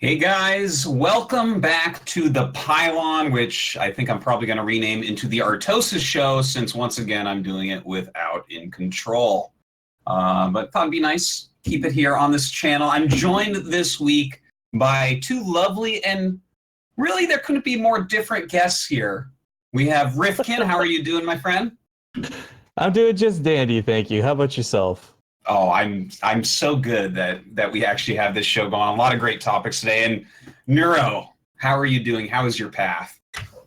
Hey guys, welcome back to the Pylon, which I think I'm probably going to rename into the Artosis show, since once again I'm doing it without In Control. But thought it'd be nice, keep it here on this channel. I'm joined this week by two lovely, and really there couldn't be more different guests here. We have Rifkin. How are you doing, my friend? I'm doing just dandy, thank you. How about yourself? Oh, I'm so good that we actually have this show going on. A lot of great topics today. And Neuro, how are you doing? How is your path?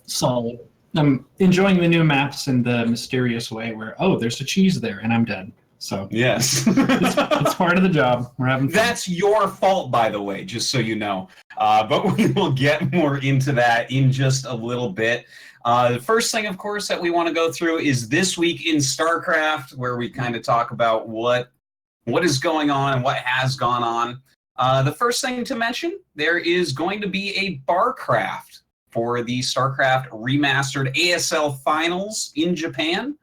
Solid. I'm enjoying the new maps in the mysterious way where, oh, there's a cheese there and I'm dead. So yes, it's part of the job. We're having fun. That's your fault, by the way, just so you know. But we will get more into that in just a little bit. The first thing, of course, that we want to go through is This Week in StarCraft, where we kind of talk about what is going on and what has gone on. The first thing to mention, there is going to be a barcraft for the StarCraft Remastered ASL Finals in Japan,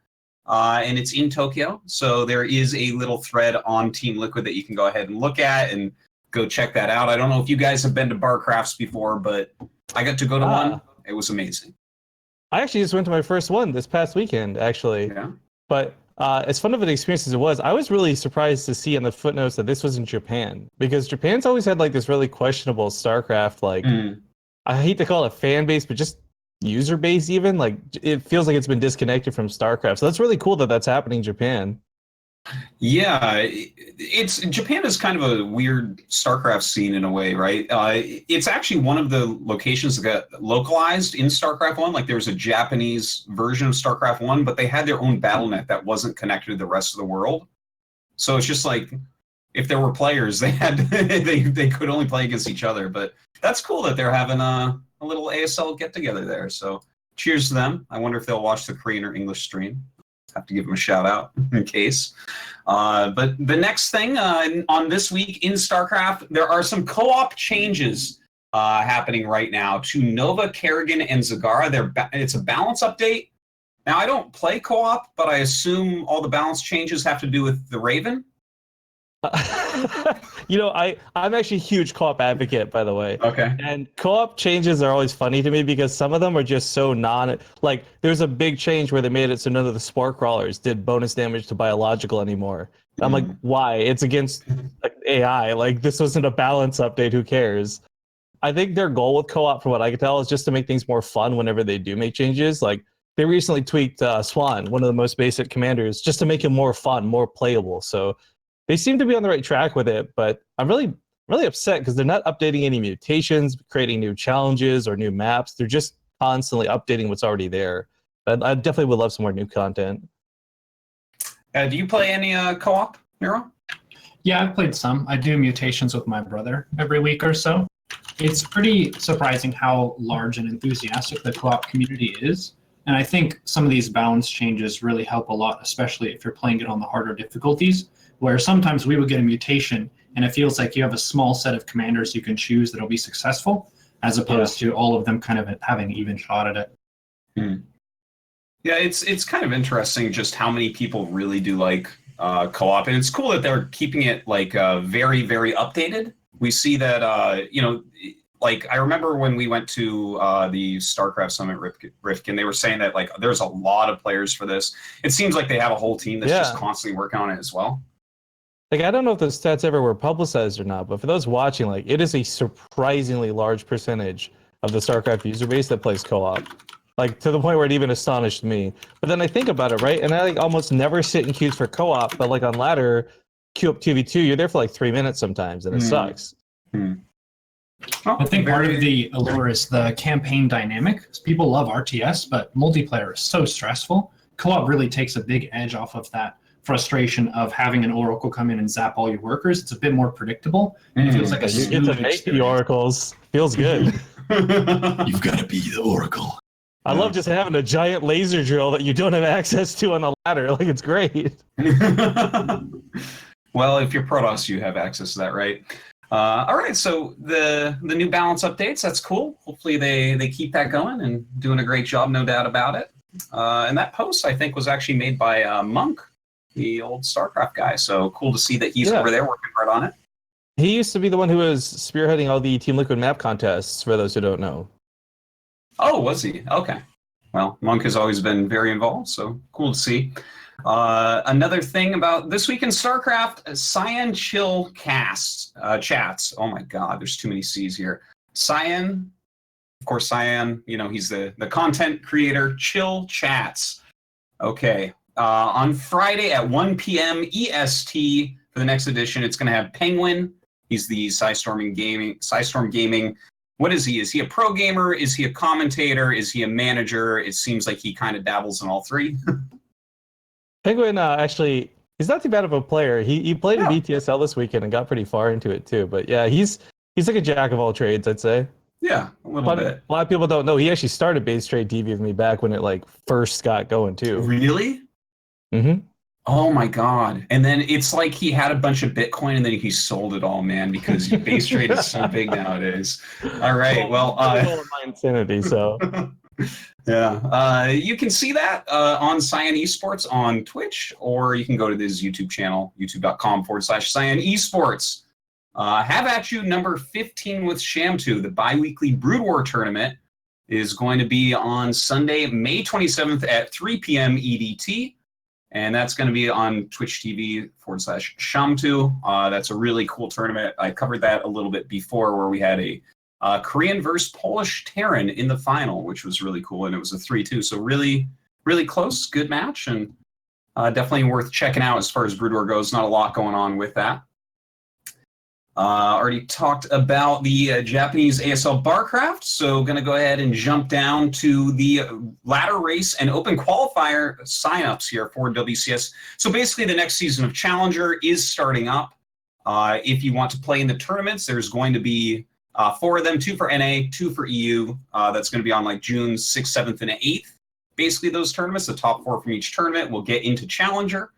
and it's in Tokyo. So there is a little thread on Team Liquid that you can go ahead and look at and go check that out. I don't know if you guys have been to barcrafts before, but I got to go to one. It was amazing. I actually just went to my first one this past weekend, actually. Yeah. But as fun of an experience as it was, I was really surprised to see in the footnotes that this was in Japan, because Japan's always had like this really questionable StarCraft, like I hate to call it a fan base, but just user base even. Like it feels like it's been disconnected from StarCraft. So that's really cool that that's happening in Japan. Yeah, Japan is kind of a weird StarCraft scene in a way, right? It's actually one of the locations that got localized in StarCraft 1. Like there was a Japanese version of StarCraft 1, but they had their own BattleNet that wasn't connected to the rest of the world. So it's just like if there were players, they had they could only play against each other. But that's cool that they're having a little ASL get together there. So cheers to them. I wonder if they'll watch the Korean or English stream. Have to give them a shout out in case. But the next thing on This Week in StarCraft, there are some co-op changes happening right now to Nova, Kerrigan, and Zagara. It's a balance update. Now, I don't play co-op, but I assume all the balance changes have to do with the Raven. You know, I'm actually a huge co-op advocate, by the way. Okay. And co-op changes are always funny to me because some of them are just so like there's a big change where they made it so none of the spore crawlers did bonus damage to biological anymore. I'm like, why? It's against like, AI. Like this wasn't a balance update. Who cares? I think their goal with co-op, from what I can tell, is just to make things more fun whenever they do make changes. Like they recently tweaked Swan, one of the most basic commanders, just to make it more fun, more playable. So they seem to be on the right track with it, but I'm really upset because they're not updating any mutations, creating new challenges or new maps. They're just constantly updating what's already there. But I definitely would love some more new content. Do you play any co-op, Neuro? Yeah, I've played some. I do mutations with my brother every week or so. It's pretty surprising how large and enthusiastic the co-op community is. And I think some of these balance changes really help a lot, especially if you're playing it on the harder difficulties, where sometimes we would get a mutation and it feels like you have a small set of commanders you can choose that'll be successful, as opposed to all of them kind of having an even shot at it. Yeah, it's kind of interesting just how many people really do like co-op, and it's cool that they're keeping it like very, very updated. We see that, like I remember when we went to the StarCraft Summit Rifkin, they were saying that like there's a lot of players for this. It seems like they have a whole team that's just constantly working on it as well. Like, I don't know if the stats ever were publicized or not, but for those watching, like, it is a surprisingly large percentage of the StarCraft user base that plays co-op. Like, to the point where it even astonished me. But then I think about it, right? And I like almost never sit in queues for co-op, but like on ladder, queue up 2v2, you're there for like 3 minutes sometimes, and it sucks. I think part of the allure is the campaign dynamic. People love RTS, but multiplayer is so stressful. Co-op really takes a big edge off of that frustration of having an oracle come in and zap all your workers. It's a bit more predictable, and it feels like a You get to make the oracles. Feels good. You've got to be the oracle. I love just having a giant laser drill that you don't have access to on the ladder. Like, it's great. Well, if you're Protoss, you have access to that, right? All right, so the new balance updates, that's cool. Hopefully they keep that going and doing a great job, no doubt about it. And that post, I think, was actually made by Monk, the old StarCraft guy. So cool to see that he's over there working hard on it. He used to be the one who was spearheading all the Team Liquid map contests, for those who don't know. Oh, was he? Okay. Well, Monk has always been very involved, so cool to see. Another thing about this week in StarCraft, Cyan Chill chats. Oh my God, there's too many C's here. Cyan, of course, Cyan, he's the content creator. Chill chats. Okay. On Friday at 1 p.m. EST for the next edition, it's going to have Penguin. He's the Psystorm Gaming. What is he? Is he a pro gamer? Is he a commentator? Is he a manager? It seems like he kind of dabbles in all three. Penguin, actually, he's not too bad of a player. He played in BTSL this weekend and got pretty far into it too. But yeah, he's like a jack of all trades, I'd say. Yeah, a little bit. A lot of people don't know he actually started base trade DV with me back when it first got going too. Really? Mm-hmm. Oh my God. And then it's like he had a bunch of Bitcoin and then he sold it all, man, because base trade is so big nowadays. All right. Well, my insanity, so. Yeah. You can see that on Cyan Esports on Twitch, or you can go to his YouTube channel, youtube.com/Cyan Esports. Have at you number 15 with Shamtu. The bi-weekly Brood War tournament is going to be on Sunday, May 27th at 3 p.m. EDT. And that's going to be on Twitch TV/Shamtu. That's a really cool tournament. I covered that a little bit before, where we had a Korean versus Polish Terran in the final, which was really cool. And it was a 3-2. So really, really close, good match. And definitely worth checking out as far as Brood War goes. Not a lot going on with that. Already talked about the Japanese ASL Barcraft, so going to go ahead and jump down to the ladder race and open qualifier signups here for WCS. So basically the next season of Challenger is starting up. If you want to play in the tournaments, there's going to be 4 of them, 2 for NA, 2 for EU. That's going to be on June 6th, 7th, and 8th. Basically those tournaments, the top 4 from each tournament will get into Challenger.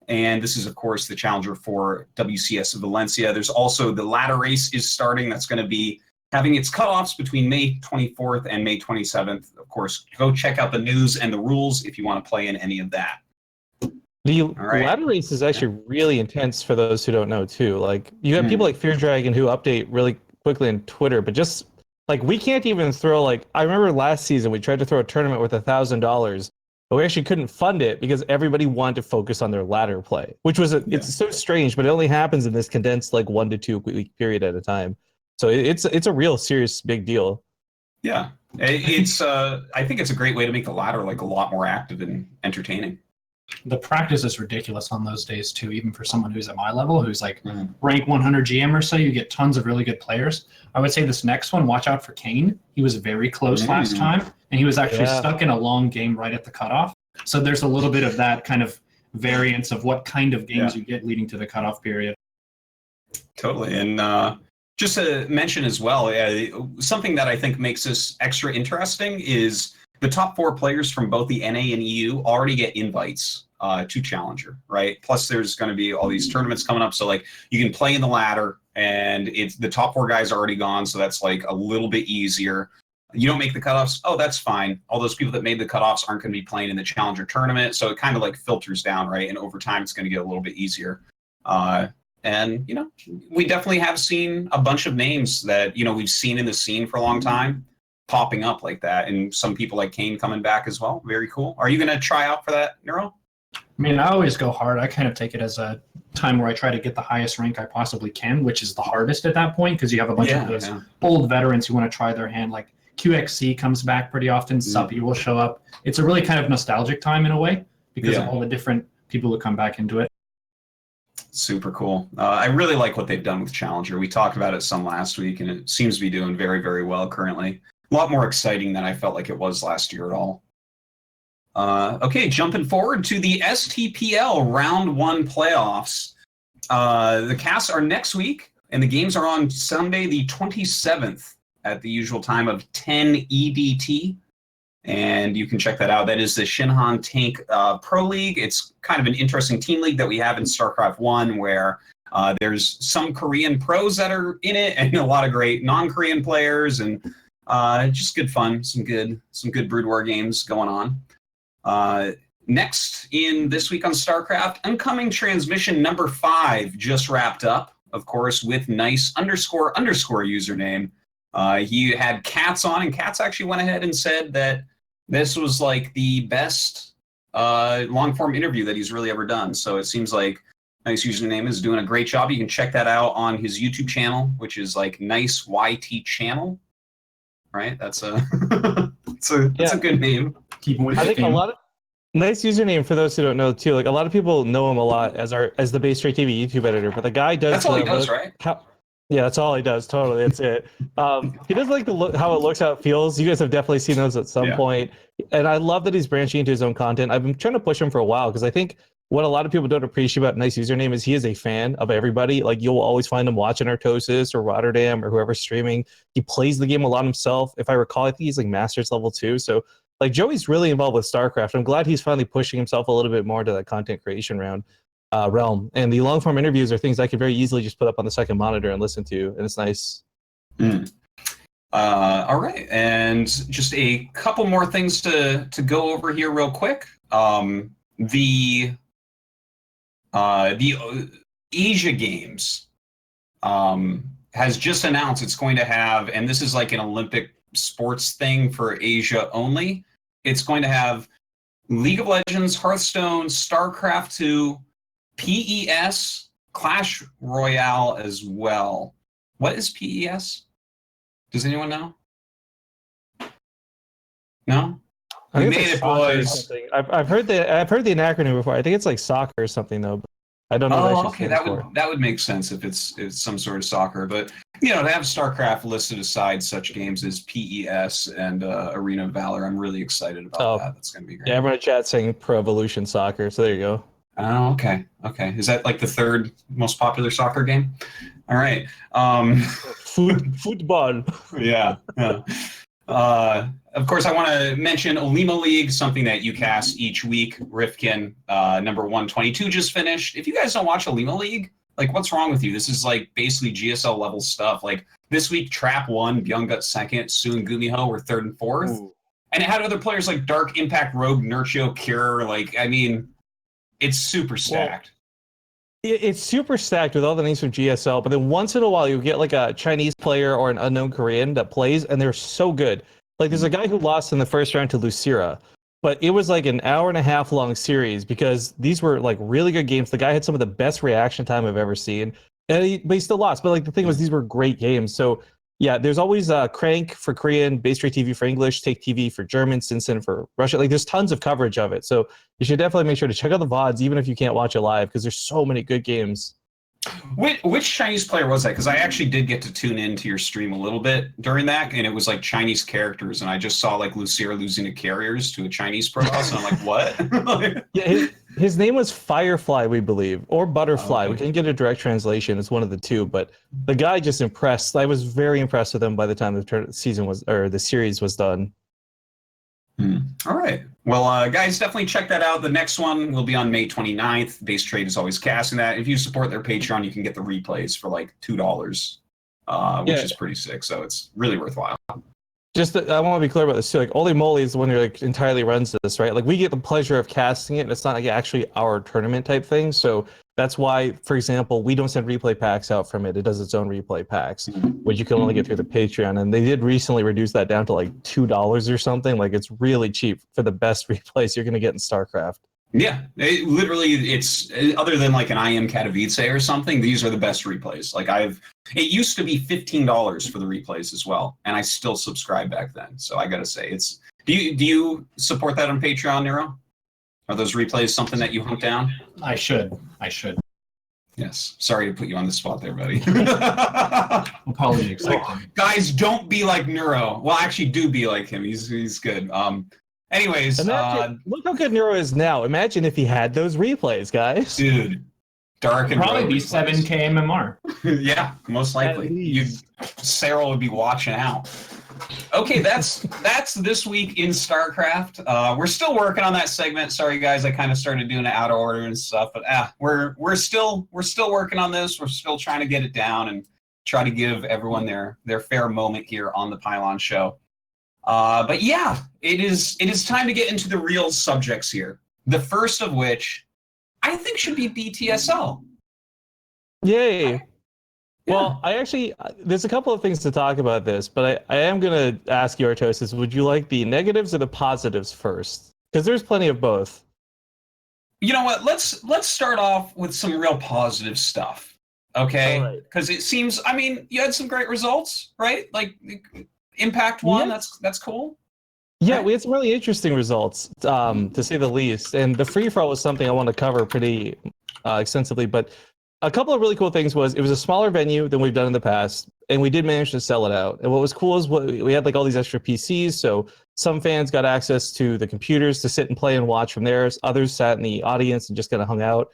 And this is, of course, the Challenger for WCS Valencia. There's also the ladder race is starting. That's going to be having its cutoffs between May 24th and May 27th. Of course, go check out the news and the rules if you want to play in any of that. The ladder race is actually really intense for those who don't know, too. You have people like Fear Dragon who update really quickly on Twitter, but just, we can't even throw, I remember last season we tried to throw a tournament with $1,000. But we actually couldn't fund it because everybody wanted to focus on their ladder play, which was it's so strange, but it only happens in this condensed 1 to 2 week period at a time. So it's a real serious big deal. Yeah, it's I think it's a great way to make the ladder a lot more active and entertaining. The practice is ridiculous on those days too, even for someone who's at my level, who's rank 100 GM or so. You get tons of really good players. I would say this next one, watch out for Kane. He was very close last time, and he was actually stuck in a long game right at the cutoff. So there's a little bit of that kind of variance of what kind of games you get leading to the cutoff period. Totally. And just to mention as well, something that I think makes this extra interesting is the top 4 players from both the NA and EU already get invites to Challenger, right? Plus, there's going to be all these tournaments coming up, so you can play in the ladder, and it's the top 4 guys are already gone, so that's a little bit easier. You don't make the cutoffs, oh, that's fine. All those people that made the cutoffs aren't going to be playing in the Challenger tournament, so it kind of filters down, right? And over time, it's going to get a little bit easier. And we definitely have seen a bunch of names that we've seen in the scene for a long time popping up like that, and some people like Kane coming back as well. Very cool. Are you going to try out for that, Neuro? I mean, I always go hard. I kind of take it as a time where I try to get the highest rank I possibly can, which is the hardest at that point, because you have a bunch of those old veterans who want to try their hand. QXC comes back pretty often. Suppy will show up. It's a really kind of nostalgic time in a way because of all the different people who come back into it. Super cool. I really like what they've done with Challenger. We talked about it some last week, and it seems to be doing very, very well currently. A lot more exciting than I felt like it was last year at all. Okay, jumping forward to the STPL Round 1 playoffs. The casts are next week, and the games are on Sunday the 27th at the usual time of 10 EDT. And you can check that out. That is the Shinhan Tank Pro League. It's kind of an interesting team league that we have in StarCraft 1 where there's some Korean pros that are in it and a lot of great non-Korean players, and just good fun. Some good Brood War games going on. Next in this week on StarCraft, Oncoming Transmission number 5 just wrapped up. of course, with nice___ username. He had Cats on, and Cats actually went ahead and said that this was like the best long-form interview that he's really ever done. So it seems like Nice Username is doing a great job. You can check that out on his YouTube channel, which is like Nice YT Channel. Right? That's a that's a good name. Keeping with I the think theme. a lot of Nice Username for those who don't know too. Like a lot of people know him a lot as the Base Straight TV YouTube editor, but the guy does. That's all he does, right? Yeah, that's all he does. Totally, that's it. He does like the look, how it looks, how it feels. You guys have definitely seen those at some point, and I love that he's branching into his own content. I've been trying to push him for a while because I think what a lot of people don't appreciate about Nice Username is he is a fan of everybody. Like you'll always find him watching Artosis or Rotterdam or whoever's streaming. He plays the game a lot himself. If I recall, I think he's like Masters level 2. So like Joey's really involved with StarCraft. I'm glad he's finally pushing himself a little bit more to that content creation realm. And the long form interviews are things I could very easily just put up on the second monitor and listen to, and it's nice. All right, and just a couple more things to go over here real quick. The Asia Games has just announced it's going to have, and this is like an Olympic sports thing for Asia only. It's going to have League of Legends, Hearthstone, StarCraft 2, PES, Clash Royale as well. What is PES? Does anyone know? No? We made it, boys. I've heard the acronym before. I think it's like soccer or something though. But I don't know. Oh, okay. That would make sense if it's some sort of soccer. But to have StarCraft listed aside such games as PES and Arena of Valor, I'm really excited about that. That's going to be great. Yeah, everyone in chat saying Pro Evolution Soccer. So there you go. Oh, okay. Is that like the third most popular soccer game? All right. Football. Yeah. Of course, I want to mention Olima League, something that you cast each week. Rifkin, number 122 just finished. If you guys don't watch Olima League, like, what's wrong with you? This is like basically GSL level stuff. Like this week, Trap won, Byunggut second, Su and Gumiho were third and fourth. Ooh. And it had other players like Dark, Impact, Rogue, Nurchio, Cure. Like, I mean, it's super stacked. Well, it's super stacked with all the names from GSL, but then once in a while you get like a Chinese player or an unknown Korean that plays, and they're so good. Like there's a guy who lost in the first round to Lucira, but it was like an hour-and-a-half long series because these were like really good games. The guy had some of the best reaction time I've ever seen, but he still lost. But like the thing was, these were great games. So yeah, there's always Crank for Korean, Base Straight TV for English, Take TV for German, Sinsen for Russia. Like there's tons of coverage of it. So you should definitely make sure to check out the VODs, even if you can't watch it live, because there's so many good games. Which Chinese player was that? Because I actually did get to tune into your stream a little bit during that, and it was like Chinese characters, and I just saw like Lucira losing to Carriers to a Chinese pro house, and I'm like, what? Yeah, his name was Firefly, we believe, or Butterfly. We can get a direct translation. It's one of the two, but the guy just impressed. I was very impressed with him by the time the series was done. All right. Well, guys, definitely check that out. The next one will be on May 29th. Base Trade is always casting that. If you support their Patreon, you can get the replays for like $2, which is pretty sick. So it's really worthwhile. I want to be clear about this too. Like, Oli Moly is the one who like entirely runs this, right? Like, we get the pleasure of casting it, and it's not like actually our tournament type thing. So that's why, for example, we don't send replay packs out from it. It does its own replay packs, which you can only get through the Patreon. And they did recently reduce that down to like $2 or something. Like, it's really cheap for the best replays you're going to get in StarCraft. Yeah, it's other than like an IM Katowice or something, these are the best replays. Like it used to be $15 for the replays as well, and I still subscribed back then. So I gotta say, do you support that on Patreon, Neuro? Are those replays something that you hunt down? I should. Yes. Sorry to put you on the spot there, buddy. Apologies. Guys, don't be like Neuro. Well, actually, do be like him. He's good. Anyways, look how good Neuro is now. Imagine if he had those replays, guys. Dude, Dark and probably be 7K MMR. Yeah, most likely. Sarah would be watching out. Okay, that's this week in StarCraft. We're still working on that segment. Sorry, guys, I kind of started doing it out of order and stuff, but we're still working on this. We're still trying to get it down and try to give everyone their fair moment here on the Pylon Show. But yeah, it is time to get into the real subjects here. The first of which I think should be BTSL. Yay. Well, I actually, there's a couple of things to talk about this, but I am going to ask you, Artosis, would you like the negatives or the positives first? Because there's plenty of both. You know what? Let's start off with some real positive stuff, All okay? right. Because it seems, I mean, you had some great results, right? Like Impact One, Yeah. that's cool. Yeah, Right? we had some really interesting results, to say the least. And the free for all was something I want to cover pretty extensively. But a couple of really cool things was it was a smaller venue than we've done in the past, and we did manage to sell it out. And what was cool is we had like all these extra PCs, so some fans got access to the computers to sit and play and watch from theirs. Others sat in the audience and just kind of hung out.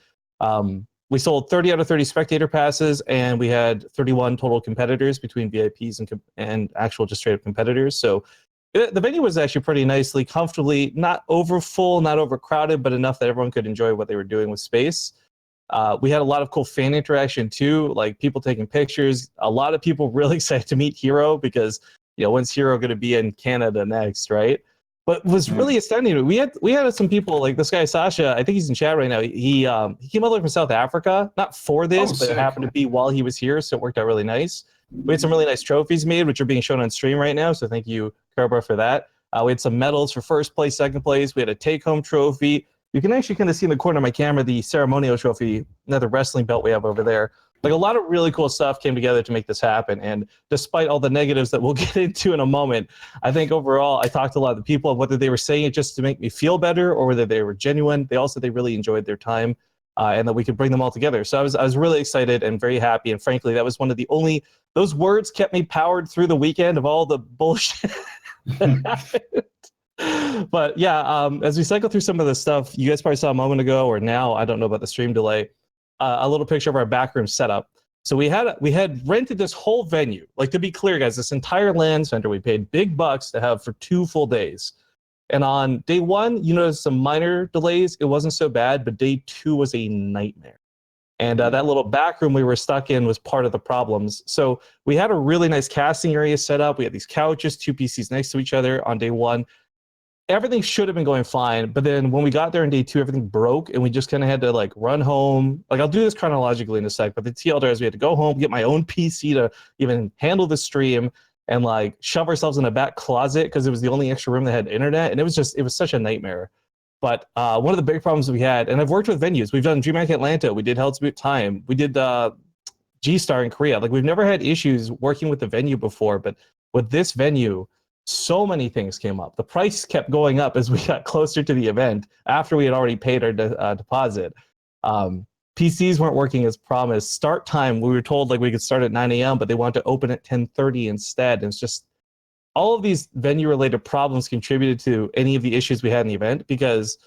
We sold 30 out of 30 spectator passes, and we had 31 total competitors between VIPs and actual just straight up competitors. So the venue was actually pretty nicely, comfortably, not over full, not overcrowded, but enough that everyone could enjoy what they were doing with space. We had a lot of cool fan interaction too, like people taking pictures. A lot of people really excited to meet Hero because, when's Hero going to be in Canada next, right? But was really astounding. We had some people like this guy Sasha. I think he's in chat right now. He came all the way from South Africa, not for this, but it happened to be while he was here, so it worked out really nice. We had some really nice trophies made, which are being shown on stream right now. So thank you, Kerber, for that. We had some medals for first place, second place. We had a take-home trophy. You can actually kind of see in the corner of my camera the ceremonial trophy, another wrestling belt we have over there. Like a lot of really cool stuff came together to make this happen. And despite all the negatives that we'll get into in a moment, I think overall I talked to a lot of the people, whether they were saying it just to make me feel better or whether they were genuine. They also, they really enjoyed their time and that we could bring them all together. So I was really excited and very happy. And frankly, that was one of the only, those words kept me powered through the weekend of all the bullshit that happened. But yeah, as we cycle through some of the stuff, you guys probably saw a moment ago or now, I don't know about the stream delay, a little picture of our backroom setup. So we had rented this whole venue. Like, to be clear, guys, this entire land center we paid big bucks to have for 2 full days. And on day 1, you noticed some minor delays. It wasn't so bad, but day 2 was a nightmare. And that little back room we were stuck in was part of the problems. So we had a really nice casting area set up. We had these couches, 2 PCs next to each other on day 1. Everything should have been going fine, but then when we got there on day 2, everything broke, and we just kind of had to like run home. Like, I'll do this chronologically in a sec, but the TLDR is we had to go home, get my own PC to even handle the stream, and like shove ourselves in a back closet because it was the only extra room that had internet, and it was such a nightmare. But one of the big problems we had, and I've worked with venues, we've done DreamHack Atlanta, we did Hell's Boot Time, we did G-Star in Korea. Like, we've never had issues working with the venue before, but with this venue, so many things came up. The price kept going up as we got closer to the event after we had already paid our deposit. PCs weren't working as promised. Start time, we were told like we could start at 9 a.m., but they wanted to open at 10:30 instead. And it's just all of these venue-related problems contributed to any of the issues we had in the event because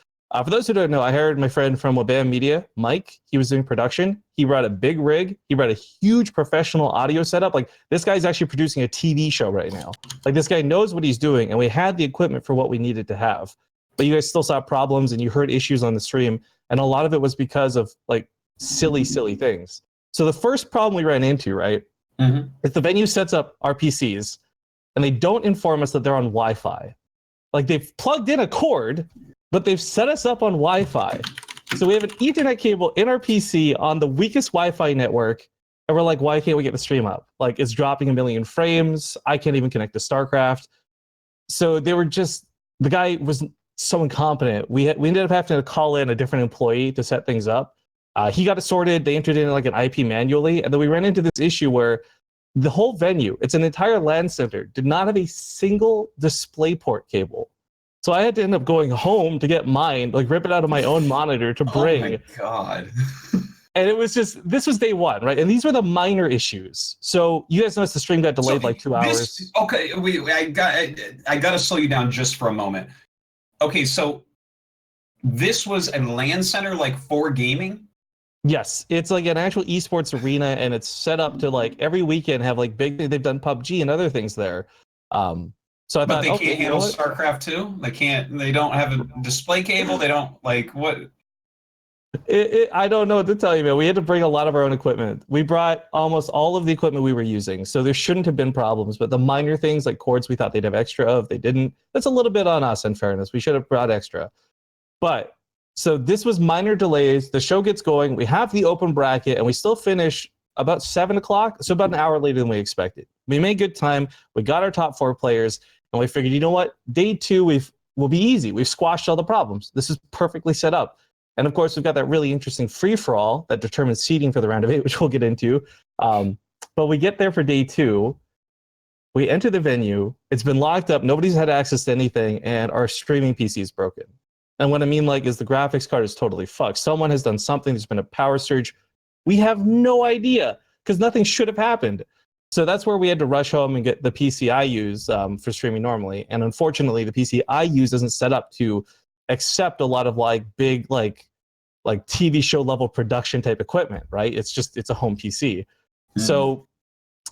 for those who don't know, I hired my friend from Wabam Media, Mike. He was doing production. He brought a big rig. He brought a huge professional audio setup. Like, this guy's actually producing a TV show right now. Like, this guy knows what he's doing, and we had the equipment for what we needed to have. But you guys still saw problems, and you heard issues on the stream, and a lot of it was because of, like, silly things. So the first problem we ran into, right, is the venue sets up our PCs, and they don't inform us that they're on Wi-Fi. Like, they've plugged in a cord, but they've set us up on Wi-Fi. So we have an Ethernet cable in our PC on the weakest Wi-Fi network, and we're like, why can't we get the stream up? Like, it's dropping a million frames. I can't even connect to StarCraft. So they were just, the guy was so incompetent. We ended up having to call in a different employee to set things up. He got it sorted. They entered in like an IP manually, and then we ran into this issue where the whole venue, it's an entire LAN center, did not have a single display-port cable. So I had to end up going home to get mine, like rip it out of my own monitor to bring. Oh my God. And it was just, this was day 1, right? And these were the minor issues. So you guys noticed the stream got delayed like 2 hours. Okay, I got to slow you down just for a moment. Okay, so this was a LAN center like for gaming? Yes, it's like an actual esports arena, and it's set up to like every weekend have like big, they've done PUBG and other things there. So I thought, they can't handle StarCraft 2? They don't have a display cable? They don't, like, what? I don't know what to tell you, man. We had to bring a lot of our own equipment. We brought almost all of the equipment we were using, so there shouldn't have been problems. But the minor things like cords we thought they'd have extra of, they didn't. That's a little bit on us, in fairness. We should have brought extra. But, so this was minor delays. The show gets going. We have the open bracket, and we still finish about 7 o'clock, so about an hour later than we expected. We made good time. We got our top 4 players, and we figured, you know what? Day 2 will be easy. We've squashed all the problems. This is perfectly set up. And of course, we've got that really interesting free-for-all that determines seeding for the round of 8, which we'll get into. But we get there for day 2. We enter the venue. It's been locked up. Nobody's had access to anything, and our streaming PC is broken. And what I mean is the graphics card is totally fucked. Someone has done something. There's been a power surge. We have no idea because nothing should have happened. So that's where we had to rush home and get the PC I use for streaming normally. And unfortunately, the PC I use isn't set up to accept a lot of big TV show level production type equipment, right? It's a home PC. So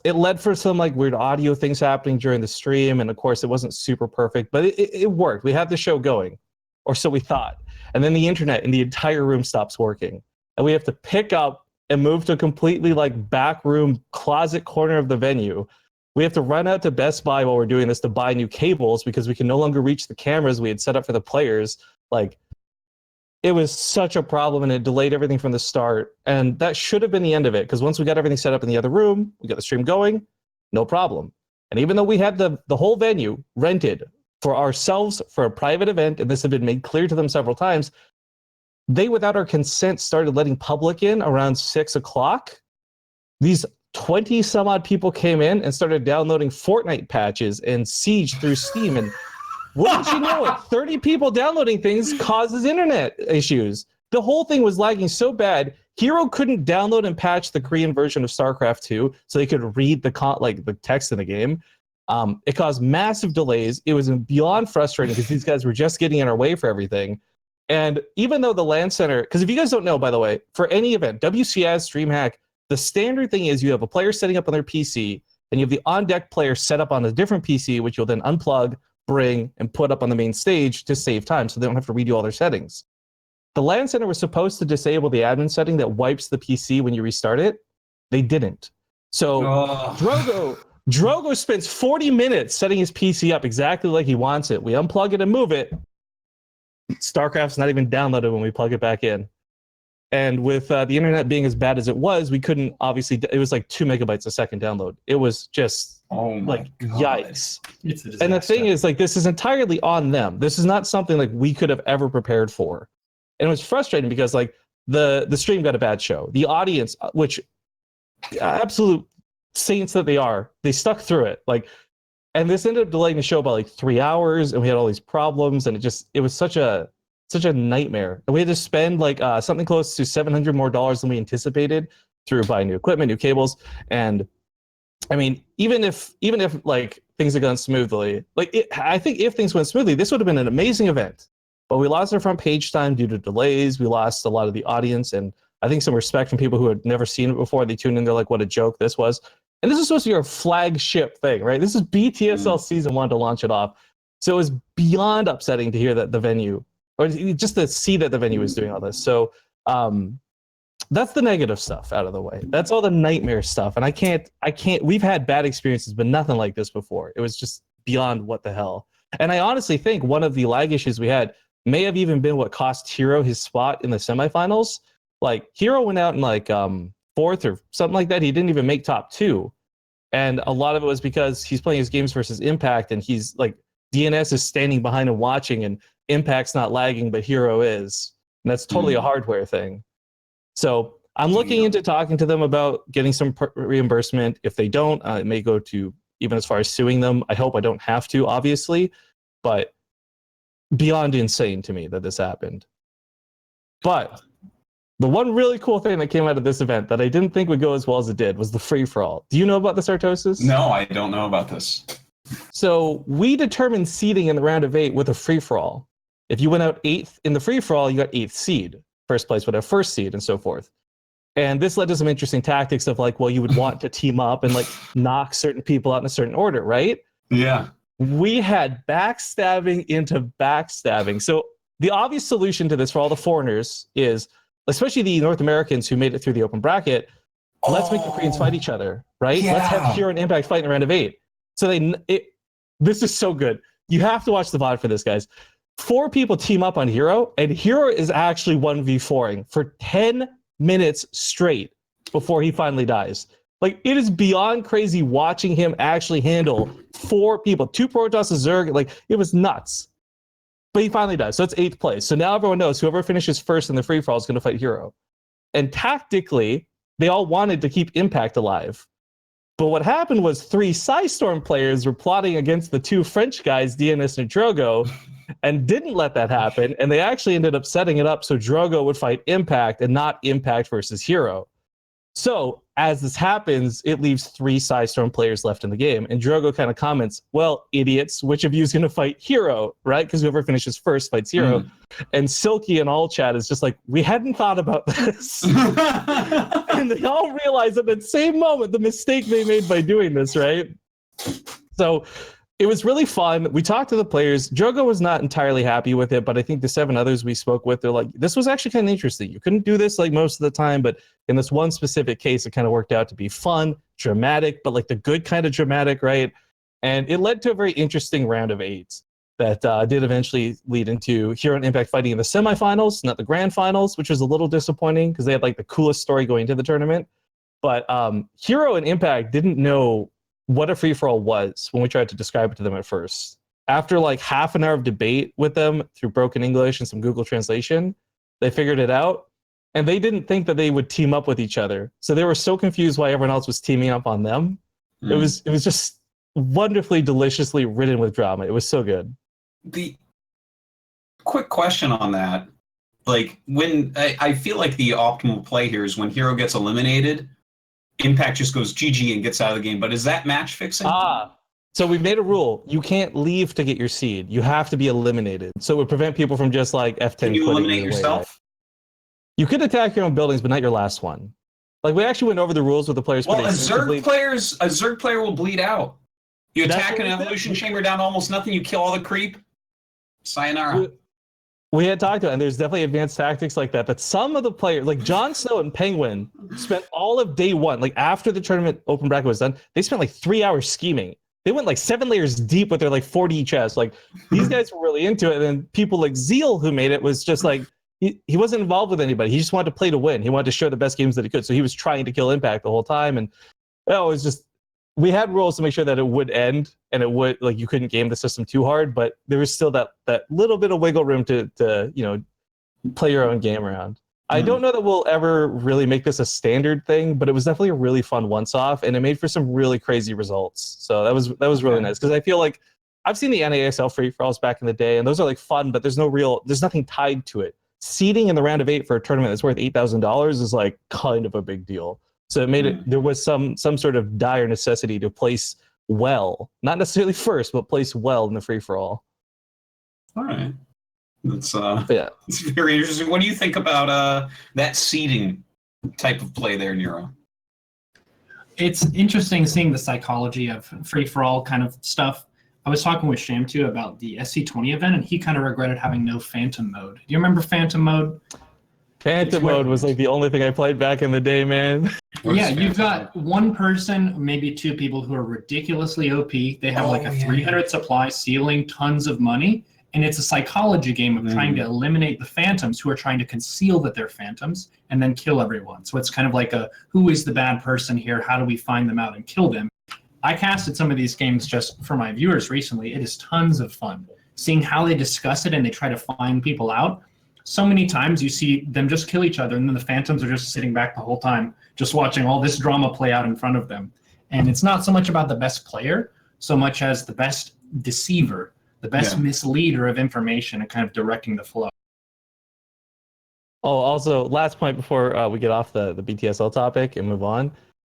it led for some weird audio things happening during the stream. And of course, it wasn't super perfect, but it worked. We had the show going, or so we thought. And then the internet in the entire room stops working. And we have to pick up and move to a completely back room closet corner of the venue. We have to run out to Best Buy while we're doing this to buy new cables because we can no longer reach the cameras we had set up for the players. It was such a problem, and it delayed everything from the start. And that should have been the end of it, because once we got everything set up in the other room, we got the stream going, no problem. And even though we had the whole venue rented for ourselves for a private event, and this had been made clear to them several times, they, without our consent, started letting public in around 6 o'clock. These 20 some odd people came in and started downloading Fortnite patches and Siege through Steam. And wouldn't you know it, 30 people downloading things causes internet issues. The whole thing was lagging so bad, Hero couldn't download and patch the Korean version of StarCraft 2 so they could read the text in the game. It caused massive delays. It was beyond frustrating because these guys were just getting in our way for everything. And even though the LAN center, because if you guys don't know, by the way, for any event, WCS, DreamHack, the standard thing is you have a player setting up on their PC, and you have the on-deck player set up on a different PC, which you'll then unplug, bring, and put up on the main stage to save time so they don't have to redo all their settings. The LAN center was supposed to disable the admin setting that wipes the PC when you restart it. They didn't. So Drogo spends 40 minutes setting his PC up exactly like he wants it. We unplug it and move it. StarCraft's not even downloaded when we plug it back in. And with the internet being as bad as it was, we couldn't, obviously, it was 2 megabytes a second download. It was just yikes. It's a disaster. And the thing is, this is entirely on them. This is not something we could have ever prepared for. And it was frustrating because the stream got a bad show. The audience, which absolute saints that they are, they stuck through it. And this ended up delaying the show by 3 hours, and we had all these problems, and it was such a nightmare. And we had to spend something close to $700 more than we anticipated through buying new equipment, new cables. And I mean, even if things had gone smoothly, I think if things went smoothly, this would have been an amazing event. But we lost our front page time due to delays. We lost a lot of the audience, and I think some respect from people who had never seen it before. They tuned in, they're like, what a joke this was. And this is supposed to be our flagship thing, right? This is BTSL Season 1 to launch it off. So it was beyond upsetting to hear that the venue, or just to see that the venue was doing all this. So that's the negative stuff out of the way. That's all the nightmare stuff. And I can't, we've had bad experiences, but nothing like this before. It was just beyond what the hell. And I honestly think one of the lag issues we had may have even been what cost Hero his spot in the semifinals. Hero went out in fourth or something like that. He didn't even make top 2. And a lot of it was because he's playing his games versus Impact, and he's DNS is standing behind him watching, and Impact's not lagging, but Hero is. And that's totally a hardware thing. So I'm looking into talking to them about getting some reimbursement. If they don't, it may go to even as far as suing them. I hope I don't have to, obviously, but beyond insane to me that this happened. But the one really cool thing that came out of this event that I didn't think would go as well as it did was the free-for-all. Do you know about this, Artosis? No, I don't know about this. So we determined seeding in the round of 8 with a free-for-all. If you went out 8th in the free-for-all, you got 8th seed. First place would have first seed, and so forth. And this led to some interesting tactics of you would want to team up and knock certain people out in a certain order, right? Yeah. We had backstabbing into backstabbing. So the obvious solution to this for all the foreigners is, especially the North Americans who made it through the open bracket, let's make the Koreans fight each other, right? Yeah. Let's have Hero and Impact fight in a round of 8. So this is so good. You have to watch the VOD for this, guys. 4 people team up on Hero, and Hero is actually 1v4ing for 10 minutes straight. before he finally dies. Like, it is beyond crazy watching him actually handle 4 people, 2 Protoss, a Zerg. Like, it was nuts. But he finally dies. So it's 8th place. So now everyone knows whoever finishes first in the free-for-all is going to fight Hero. And tactically, they all wanted to keep Impact alive. But what happened was 3 Psystorm players were plotting against the 2 French guys, DNS and Drogo, and didn't let that happen. And they actually ended up setting it up so Drogo would fight Impact and not Impact versus Hero. So as this happens, it leaves 3 Psystorm players left in the game. And Drogo kind of comments, well, idiots, which of you is going to fight Hero, right? Because whoever finishes first fights Hero. And Silky and all chat is just like, we hadn't thought about this. And they all realize at the same moment the mistake they made by doing this, right? So it was really fun. We talked to the players. Drogo was not entirely happy with it, but I think the 7 others we spoke with, they're like, this was actually kind of interesting. You couldn't do this like most of the time, but in this one specific case, it kind of worked out to be fun, dramatic, but like the good kind of dramatic, right? And it led to a very interesting round of 8s that did eventually lead into Hero and Impact fighting in the semifinals, not the grand finals, which was a little disappointing because they had like the coolest story going into the tournament. But Hero and Impact didn't know what a free-for-all was when we tried to describe it to them at first. After like half an hour of debate with them through broken English and some Google translation, they figured it out. And they didn't think that they would team up with each other. So they were so confused why everyone else was teaming up on them. It was just wonderfully, deliciously written with drama. It was so good. The quick question on that, like when I feel like the optimal play here is when Hero gets eliminated, Impact just goes GG and gets out of the game. But is that match fixing? So we made a rule. You can't leave to get your seed. You have to be eliminated. So it would prevent people from just like F10. Can you eliminate yourself? Right? You could attack your own buildings, but not your last one. Like, we actually went over the rules with the players. Well, a Zerg player will bleed out. You attack an evolution chamber down to almost nothing. You kill all the creep. Sayonara. We had talked about, and there's definitely advanced tactics like that. But some of the players, like Jon Snow and Penguin, spent all of day 1, like after the tournament open bracket was done, they spent like 3 hours scheming. They went like 7 layers deep with their like 4D chess. Like, these guys were really into it. And then people like Zeal, who made it, was just like, he wasn't involved with anybody. He just wanted to play to win. He wanted to show the best games that he could. So he was trying to kill Impact the whole time. And it was just, we had rules to make sure that it would end, and it would, like, you couldn't game the system too hard, but there was still that little bit of wiggle room to you know, play your own game around. I don't know that we'll ever really make this a standard thing, but it was definitely a really fun once-off, and it made for some really crazy results. So that was really nice, because I feel like I've seen the NASL free-for-alls back in the day, and those are like fun, but there's nothing tied to it. Seeding in the round of 8 for a tournament that's worth $8,000 is like kind of a big deal. So it made it, there was some sort of dire necessity to place well, not necessarily first, but place well in the free-for-all. All right. That's it's very interesting. What do you think about that seeding type of play there, Neuro? It's interesting seeing the psychology of free-for-all kind of stuff. I was talking with Sham too about the SC20 event, and he kind of regretted having no Phantom mode. Do you remember Phantom mode? Phantom mode was like the only thing I played back in the day, man. Yeah, you've got one person, maybe 2 people who are ridiculously OP. They have like a 300 supply ceiling, tons of money, and it's a psychology game of trying to eliminate the phantoms who are trying to conceal that they're phantoms and then kill everyone. So it's kind of like who is the bad person here? How do we find them out and kill them? I casted some of these games just for my viewers recently. It is tons of fun seeing how they discuss it and they try to find people out. So many times you see them just kill each other, and then the phantoms are just sitting back the whole time, just watching all this drama play out in front of them. And it's not so much about the best player, so much as the best deceiver, the best misleader of information, and kind of directing the flow. Oh, also, last point before we get off the BTSL topic and move on.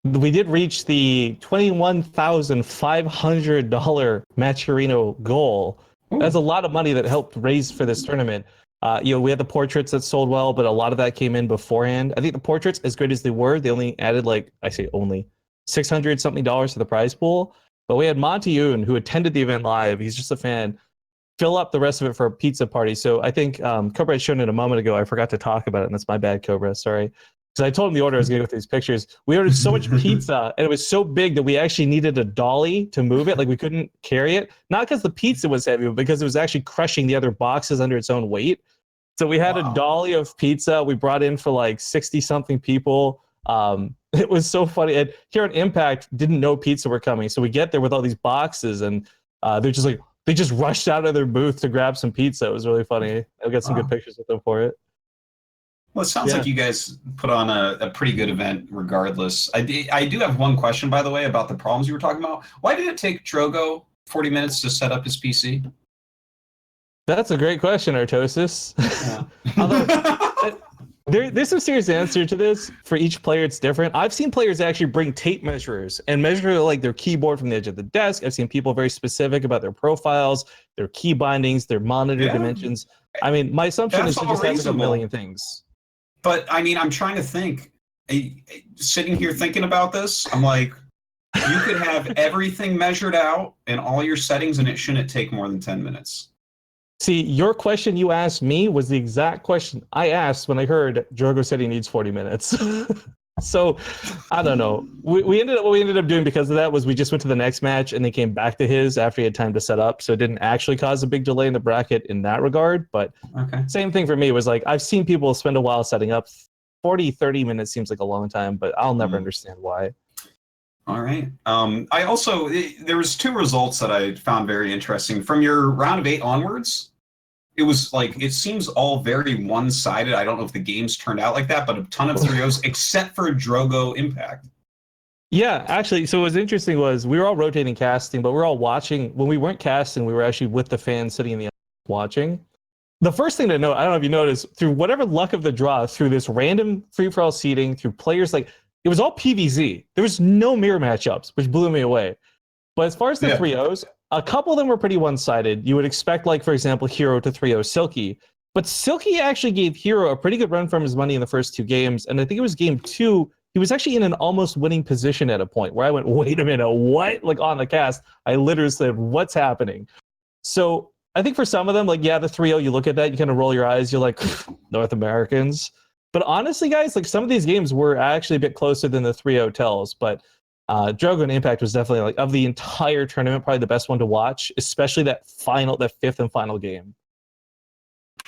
We did reach the $21,500 Maturino goal. Ooh. That's a lot of money that helped raise for this tournament. We had the portraits that sold well, but a lot of that came in beforehand. I think the portraits, as great as they were, they only added only $600 something to the prize pool. But we had Monty Yoon, who attended the event live. He's just a fan. Fill up the rest of it for a pizza party. So I think Cobra had shown it a moment ago. I forgot to talk about it, and that's my bad, Cobra. Sorry. Because I told him the order I was going to go through these pictures. We ordered so much pizza, and it was so big that we actually needed a dolly to move it. Like, we couldn't carry it. Not because the pizza was heavy, but because it was actually crushing the other boxes under its own weight. So we had a dolly of pizza. We brought in for like 60-something people. It was so funny. And here on Impact, didn't know pizza were coming, so we get there with all these boxes, and they're just like they just rushed out of their booth to grab some pizza. It was really funny. I'll get some good pictures with them for it. Well, it sounds like you guys put on a pretty good event regardless. I do have one question, by the way, about the problems you were talking about. Why did it take Drogo 40 minutes to set up his PC? That's a great question, Artosis. Yeah. There's some serious answer to this. For each player, it's different. I've seen players actually bring tape measurers and measure like their keyboard from the edge of the desk. I've seen people very specific about their profiles, their key bindings, their monitor dimensions. I mean, my assumption is he just has like a million things. But I mean, I'm trying to think. Sitting here thinking about this, I'm like, you could have everything measured out in all your settings, and it shouldn't take more than 10 minutes. See, your question you asked me was the exact question I asked when I heard Drogo said he needs 40 minutes. So, I don't know. What we ended up doing because of that was we just went to the next match and they came back to his after he had time to set up. So it didn't actually cause a big delay in the bracket in that regard. But same thing for me. It was like, I've seen people spend a while setting up. 30 minutes seems like a long time, but I'll never understand why. All right. I also, there was 2 results that I found very interesting. From your round of 8 onwards, it was like, it seems all very one-sided. I don't know if the games turned out like that, but a ton of 3-0s except for Drogo Impact. Yeah, actually, so what was interesting was we were all rotating casting, but we were all watching. When we weren't casting, we were actually with the fans sitting in the watching. The first thing to note, I don't know if you noticed, through whatever luck of the draw, through this random free-for-all seating, through players, like, it was all PvZ. There was no mirror matchups, which blew me away. But as far as the 3-0s, a couple of them were pretty one-sided. You would expect, like, for example, Hero to 3-0 Silky. But Silky actually gave Hero a pretty good run from his money in the first 2 games. And I think it was game 2, he was actually in an almost winning position at a point where I went, wait a minute, what? Like, on the cast, I literally said, what's happening? So I think for some of them, like, yeah, the 3-0, you look at that, you kind of roll your eyes, you're like, North Americans. But honestly, guys, like, some of these games were actually a bit closer than the 3-0 tells. But Drogo and Impact was definitely, like, of the entire tournament, probably the best one to watch, especially that 5th and final game.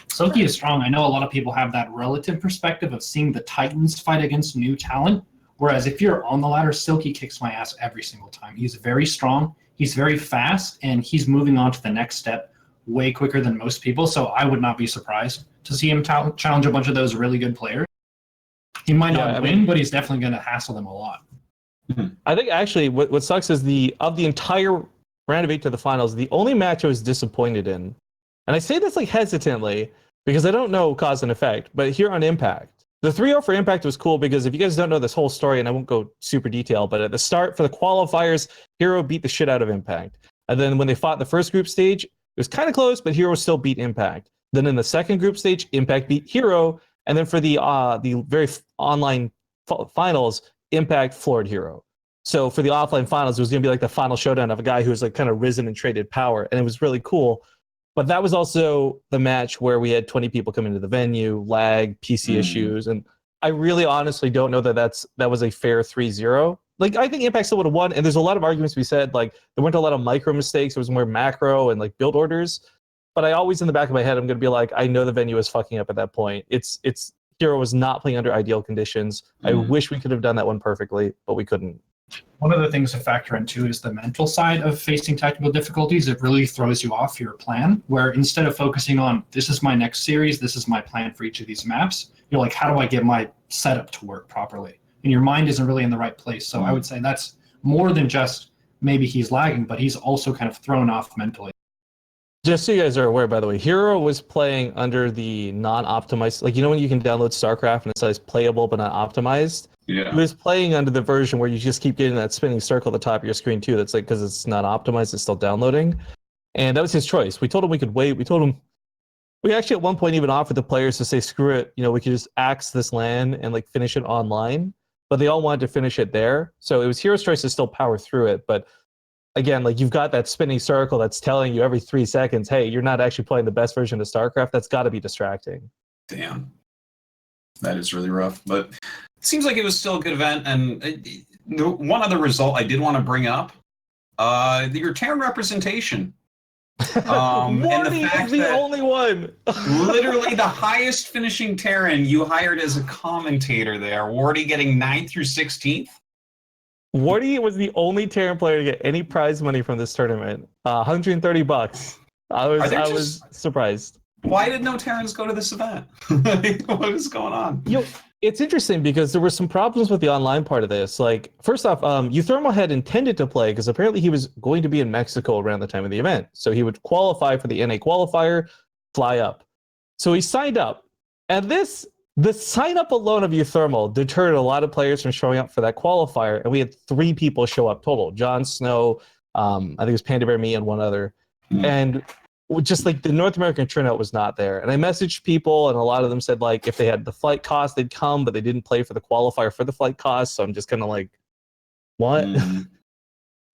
Silky is strong. I know a lot of people have that relative perspective of seeing the Titans fight against new talent. Whereas if you're on the ladder, Silky kicks my ass every single time. He's very strong, he's very fast, and he's moving on to the next step way quicker than most people. So I would not be surprised to see him challenge a bunch of those really good players. He might not win, but he's definitely going to hassle them a lot. I think actually what sucks is of the entire round of 8 to the finals, the only match I was disappointed in, and I say this like hesitantly because I don't know cause and effect, but here on Impact, the 3-0 for Impact was cool because if you guys don't know this whole story, and I won't go super detailed, but at the start for the qualifiers, Hero beat the shit out of Impact. And then when they fought the first group stage, it was kind of close, but Hero still beat Impact. Then in the second group stage, Impact beat Hero. And then for the very online finals, Impact floored Hero. So for the offline finals, it was going to be like the final showdown of a guy who was like kind of risen and traded power. And it was really cool. But that was also the match where we had 20 people come into the venue, lag, PC issues. And I really honestly don't know that was a fair 3-0. Like, I think Impact still would have won, and there's a lot of arguments to be said. Like, there weren't a lot of micro mistakes. There was more macro and, like, build orders. But I always, in the back of my head, I'm going to be like, I know the venue is fucking up at that point. Hero was not playing under ideal conditions. I wish we could have done that one perfectly, but we couldn't. One of the things to factor in, too, is the mental side of facing technical difficulties. It really throws you off your plan, where instead of focusing on, this is my next series, this is my plan for each of these maps, you're like, how do I get my setup to work properly? And your mind isn't really in the right place. So I would say that's more than just maybe he's lagging, but he's also kind of thrown off mentally. Just so you guys are aware, by the way, Hero was playing under the non-optimized, like, you know when you can download StarCraft and it says playable but not optimized? Yeah. He was playing under the version where you just keep getting that spinning circle at the top of your screen too. That's like, because it's not optimized, it's still downloading. And that was his choice. We told him we could wait. We actually at one point even offered the players to say, screw it, we could just axe this LAN and like finish it online. But they all wanted to finish it there. So it was Hero's choice to still power through it. But again, like, you've got that spinning circle that's telling you every 3 seconds, hey, you're not actually playing the best version of StarCraft. That's got to be distracting. Damn. That is really rough. But it seems like it was still a good event. And one other result I did want to bring up, your Terran representation. And the Wardy fact is the that only one. literally the highest finishing Terran you hired as a commentator there, Wardy getting 9th through 16th. Wardy was the only Terran player to get any prize money from this tournament. $130. I was surprised. Why did no Terrans go to this event? What is going on? It's interesting because there were some problems with the online part of this. Like, first off, Euthermal had intended to play because apparently he was going to be in Mexico around the time of the event. So he would qualify for the NA qualifier, fly up. So he signed up. And the sign up alone of Euthermal deterred a lot of players from showing up for that qualifier. And we had 3 people show up total. Jon Snow, I think it was Panda Bear, me, and one other. And just like the North American turnout was not there. And I messaged people, and a lot of them said like if they had the flight cost, they'd come, but they didn't play for the qualifier for the flight cost. So I'm just kind of like, what?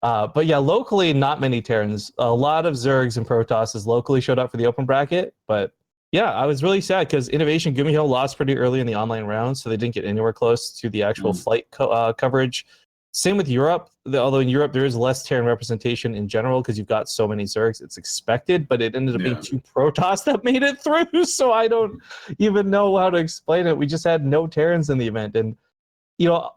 But yeah, locally, not many Terrans. A lot of Zergs and Protosses locally showed up for the open bracket. But yeah, I was really sad because Innovation Gumi Hill lost pretty early in the online round, so they didn't get anywhere close to the actual flight coverage. Same with Europe, although in Europe there is less Terran representation in general because you've got so many Zergs, it's expected, but it ended up being 2 Protoss that made it through, so I don't even know how to explain it. We just had no Terrans in the event, and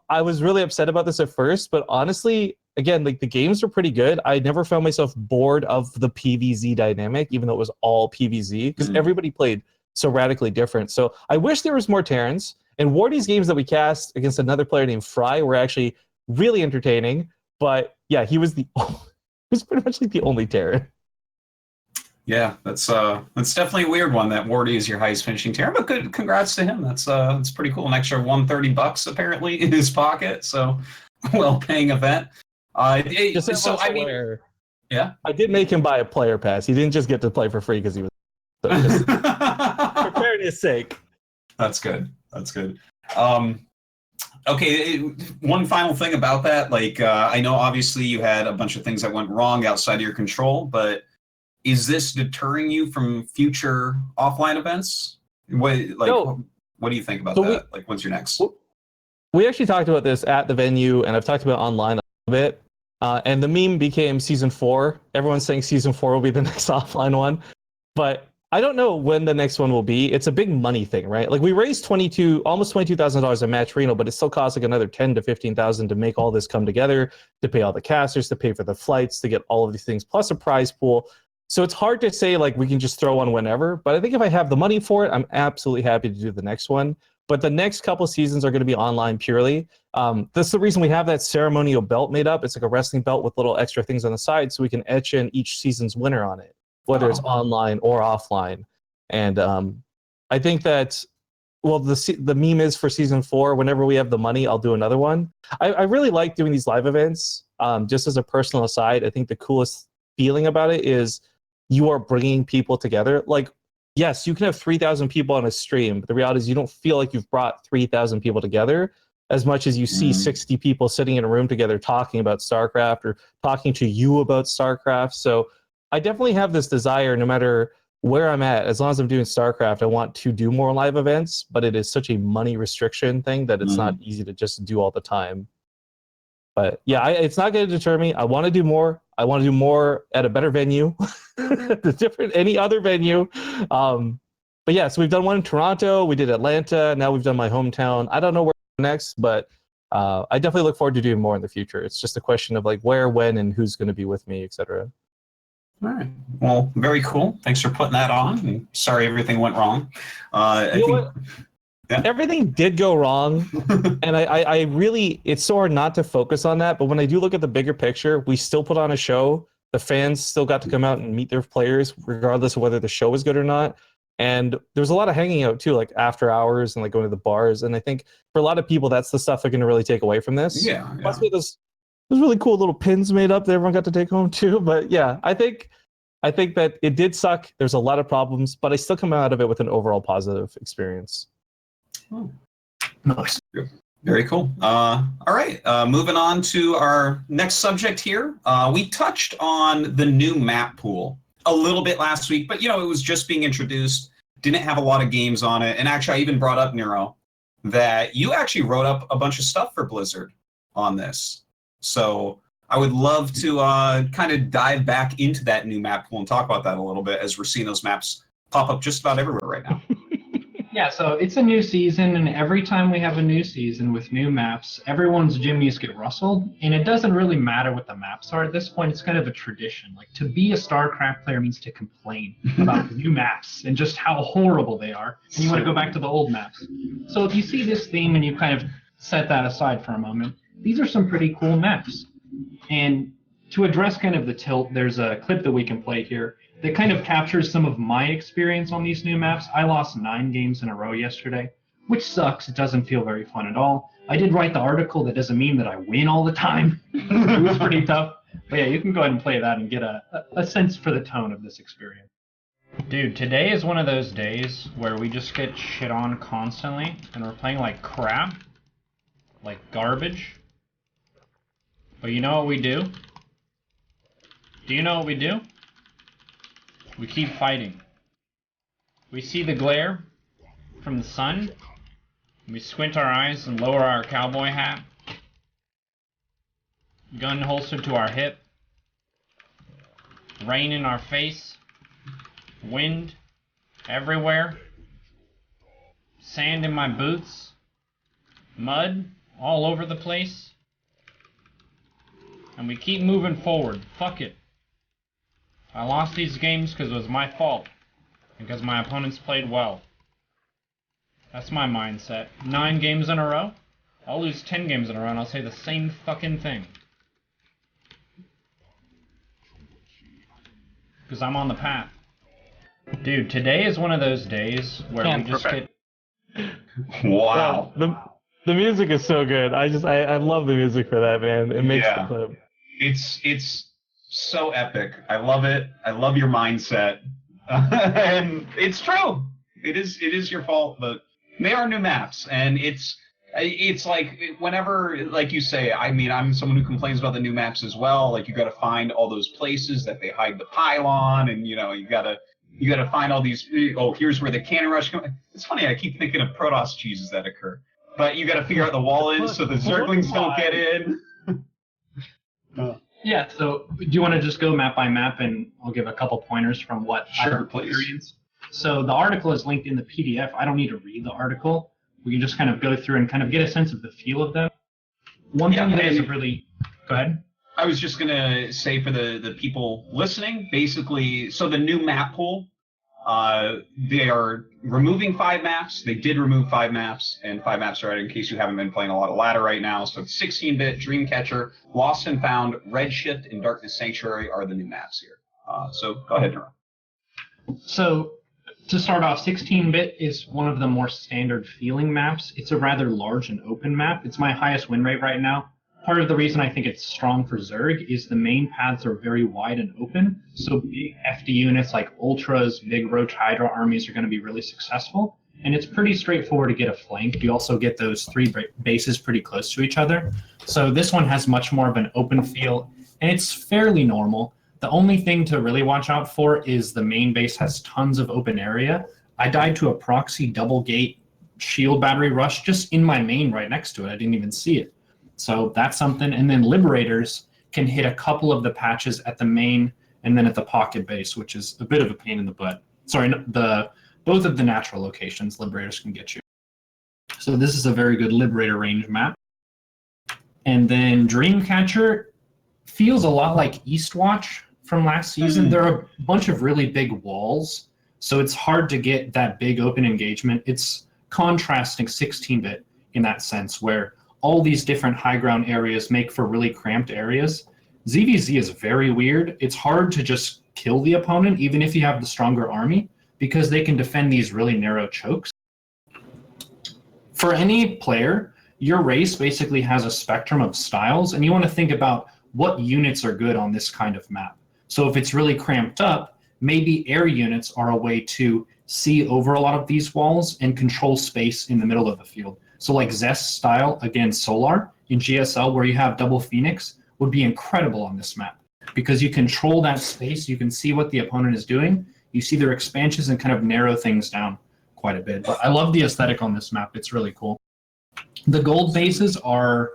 I was really upset about this at first, but honestly, again, like the games were pretty good. I never found myself bored of the PvZ dynamic, even though it was all PvZ, because everybody played so radically different. So I wish there was more Terrans, and Wardy's games that we cast against another player named Fry were actually really entertaining, but yeah, he was pretty much like the only Terran. Yeah, that's definitely a weird one that Wardy is your highest finishing Terran, but good, congrats to him. That's pretty cool. An extra $130 apparently in his pocket, so well-paying event. I did make him buy a player pass. He didn't just get to play for free because he was for fairness sake. That's good. Okay, one final thing about that. Like, I know obviously you had a bunch of things that went wrong outside of your control, but is this deterring you from future offline events? What do you think about that? Like, when's your next? We actually talked about this at the venue, and I've talked about it online a bit. And the meme became Season 4. Everyone's saying Season 4 will be the next offline one. But I don't know when the next one will be. It's a big money thing, right? Like we raised almost $22,000 at Match Reno, but it still costs like another $10,000 to $15,000 to make all this come together, to pay all the casters, to pay for the flights, to get all of these things, plus a prize pool. So it's hard to say like we can just throw one whenever. But I think if I have the money for it, I'm absolutely happy to do the next one. But the next couple seasons are going to be online purely. That's the reason we have that ceremonial belt made up. It's like a wrestling belt with little extra things on the side, so we can etch in each season's winner on it, whether it's online or offline. And I think that, well, the meme is for Season 4, whenever we have the money, I'll do another one. I really like doing these live events. Just as a personal aside, I think the coolest feeling about it is you are bringing people together. Like, yes, you can have 3,000 people on a stream, but the reality is you don't feel like you've brought 3,000 people together as much as you see 60 people sitting in a room together talking about StarCraft or talking to you about StarCraft. So I definitely have this desire, no matter where I'm at, as long as I'm doing StarCraft, I want to do more live events, but it is such a money restriction thing that it's not easy to just do all the time. But yeah, it's not going to deter me. I want to do more. I want to do more at a better venue, any other venue. But yeah, so we've done one in Toronto, we did Atlanta, now we've done my hometown. I don't know where next, but I definitely look forward to doing more in the future. It's just a question of like where, when, and who's going to be with me, etc. All right. Well, very cool. Thanks for putting that on. And sorry everything went wrong. Everything did go wrong, and I really, it's so hard not to focus on that, but when I do look at the bigger picture, we still put on a show. The fans still got to come out and meet their players, regardless of whether the show was good or not. And there's a lot of hanging out too, like after hours and like going to the bars. And I think for a lot of people, that's the stuff they're going to really take away from this. Yeah. Plus, there's really cool little pins made up that everyone got to take home too. But yeah, I think that it did suck. There's a lot of problems, but I still come out of it with an overall positive experience. Oh, nice. Very cool. All right. Moving on to our next subject here. We touched on the new map pool a little bit last week, but it was just being introduced. Didn't have a lot of games on it. And actually, I even brought up, Neuro, that you actually wrote up a bunch of stuff for Blizzard on this. So I would love to kind of dive back into that new map pool and talk about that a little bit, as we're seeing those maps pop up just about everywhere right now. Yeah, so it's a new season, and every time we have a new season with new maps, everyone's jimmies get rustled, and it doesn't really matter what the maps are at this point. It's kind of a tradition. Like, to be a StarCraft player means to complain about the new maps and just how horrible they are, and you want to go back to the old maps. So if you see this theme and you kind of set that aside for a moment, these are some pretty cool maps. And to address kind of the tilt, there's a clip that we can play here that kind of captures some of my experience on these new maps. I lost 9 games in a row yesterday, which sucks. It doesn't feel very fun at all. I did write the article. That doesn't mean that I win all the time. It was pretty tough. But yeah, you can go ahead and play that and get a sense for the tone of this experience. Dude, today is one of those days where we just get shit on constantly, and we're playing like crap, like garbage. But you know what we do? Do you know what we do? We keep fighting. We see the glare from the sun. We squint our eyes and lower our cowboy hat. Gun holstered to our hip. Rain in our face. Wind everywhere. Sand in my boots. Mud all over the place. And we keep moving forward. Fuck it. I lost these games because it was my fault. Because my opponents played well. That's my mindset. 9 games in a row? I'll lose 10 games in a row and I'll say the same fucking thing. Because I'm on the path. Dude, today is one of those days where we just get... Wow. The music is so good. I love the music for that, man. It makes the clip. It's so epic. I love it. I love your mindset. And it's true. It is your fault, but they are new maps, and it's like whenever, like you say, I mean, I'm someone who complains about the new maps as well. Like, you got to find all those places that they hide the pylon, and you gotta find all these. Oh, here's where the cannon rush comes. It's funny. I keep thinking of Protoss cheeses that occur, but you got to figure out the wall in so the Zerglings don't get in. Yeah, so do you want to just go map by map, and I'll give a couple pointers from what I've experienced? So the article is linked in the PDF. I don't need to read the article. We can just kind of go through and kind of get a sense of the feel of them. One thing that is really... Go ahead. I was just going to say for the people listening, basically, so the new map pool, they are removing 5 maps. They did remove 5 maps, and 5 maps are out in case you haven't been playing a lot of ladder right now. So it's 16-bit, Dreamcatcher, Lost and Found, Redshift, and Darkness Sanctuary are the new maps here. So go ahead, Neuro. So to start off, 16-bit is one of the more standard feeling maps. It's a rather large and open map. It's my highest win rate right now. Part of the reason I think it's strong for Zerg is the main paths are very wide and open, so big FD units like Ultras, big Roach Hydra armies are going to be really successful, and it's pretty straightforward to get a flank. You also get those 3 bases pretty close to each other, so this one has much more of an open feel, and it's fairly normal. The only thing to really watch out for is the main base has tons of open area. I died to a proxy double gate shield battery rush just in my main right next to it. I didn't even see it. So that's something. And then Liberators can hit a couple of the patches at the main and then at the pocket base, which is a bit of a pain in the butt. Sorry, both of the natural locations Liberators can get you. So this is a very good Liberator range map. And then Dreamcatcher feels a lot like Eastwatch from last season. There are a bunch of really big walls, so it's hard to get that big open engagement. It's contrasting 16-bit in that sense, where all these different high ground areas make for really cramped areas. ZVZ is very weird. It's hard to just kill the opponent, even if you have the stronger army, because they can defend these really narrow chokes. For any player, your race basically has a spectrum of styles, and you want to think about what units are good on this kind of map. So if it's really cramped up, maybe air units are a way to see over a lot of these walls and control space in the middle of the field. So like Zest style against Solar in GSL, where you have double Phoenix, would be incredible on this map because you control that space, you can see what the opponent is doing, you see their expansions and kind of narrow things down quite a bit. But I love the aesthetic on this map, it's really cool. The gold bases are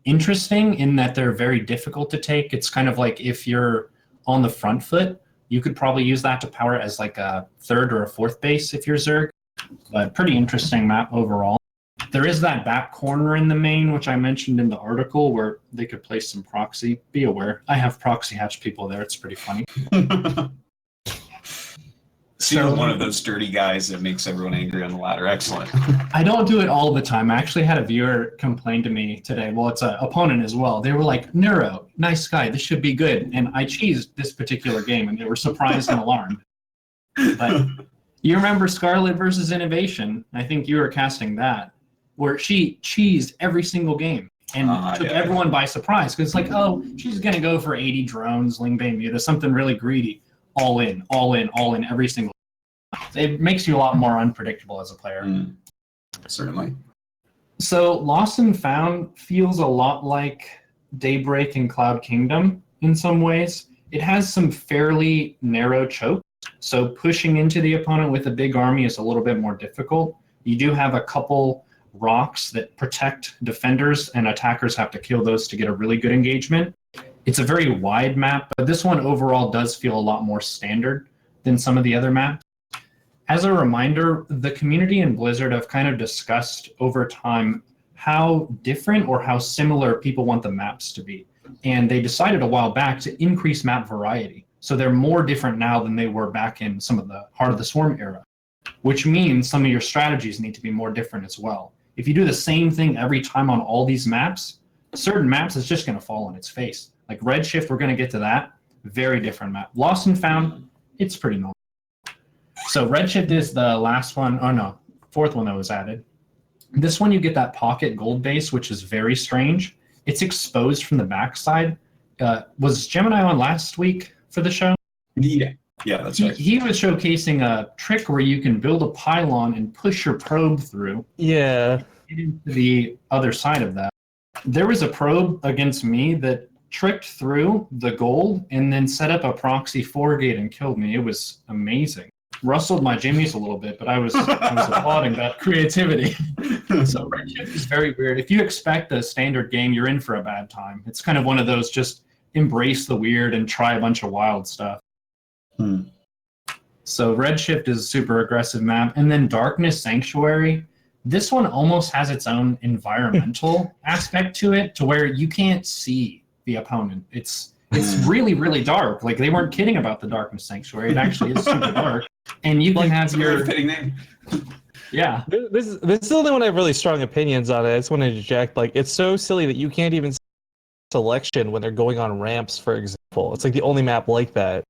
interesting in that they're very difficult to take. It's kind of like if you're on the front foot, you could probably use that to power as like a third or a fourth base if you're Zerg. But pretty interesting map overall. There is that back corner in the main, which I mentioned in the article, where they could place some proxy. Be aware. I have proxy hatch people there. It's pretty funny. So you're one of those dirty guys that makes everyone angry on the ladder. Excellent. I don't do it all the time. I actually had a viewer complain to me today. Well, it's an opponent as well. They were like, Neuro, nice guy. This should be good. And I cheesed this particular game, and they were surprised and alarmed. But you remember Scarlet versus Innovation? I think you were casting that, where she cheesed every single game and took everyone by surprise. Because it's like, oh, she's going to go for 80 drones, Lingbane Muta, something really greedy. All in, all in, all in, every single. It makes you a lot more unpredictable as a player. Certainly. So Lost and Found feels a lot like Daybreak and Cloud Kingdom in some ways. It has some fairly narrow chokes, so pushing into the opponent with a big army is a little bit more difficult. You do have a couple rocks that protect defenders, and attackers have to kill those to get a really good engagement. It's a very wide map, but this one overall does feel a lot more standard than some of the other maps. As a reminder, the community and Blizzard have kind of discussed over time how different or how similar people want the maps to be. And they decided a while back to increase map variety. So they're more different now than they were back in some of the Heart of the Swarm era, which means some of your strategies need to be more different as well. If you do the same thing every time on all these maps, certain maps is just going to fall on its face. Like Redshift, we're going to get to that. Very different map. Lost and Found, it's pretty normal. So Redshift is the last one, oh no, fourth one that was added. This one you get that pocket gold base, which is very strange. It's exposed from the backside. Was Gemini on last week for the show? Yeah, that's right. He was showcasing a trick where you can build a pylon and push your probe through. Yeah. Into the other side of that. There was a probe against me that tricked through the gold and then set up a proxy 4-gate and killed me. It was amazing. Rustled my jimmies a little bit, but I was applauding that creativity. So Redshift is very weird. If you expect a standard game, you're in for a bad time. It's kind of one of those just embrace the weird and try a bunch of wild stuff. So Redshift is a super aggressive map. And then Darkness Sanctuary, this one almost has its own environmental aspect to it, to where you can't see the opponent. It's really, really dark. Like, they weren't kidding about the Darkness Sanctuary. It actually is super dark. And you can have your... fitting name. Yeah. This is the only one I have really strong opinions on it. I just want to interject. Like, it's so silly that you can't even see selection when they're going on ramps, for example. It's like the only map like that.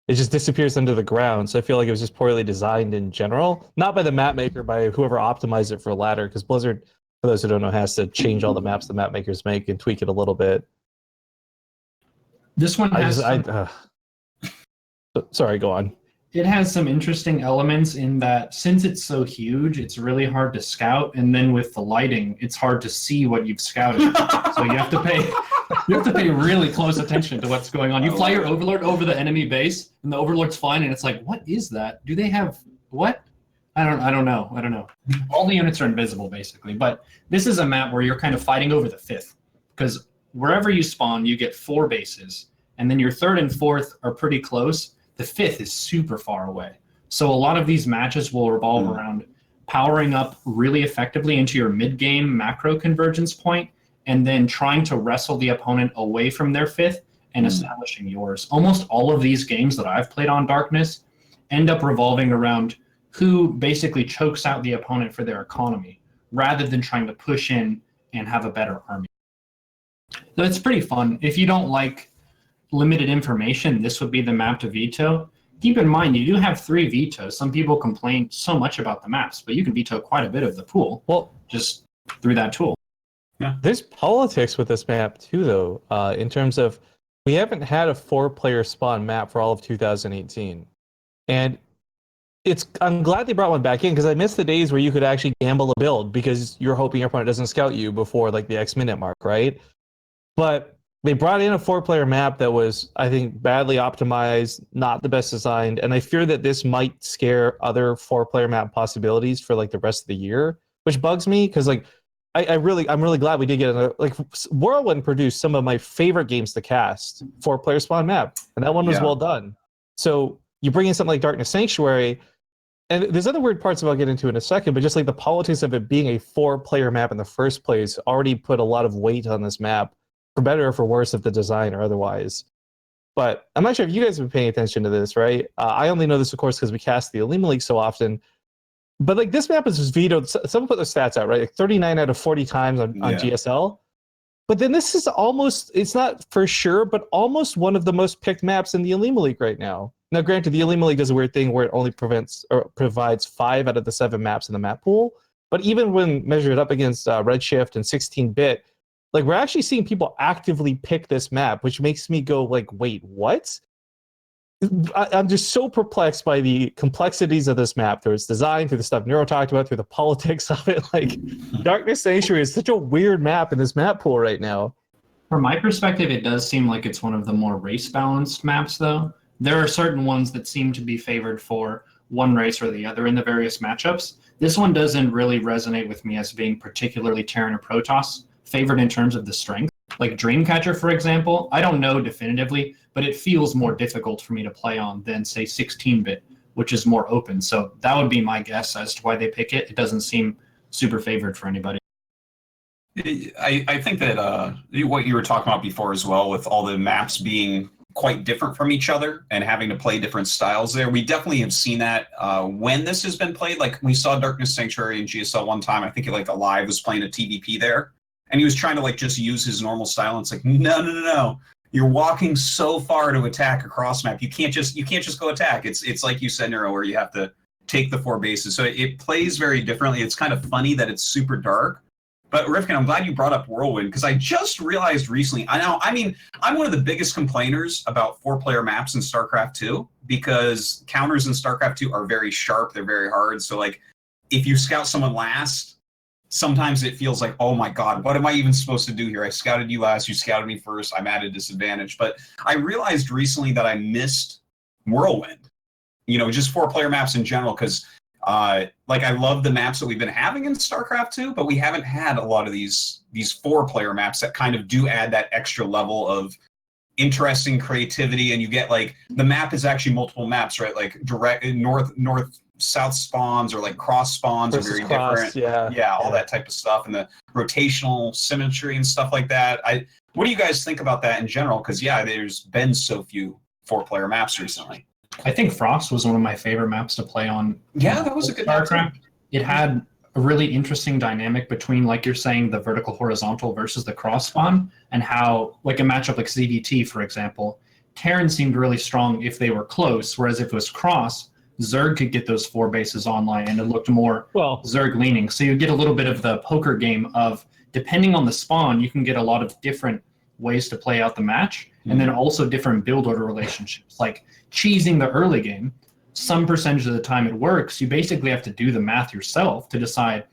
It just disappears under the ground. So I feel like it was just poorly designed in general. Not by the map maker, by whoever optimized it for ladder. Because Blizzard, for those who don't know, has to change all the maps the map makers make and tweak it a little bit. This one has... Sorry, go on. It has some interesting elements in that since it's so huge, it's really hard to scout, and then with the lighting, it's hard to see what you've scouted. So you have to pay really close attention to what's going on. You fly your Overlord over the enemy base, and the Overlord's flying, and it's like, what is that? Do they have what? I don't know. All the units are invisible basically, but this is a map where you're kind of fighting over the fifth, because wherever you spawn, you get 4 bases, and then your third and fourth are pretty close. The fifth is super far away. So a lot of these matches will revolve around powering up really effectively into your mid-game macro convergence point, and then trying to wrestle the opponent away from their fifth and establishing yours. Almost all of these games that I've played on Darkness end up revolving around who basically chokes out the opponent for their economy, rather than trying to push in and have a better army. So it's pretty fun. If you don't like limited information, this would be the map to veto. Keep in mind, you do have 3 vetoes. Some people complain so much about the maps, but you can veto quite a bit of the pool just through that tool. Yeah. There's politics with this map too, though, in terms of we haven't had a 4-player spawn map for all of 2018. And I'm glad they brought one back in, because I miss the days where you could actually gamble a build because you're hoping your opponent doesn't scout you before like the X minute mark, right? But they brought in a 4-player map that was, I think, badly optimized, not the best designed, and I fear that this might scare other 4-player map possibilities for like the rest of the year, which bugs me, because like I'm really glad we did get another. Like, Whirlwind produced some of my favorite games to cast, 4-player spawn map, and that one was well done. So you bring in something like Darkness Sanctuary, and there's other weird parts I'll get into in a second, but just like the politics of it being a 4-player map in the first place already put a lot of weight on this map, for better or for worse of the design or otherwise. But I'm not sure if you guys have been paying attention to this, right? I only know this, of course, because we cast the Elima League so often. But like this map is just vetoed. Someone put the stats out, right? Like 39 out of 40 times on GSL. But then this is almost, it's not for sure, but almost one of the most picked maps in the Elima League right now. Now, granted, the Elima League does a weird thing where it only provides 5 out of the 7 maps in the map pool. But even when measured up against Redshift and 16-bit, like we're actually seeing people actively pick this map, which makes me go like, wait, what? I'm just so perplexed by the complexities of this map, through its design, through the stuff Neuro talked about, through the politics of it. Like, Darkness Sanctuary is such a weird map in this map pool right now. From my perspective, it does seem like it's one of the more race-balanced maps, though. There are certain ones that seem to be favored for one race or the other in the various matchups. This one doesn't really resonate with me as being particularly Terran or Protoss favored in terms of the strength. Like Dreamcatcher, for example, I don't know definitively, but it feels more difficult for me to play on than, say, 16-bit, which is more open. So that would be my guess as to why they pick it. It doesn't seem super favored for anybody. I think that what you were talking about before as well, with all the maps being quite different from each other and having to play different styles there, we definitely have seen that when this has been played. Like, we saw Darkness Sanctuary in GSL one time. I think like Alive was playing a TVP there, and he was trying to like just use his normal style, and it's like, no. You're walking so far to attack across map. You can't just go attack. It's like you said, Neuro, where you have to take the 4 bases. So it plays very differently. It's kind of funny that it's super dark. But Rifkin, I'm glad you brought up Whirlwind, because I just realized recently, I'm one of the biggest complainers about 4-player maps in StarCraft 2, because counters in StarCraft 2 are very sharp, they're very hard. So like, if you scout someone last, sometimes it feels like, oh my God, what am I even supposed to do here? I scouted you last, you scouted me first, I'm at a disadvantage. But I realized recently that I missed Whirlwind, just 4-player maps in general, because like, I love the maps that we've been having in StarCraft 2, but we haven't had a lot of these 4-player maps that kind of do add that extra level of interesting creativity. And you get like, the map is actually multiple maps, right? Like direct north-south spawns, or like cross spawns are very different. Yeah, all that type of stuff, and the rotational symmetry and stuff like that. What do you guys think about that in general? Because there's been so few 4-player maps recently. I think Frost was one of my favorite maps to play on. Yeah, that was a good StarCraft. It had a really interesting dynamic between, like you're saying, the vertical horizontal versus the cross spawn, and how, like a matchup like ZVT, for example, Terran seemed really strong if they were close, whereas if it was cross, Zerg could get those 4 bases online, and it looked more Zerg leaning. So you get a little bit of the poker game of, depending on the spawn, you can get a lot of different ways to play out the match, and then also different build order relationships. Like cheesing the early game, some percentage of the time it works. You basically have to do the math yourself to decide,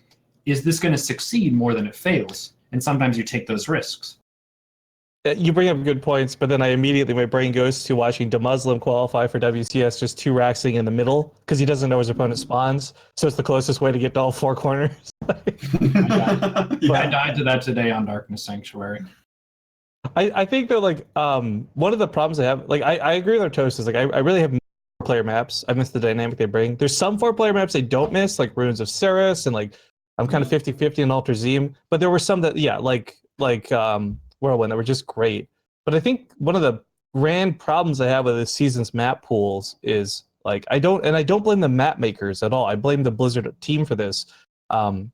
is this going to succeed more than it fails? And sometimes you take those risks. You bring up good points, but then my brain goes to watching DeMuslim qualify for WCS, just 2-raxing in the middle, because he doesn't know his opponent spawns, so it's the closest way to get to all 4 corners. I died to that today on Darkness Sanctuary. I think that like one of the problems I have, like I agree with Artosis, like I really have 4-player maps. I miss the dynamic they bring. There's some 4-player maps I don't miss, like Ruins of Ceres, and like I'm kind of 50-50 in Alter Zim, but there were some that like Whirlwind that were just great. But I think one of the grand problems I have with this season's map pools is like I don't blame the map makers at all. I blame the Blizzard team for this. And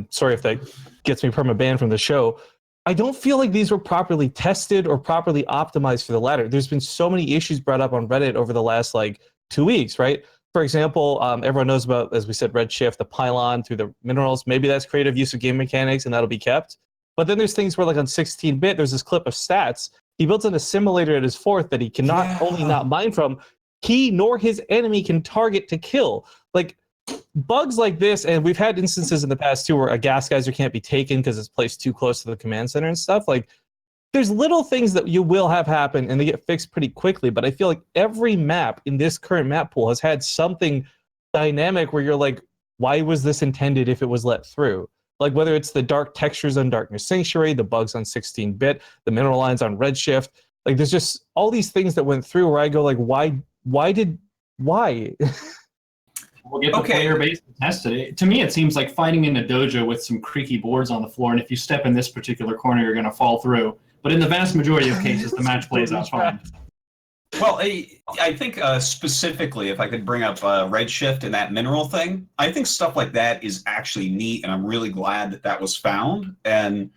sorry if that gets me perma-banned from the show. I don't feel like these were properly tested or properly optimized for the ladder. There's been so many issues brought up on Reddit over the last 2 weeks, right? For example, everyone knows about, as we said, Redshift, the pylon through the minerals. Maybe that's creative use of game mechanics and that'll be kept. But then there's things where, like on 16-bit, there's this clip of stats. He builds an assimilator at his 4th that he cannot only not mine from, he nor his enemy can target to kill. Like, bugs like this, and we've had instances in the past too where a gas geyser can't be taken because it's placed too close to the command center and stuff. Like, there's little things that you will have happen and they get fixed pretty quickly, but I feel like every map in this current map pool has had something dynamic where you're like, why was this intended if it was let through? Like whether it's the dark textures on Darkness Sanctuary, the bugs on 16-bit, the mineral lines on Redshift. Like there's just all these things that went through where I go like, why? We'll get the player base to test it. To me, it seems like fighting in a dojo with some creaky boards on the floor, and if you step in this particular corner, you're going to fall through. But in the vast majority of cases, the match plays out fine. Well, I think specifically, if I could bring up Redshift and that mineral thing, I think stuff like that is actually neat, and I'm really glad that that was found. And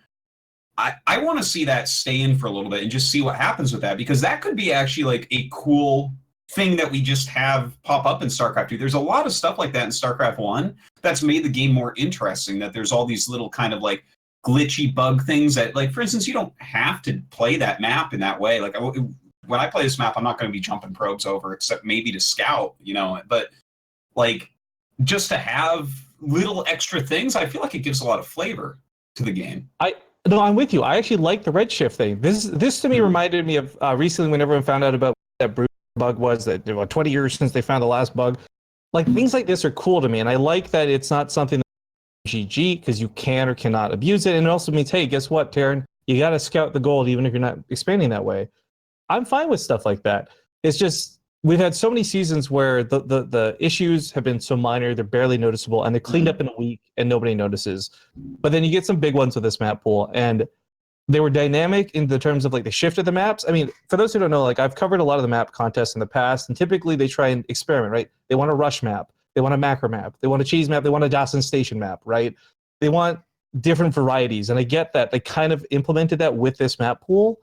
I want to see that stay in for a little bit and just see what happens with that, because that could be actually like a cool thing that we just have pop up in StarCraft 2. There's a lot of stuff like that in StarCraft 1 that's made the game more interesting, that there's all these little kind of like glitchy bug things that, like, for instance, you don't have to play that map in that way. Like when I play this map, I'm not going to be jumping probes over except maybe to scout, you know, but like just to have little extra things, I feel like it gives a lot of flavor to the game. No, I'm with you. I actually like the Redshift thing. This to me reminded me of recently when everyone found out about that brute bug was that 20 years since they found the last bug. Like things like this are cool to me, and I like that it's not something that GG because you can or cannot abuse it, and it also means, hey, guess what, Taryn? You got to scout the gold even if you're not expanding that way. I'm fine with stuff like that. It's just we've had so many seasons where the issues have been so minor, they're barely noticeable, and they're cleaned up in a week and nobody notices. But then you get some big ones with this map pool, and they were dynamic in the terms of like the shift of the maps. I mean, for those who don't know, like I've covered a lot of the map contests in the past, and typically they try and experiment, right? They want a rush map, they want a macro map, they want a cheese map, they want a Dawson Station map, right? They want different varieties, and I get that they kind of implemented that with this map pool,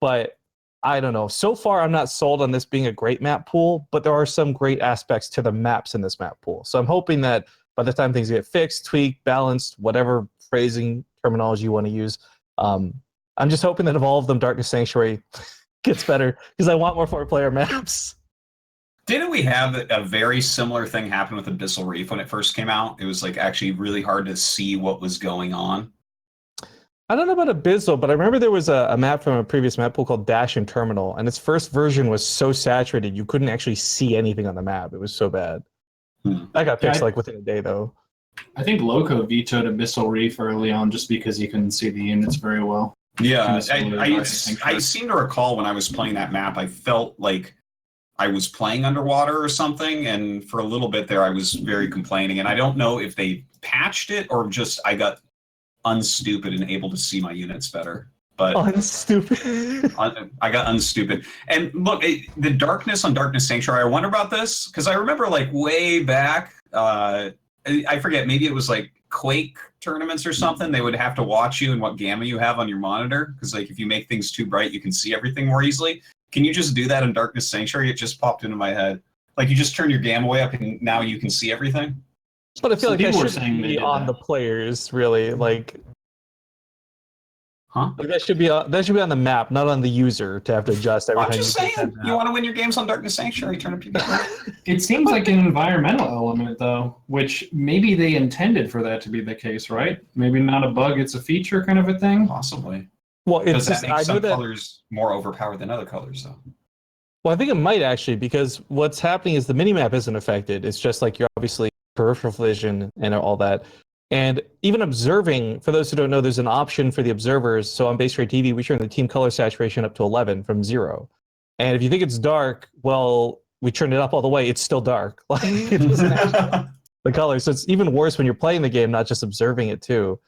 but I don't know. So far, I'm not sold on this being a great map pool, but there are some great aspects to the maps in this map pool. So I'm hoping that by the time things get fixed, tweaked, balanced, whatever phrasing terminology you want to use, I'm just hoping that of all of them, Darkness Sanctuary gets better because I want more 4-player maps. Didn't we have a very similar thing happen with Abyssal Reef when it first came out? It was like actually really hard to see what was going on. I don't know about Abyssal, but I remember there was a map from a previous map pool called Dash and Terminal, and its first version was so saturated you couldn't actually see anything on the map. It was so bad. That got fixed like within a day, though. I think Loco vetoed Abyssal Reef early on just because he couldn't see the units very well. Yeah, I seem to recall when I was playing that map, I felt like I was playing underwater or something, and for a little bit there I was very complaining, and I don't know if they patched it or just I got unstupid and able to see my units better. But unstupid. I got unstupid. And look, the darkness on Darkness Sanctuary, I wonder about this, because I remember like way back, I forget, maybe it was like Quake tournaments or something, they would have to watch you and what gamma you have on your monitor, because like if you make things too bright, you can see everything more easily. Can you just do that in Darkness Sanctuary? It just popped into my head. Like you just turn your gamma way up and now you can see everything? But I feel like that should be on the players, really. Like, like that should be on the map, not on the user to have to adjust every time. I'm just saying, you want to win your games on Darkness Sanctuary, turn up your gamma. It seems like an environmental element, though, which maybe they intended for that to be the case, right? Maybe not a bug, it's a feature kind of a thing? Possibly. Well, it's does that make some colors more overpowered than other colors, though? Well, I think it might actually, because what's happening is the minimap isn't affected. It's just like you're obviously peripheral vision and all that. And even observing, for those who don't know, there's an option for the observers. So on Base Rate TV, we turn the team color saturation up to 11 from 0. And if you think it's dark, well, we turn it up all the way. It's still dark. Like it doesn't have the color. So it's even worse when you're playing the game, not just observing it too.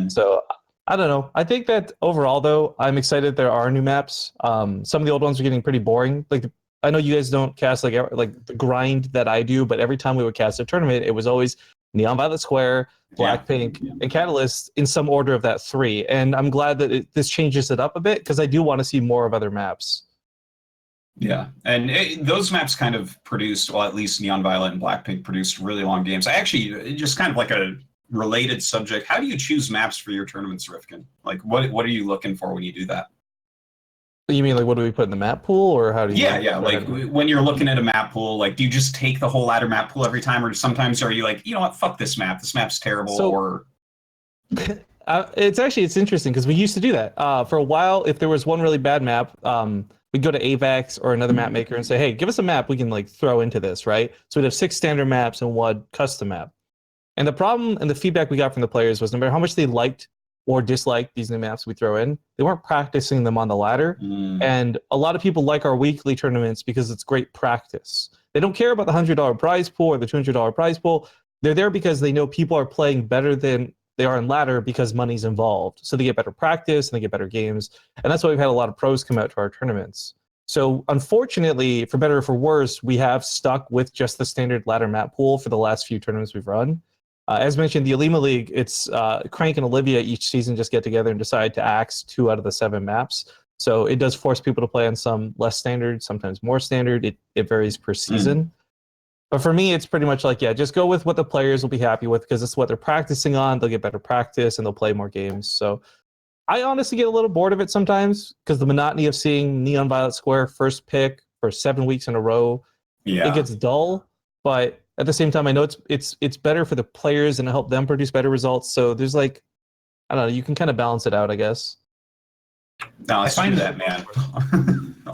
So I don't know. I think that overall, though, I'm excited there are new maps. Some of the old ones are getting pretty boring. Like I know you guys don't cast like the grind that I do, but every time we would cast a tournament, it was always Neon Violet Square, Black Pink, and Catalyst in some order of that 3. And I'm glad that this changes it up a bit because I do want to see more of other maps. Yeah, and those maps kind of produced, well, at least Neon Violet and Black Pink produced really long games. I actually, just kind of like a related subject, how do you choose maps for your tournaments, Rifkin? Like, what are you looking for when you do that? You mean like what do we put in the map pool, or how do you? Yeah. Like when you're looking at a map pool, like do you just take the whole ladder map pool every time, or sometimes are you like, you know what, fuck this map. This map's terrible. So, or it's interesting because we used to do that for a while. If there was one really bad map, we'd go to AVAX or another map maker and say, hey, give us a map we can like throw into this, right? So we'd have 6 standard maps and 1 custom map. And the problem and the feedback we got from the players was no matter how much they liked or disliked these new maps we throw in, they weren't practicing them on the ladder. And a lot of people like our weekly tournaments because it's great practice. They don't care about the $100 prize pool or the $200 prize pool. They're there because they know people are playing better than they are in ladder because money's involved. So they get better practice and they get better games. And that's why we've had a lot of pros come out to our tournaments. So unfortunately, for better or for worse, we have stuck with just the standard ladder map pool for the last few tournaments we've run. As mentioned, the Alima League, it's Crank and Olivia each season just get together and decide to axe 2 out of the 7 maps. So it does force people to play on some less standard, sometimes more standard. It varies per season. But for me, it's pretty much like, yeah, just go with what the players will be happy with because it's what they're practicing on. They'll get better practice and they'll play more games. So I honestly get a little bored of it sometimes because the monotony of seeing Neon Violet Square first pick for 7 weeks in a row, it gets dull. But at the same time, I know it's better for the players and to help them produce better results. So there's like, I don't know, you can kind of balance it out, I guess. No, I find that, man.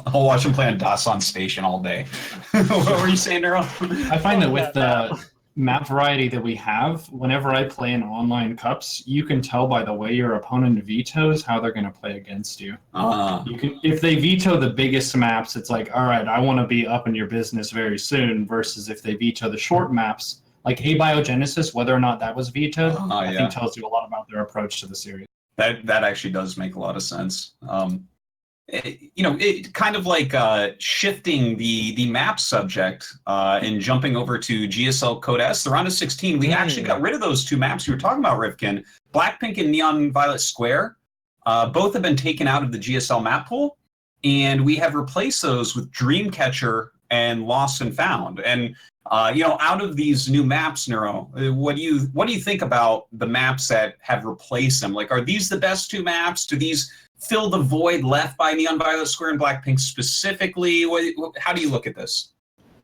I'll watch them play on Dasan Station all day. What were you saying, Neuro? I find that with the map variety that we have, whenever I play in online cups, you can tell by the way your opponent vetoes how they're going to play against you. You can, if they veto the biggest maps, it's like, all right, I want to be up in your business very soon. Versus if they veto the short maps, like Abiogenesis, whether or not that was vetoed, I think tells you a lot about their approach to the series. That actually does make a lot of sense. It kind of like shifting the map subject and jumping over to GSL Code S, the round of 16. We actually got rid of those 2 maps you were talking about, Rifkin. Blackpink and Neon Violet Square. Both have been taken out of the GSL map pool, and we have replaced those with Dreamcatcher and Lost and Found. And out of these new maps, Neuro, what do you think about the maps that have replaced them? Like, are these the best 2 maps? Do these fill the void left by Neon Violet Square and Blackpink specifically? How do you look at this?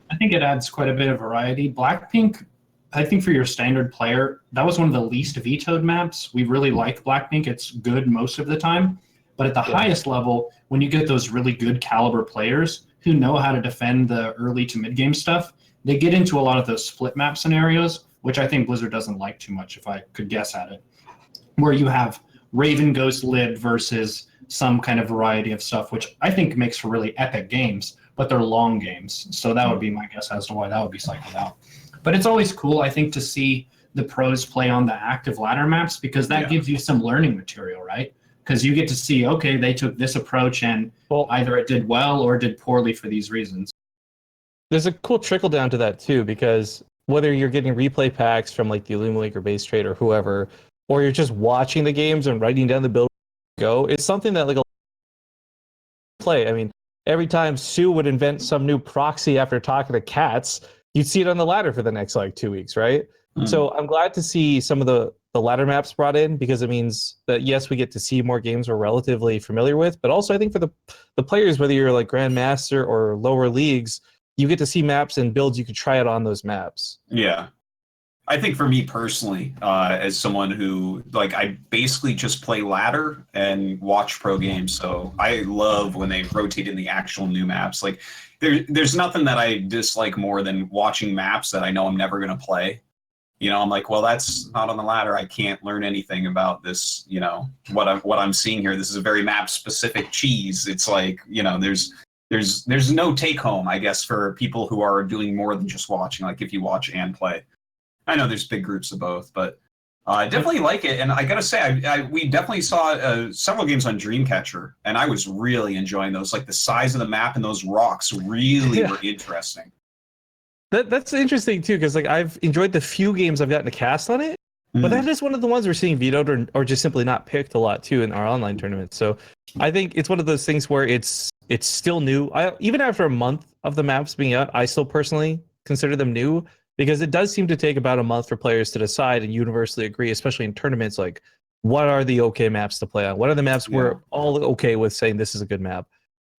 I think it adds quite a bit of variety. Blackpink, I think for your standard player, that was one of the least vetoed maps. We really like Blackpink. It's good most of the time. But at the highest level, when you get those really good caliber players who know how to defend the early to mid-game stuff, they get into a lot of those split map scenarios, which I think Blizzard doesn't like too much, if I could guess at it, where you have Raven Ghost Lid versus some kind of variety of stuff, which I think makes for really epic games, but they're long games. So that would be my guess as to why that would be cycled out. But it's always cool, I think, to see the pros play on the active ladder maps because that gives you some learning material, right? Because you get to see, okay, they took this approach and either it did well or did poorly for these reasons. There's a cool trickle down to that too, because whether you're getting replay packs from like the Illuma League or Base Trade or whoever, or you're just watching the games and writing down the build go, it's something that like a play. I mean, every time Sue would invent some new proxy after talking to cats, you'd see it on the ladder for the next like 2 weeks, right? So I'm glad to see some of the ladder maps brought in because it means that yes, we get to see more games we're relatively familiar with, but also I think for the players, whether you're like Grandmaster or lower leagues, you get to see maps and builds you could try it on those maps. Yeah. I think for me personally, as someone who, like, I basically just play ladder and watch pro games, so I love when they rotate in the actual new maps. Like, there's nothing that I dislike more than watching maps that I know I'm never going to play. I'm like, well, that's not on the ladder. I can't learn anything about this, what I'm seeing here. This is a very map-specific cheese. It's like, there's no take-home, I guess, for people who are doing more than just watching, like if you watch and play. I know there's big groups of both, but I definitely like it. And I got to say, we definitely saw several games on Dreamcatcher, and I was really enjoying those. Like the size of the map and those rocks really were interesting. That's interesting, too, because like I've enjoyed the few games I've gotten to cast on it, but that is one of the ones we're seeing vetoed or just simply not picked a lot, too, in our online tournaments. So I think it's one of those things where it's still new. Even after a month of the maps being out, I still personally consider them new because it does seem to take about a month for players to decide and universally agree, especially in tournaments, like what are the okay maps to play on? What are the maps we're all okay with saying this is a good map?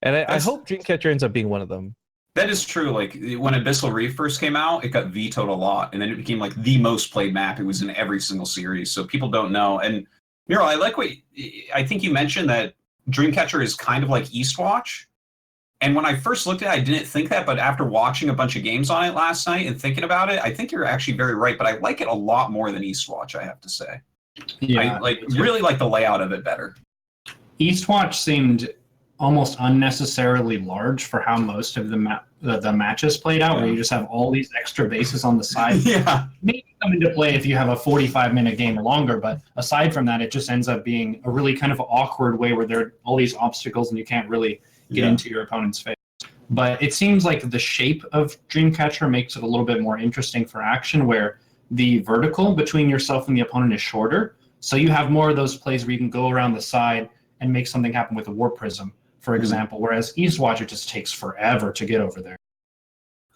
And I hope Dreamcatcher ends up being one of them. That is true. Like when Abyssal Reef first came out, it got vetoed a lot, and then it became like the most played map. It was in every single series, so people don't know. And Neuro, I like what I think you mentioned that Dreamcatcher is kind of like Eastwatch, And when I first looked at it, I didn't think that, but after watching a bunch of games on it last night and thinking about it, I think you're actually very right. But I like it a lot more than Eastwatch, I have to say. Yeah, I really like the layout of it better. Eastwatch seemed almost unnecessarily large for how most of the matches played out, where you just have all these extra bases on the side. Yeah. Maybe come into play if you have a 45-minute game or longer, but aside from that, it just ends up being a really kind of awkward way where there are all these obstacles and you can't really get into your opponent's face. But it seems like the shape of Dreamcatcher makes it a little bit more interesting for action, where the vertical between yourself and the opponent is shorter. So you have more of those plays where you can go around the side and make something happen with a Warp Prism, for example, whereas Eastwatch, it just takes forever to get over there.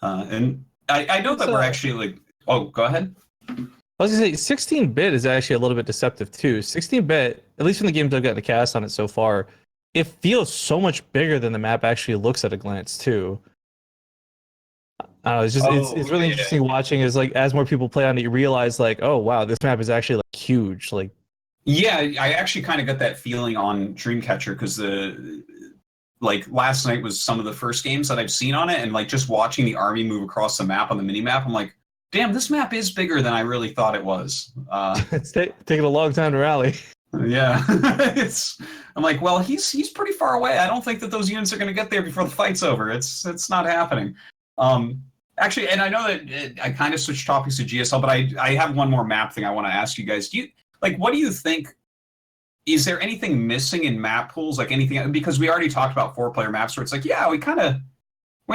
And I know that we're actually like... Oh, go ahead. I was going to say, 16-bit is actually a little bit deceptive, too. 16-bit, at least from the games I've gotten a cast on it so far, it feels so much bigger than the map actually looks at a glance, too. It's just it's really interesting watching as more people play on it, you realize like, oh wow, this map is actually like huge. Like, yeah, I actually kind of got that feeling on Dreamcatcher because last night was some of the first games that I've seen on it, and like just watching the army move across the map on the mini map, I'm like, damn, this map is bigger than I really thought it was. It's taking a long time to rally. Yeah, I'm like, well, he's pretty far away. I don't think that those units are going to get there before the fight's over. It's not happening. Actually, and I know that I kind of switched topics to GSL, but I have one more map thing I want to ask you guys. What do you think? Is there anything missing in map pools? Like anything? Because we already talked about 4-player maps where it's like, yeah, we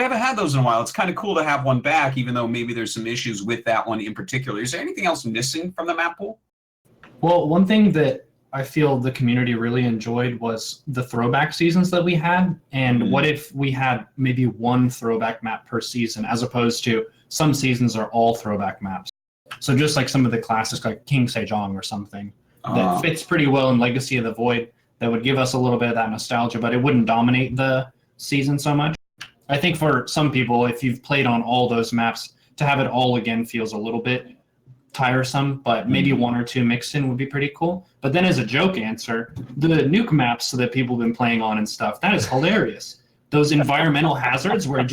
haven't had those in a while. It's kind of cool to have one back, even though maybe there's some issues with that one in particular. Is there anything else missing from the map pool? Well, one thing that I feel the community really enjoyed was the throwback seasons that we had. And what if we had maybe one throwback map per season, as opposed to some seasons are all throwback maps. So just like some of the classics like King Sejong or something that fits pretty well in Legacy of the Void, that would give us a little bit of that nostalgia, but it wouldn't dominate the season so much. I think for some people, if you've played on all those maps, to have it all again feels a little bit tiresome, but maybe one or two mixed in would be pretty cool. But then as a joke answer, the nuke maps that people have been playing on and stuff, that is hilarious. Those environmental hazards where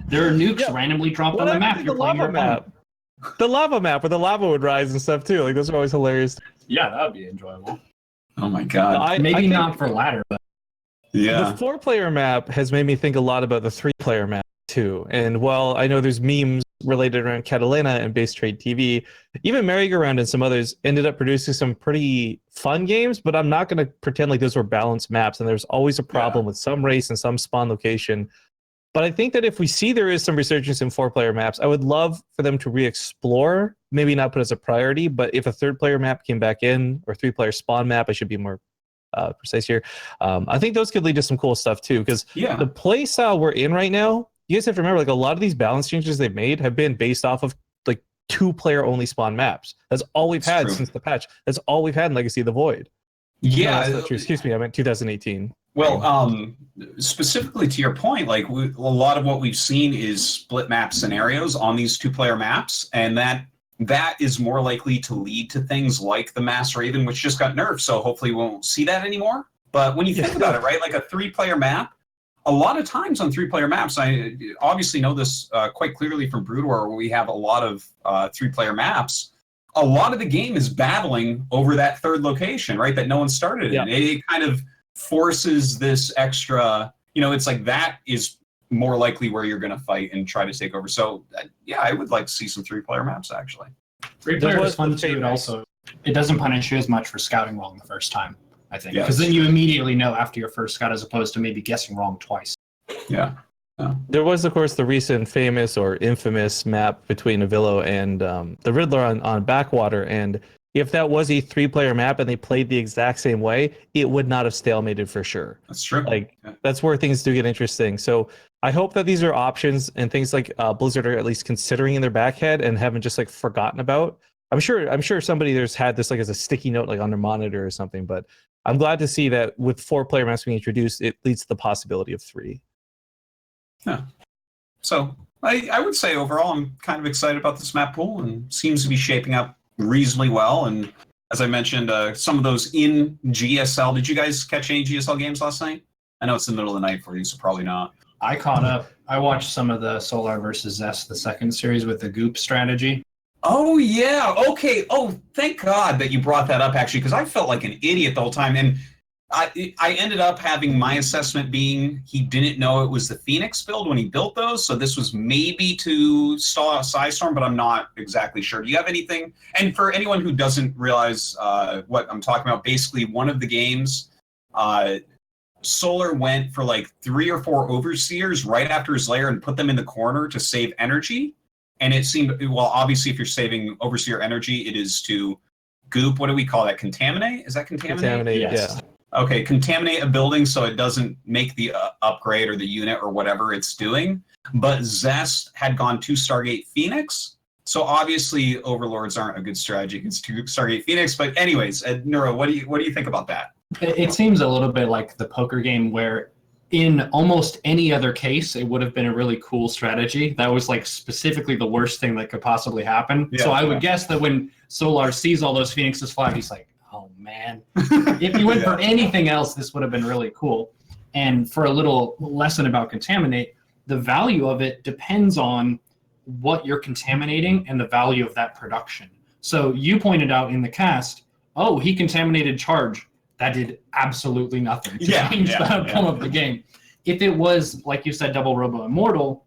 there are nukes randomly dropped on the map. You're playing your map. The lava map where the lava would rise and stuff too. Like those are always hilarious. Yeah, that would be enjoyable. Oh my god. Maybe not for ladder, but yeah. The 4-player map has made me think a lot about the 3-player map too. And while I know there's memes related around Catalina and Base Trade TV, even Merry-Go-Round and some others ended up producing some pretty fun games, but I'm not going to pretend like those were balanced maps, and there's always a problem with some race and some spawn location. But I think that if we see there is some resurgence in 4-player maps, I would love for them to re-explore, maybe not put as a priority, but if a 3rd-player map came back in, or 3-player spawn map, I should be more precise here. I think those could lead to some cool stuff too, because the play style we're in right now, you guys have to remember, like a lot of these balance changes they've made have been based off of like 2-player only spawn maps. That's all we've had since the patch. That's all we've had in Legacy of the Void. Yeah. No, that's not true. Excuse me, I meant 2018. Well, specifically to your point, like a lot of what we've seen is split map scenarios on these 2-player maps, and that is more likely to lead to things like the Mass Raven, which just got nerfed, so hopefully we won't see that anymore. But when you think about it, right, like a 3-player map, a lot of times on 3-player maps, I obviously know this quite clearly from Brood War, where we have a lot of 3-player maps. A lot of the game is battling over that 3rd location, right, that no one started in. It kind of forces this extra, it's like that is more likely where you're going to fight and try to take over. So, yeah, I would like to see some 3-player maps, actually. 3-player is fun, too, and also it doesn't punish you as much for scouting wrong the first time, I think. Because then you immediately know after your first scout, as opposed to maybe guessing wrong twice. Yeah. There was, of course, the recent famous or infamous map between Avillo and the Riddler on Backwater, and if that was a 3-player map and they played the exact same way, it would not have stalemated for sure. That's true. That's where things do get interesting. So I hope that these are options and things like Blizzard are at least considering in their backhead and haven't just like forgotten about. I'm sure somebody there's had this like as a sticky note like on their monitor or something, but I'm glad to see that with 4-player maps being introduced, it leads to the possibility of 3. Yeah. So I would say overall I'm kind of excited about this map pool and seems to be shaping up reasonably well. And as I mentioned, some of those in GSL. Did you guys catch any GSL games last night? I know it's the middle of the night for you, so probably not. I caught up. I watched some of the Solar versus Zest, the second series with the Goop strategy. Oh, yeah. Okay. Oh, thank God that you brought that up, actually, because I felt like an idiot the whole time. And I ended up having my assessment being he didn't know it was the Phoenix build when he built those. So this was maybe to stall out Psystorm, but I'm not exactly sure. Do you have anything? And for anyone who doesn't realize what I'm talking about, basically one of the games, Solar went for like 3 or 4 Overseers right after his lair and put them in the corner to save energy. And it seemed, well, obviously, if you're saving Overseer energy, it is to goop. What do we call that? Contaminate? Is that contaminate? Contaminate, Yes. yeah. Okay, contaminate a building so it doesn't make the upgrade or the unit or whatever it's doing. But Zest had gone to Stargate Phoenix. So obviously, Overlords aren't a good strategy against Stargate Phoenix. But anyways, Neuro, what do you think about that? It seems a little bit like the poker game where in almost any other case, it would have been a really cool strategy. That was like specifically the worst thing that could possibly happen. Yeah, so I would guess that when Solar sees all those Phoenixes fly, he's like, oh man, if he went for anything else, this would have been really cool. And for a little lesson about Contaminate, the value of it depends on what you're contaminating and the value of that production. So you pointed out in the cast, oh, he contaminated Charge. That did absolutely nothing to change the outcome of the game. If it was, like you said, Double Robo Immortal,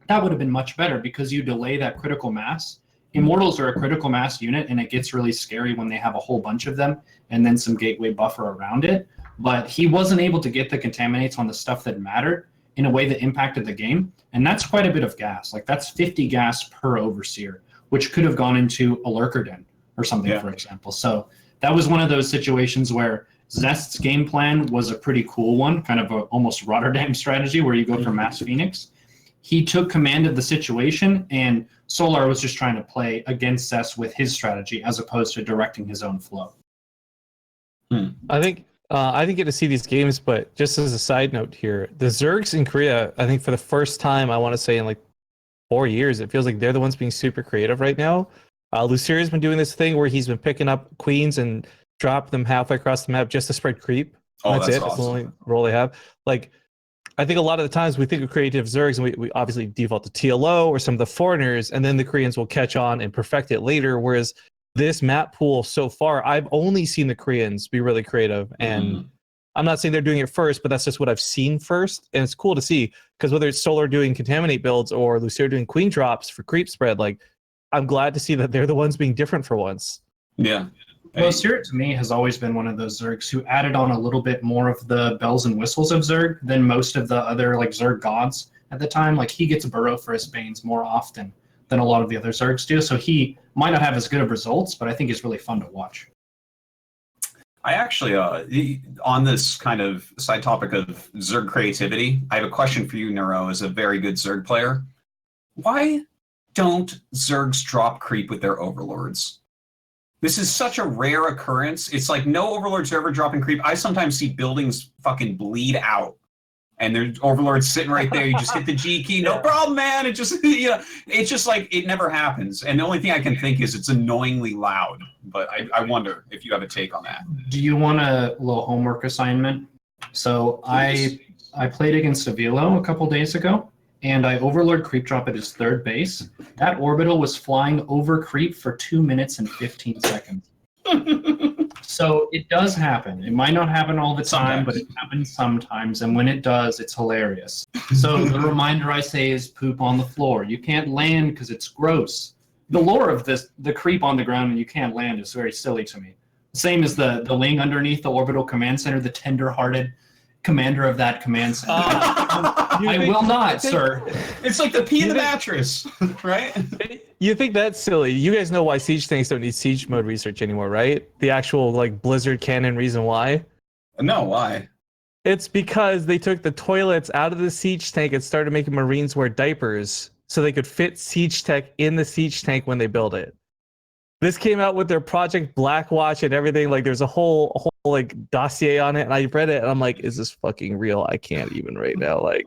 that would have been much better because you delay that critical mass. Immortals are a critical mass unit, and it gets really scary when they have a whole bunch of them and then some gateway buffer around it. But he wasn't able to get the contaminates on the stuff that mattered in a way that impacted the game, and that's quite a bit of gas. Like, that's 50 gas per Overseer, which could have gone into a Lurker Den or something, for example. So that was one of those situations where Zest's game plan was a pretty cool one, kind of a almost Rotterdam strategy where you go for Mass Phoenix. He took command of the situation, and Solar was just trying to play against Zest with his strategy as opposed to directing his own flow. I didn't get to see these games, but just as a side note here, the Zergs in Korea, I think for the first time, I want to say in like 4 years, it feels like they're the ones being super creative right now. Luceria's been doing this thing where he's been picking up queens and drop them halfway across the map just to spread creep. That's it. Awesome. That's the only role they have. Like, I think a lot of the times we think of creative Zergs and we obviously default to TLO or some of the foreigners, and then the Koreans will catch on and perfect it later. Whereas this map pool so far, I've only seen the Koreans be really creative. And I'm not saying they're doing it first, but that's just what I've seen first. And it's cool to see because whether it's Solar doing Contaminate builds or Luceria doing queen drops for creep spread, like, I'm glad to see that they're the ones being different for once. Yeah. Well, Spirit to me has always been one of those Zergs who added on a little bit more of the bells and whistles of Zerg than most of the other like Zerg gods at the time. Like, he gets a Burrow for his Banes more often than a lot of the other Zergs do. So he might not have as good of results, but I think it's really fun to watch. I actually, on this kind of side topic of Zerg creativity, I have a question for you, Neuro, as a very good Zerg player. Why don't Zergs drop creep with their overlords? This is such a rare occurrence. It's like no overlords are ever dropping creep. I sometimes see buildings fucking bleed out, and there's overlords sitting right there. You just hit the G key, no problem, man. It just, it's just like it never happens. And the only thing I can think is it's annoyingly loud. But I wonder if you have a take on that. Do you want a little homework assignment? So I played against Avilo a couple days ago, and I overlord creep drop at his third base. That orbital was flying over creep for 2 minutes and 15 seconds. So it does happen. It might not happen all the time, but it happens sometimes. And when it does, it's hilarious. So the reminder I say is poop on the floor. You can't land because it's gross. The lore of this, the creep on the ground and you can't land, is very silly to me. Same as the ling underneath the orbital command center, the tender-hearted commander of that command center. I will not, sir. It's like the pee in the mattress, right? You think that's silly? You guys know why siege tanks don't need siege mode research anymore, right? The actual like Blizzard canon reason why? No, why? It's because they took the toilets out of the siege tank and started making Marines wear diapers so they could fit siege tech in the siege tank when they build it. This came out with their Project Blackwatch and everything. Like, there's a whole like dossier on it, and I read it, and I'm like, is this fucking real? I can't even right now. Like,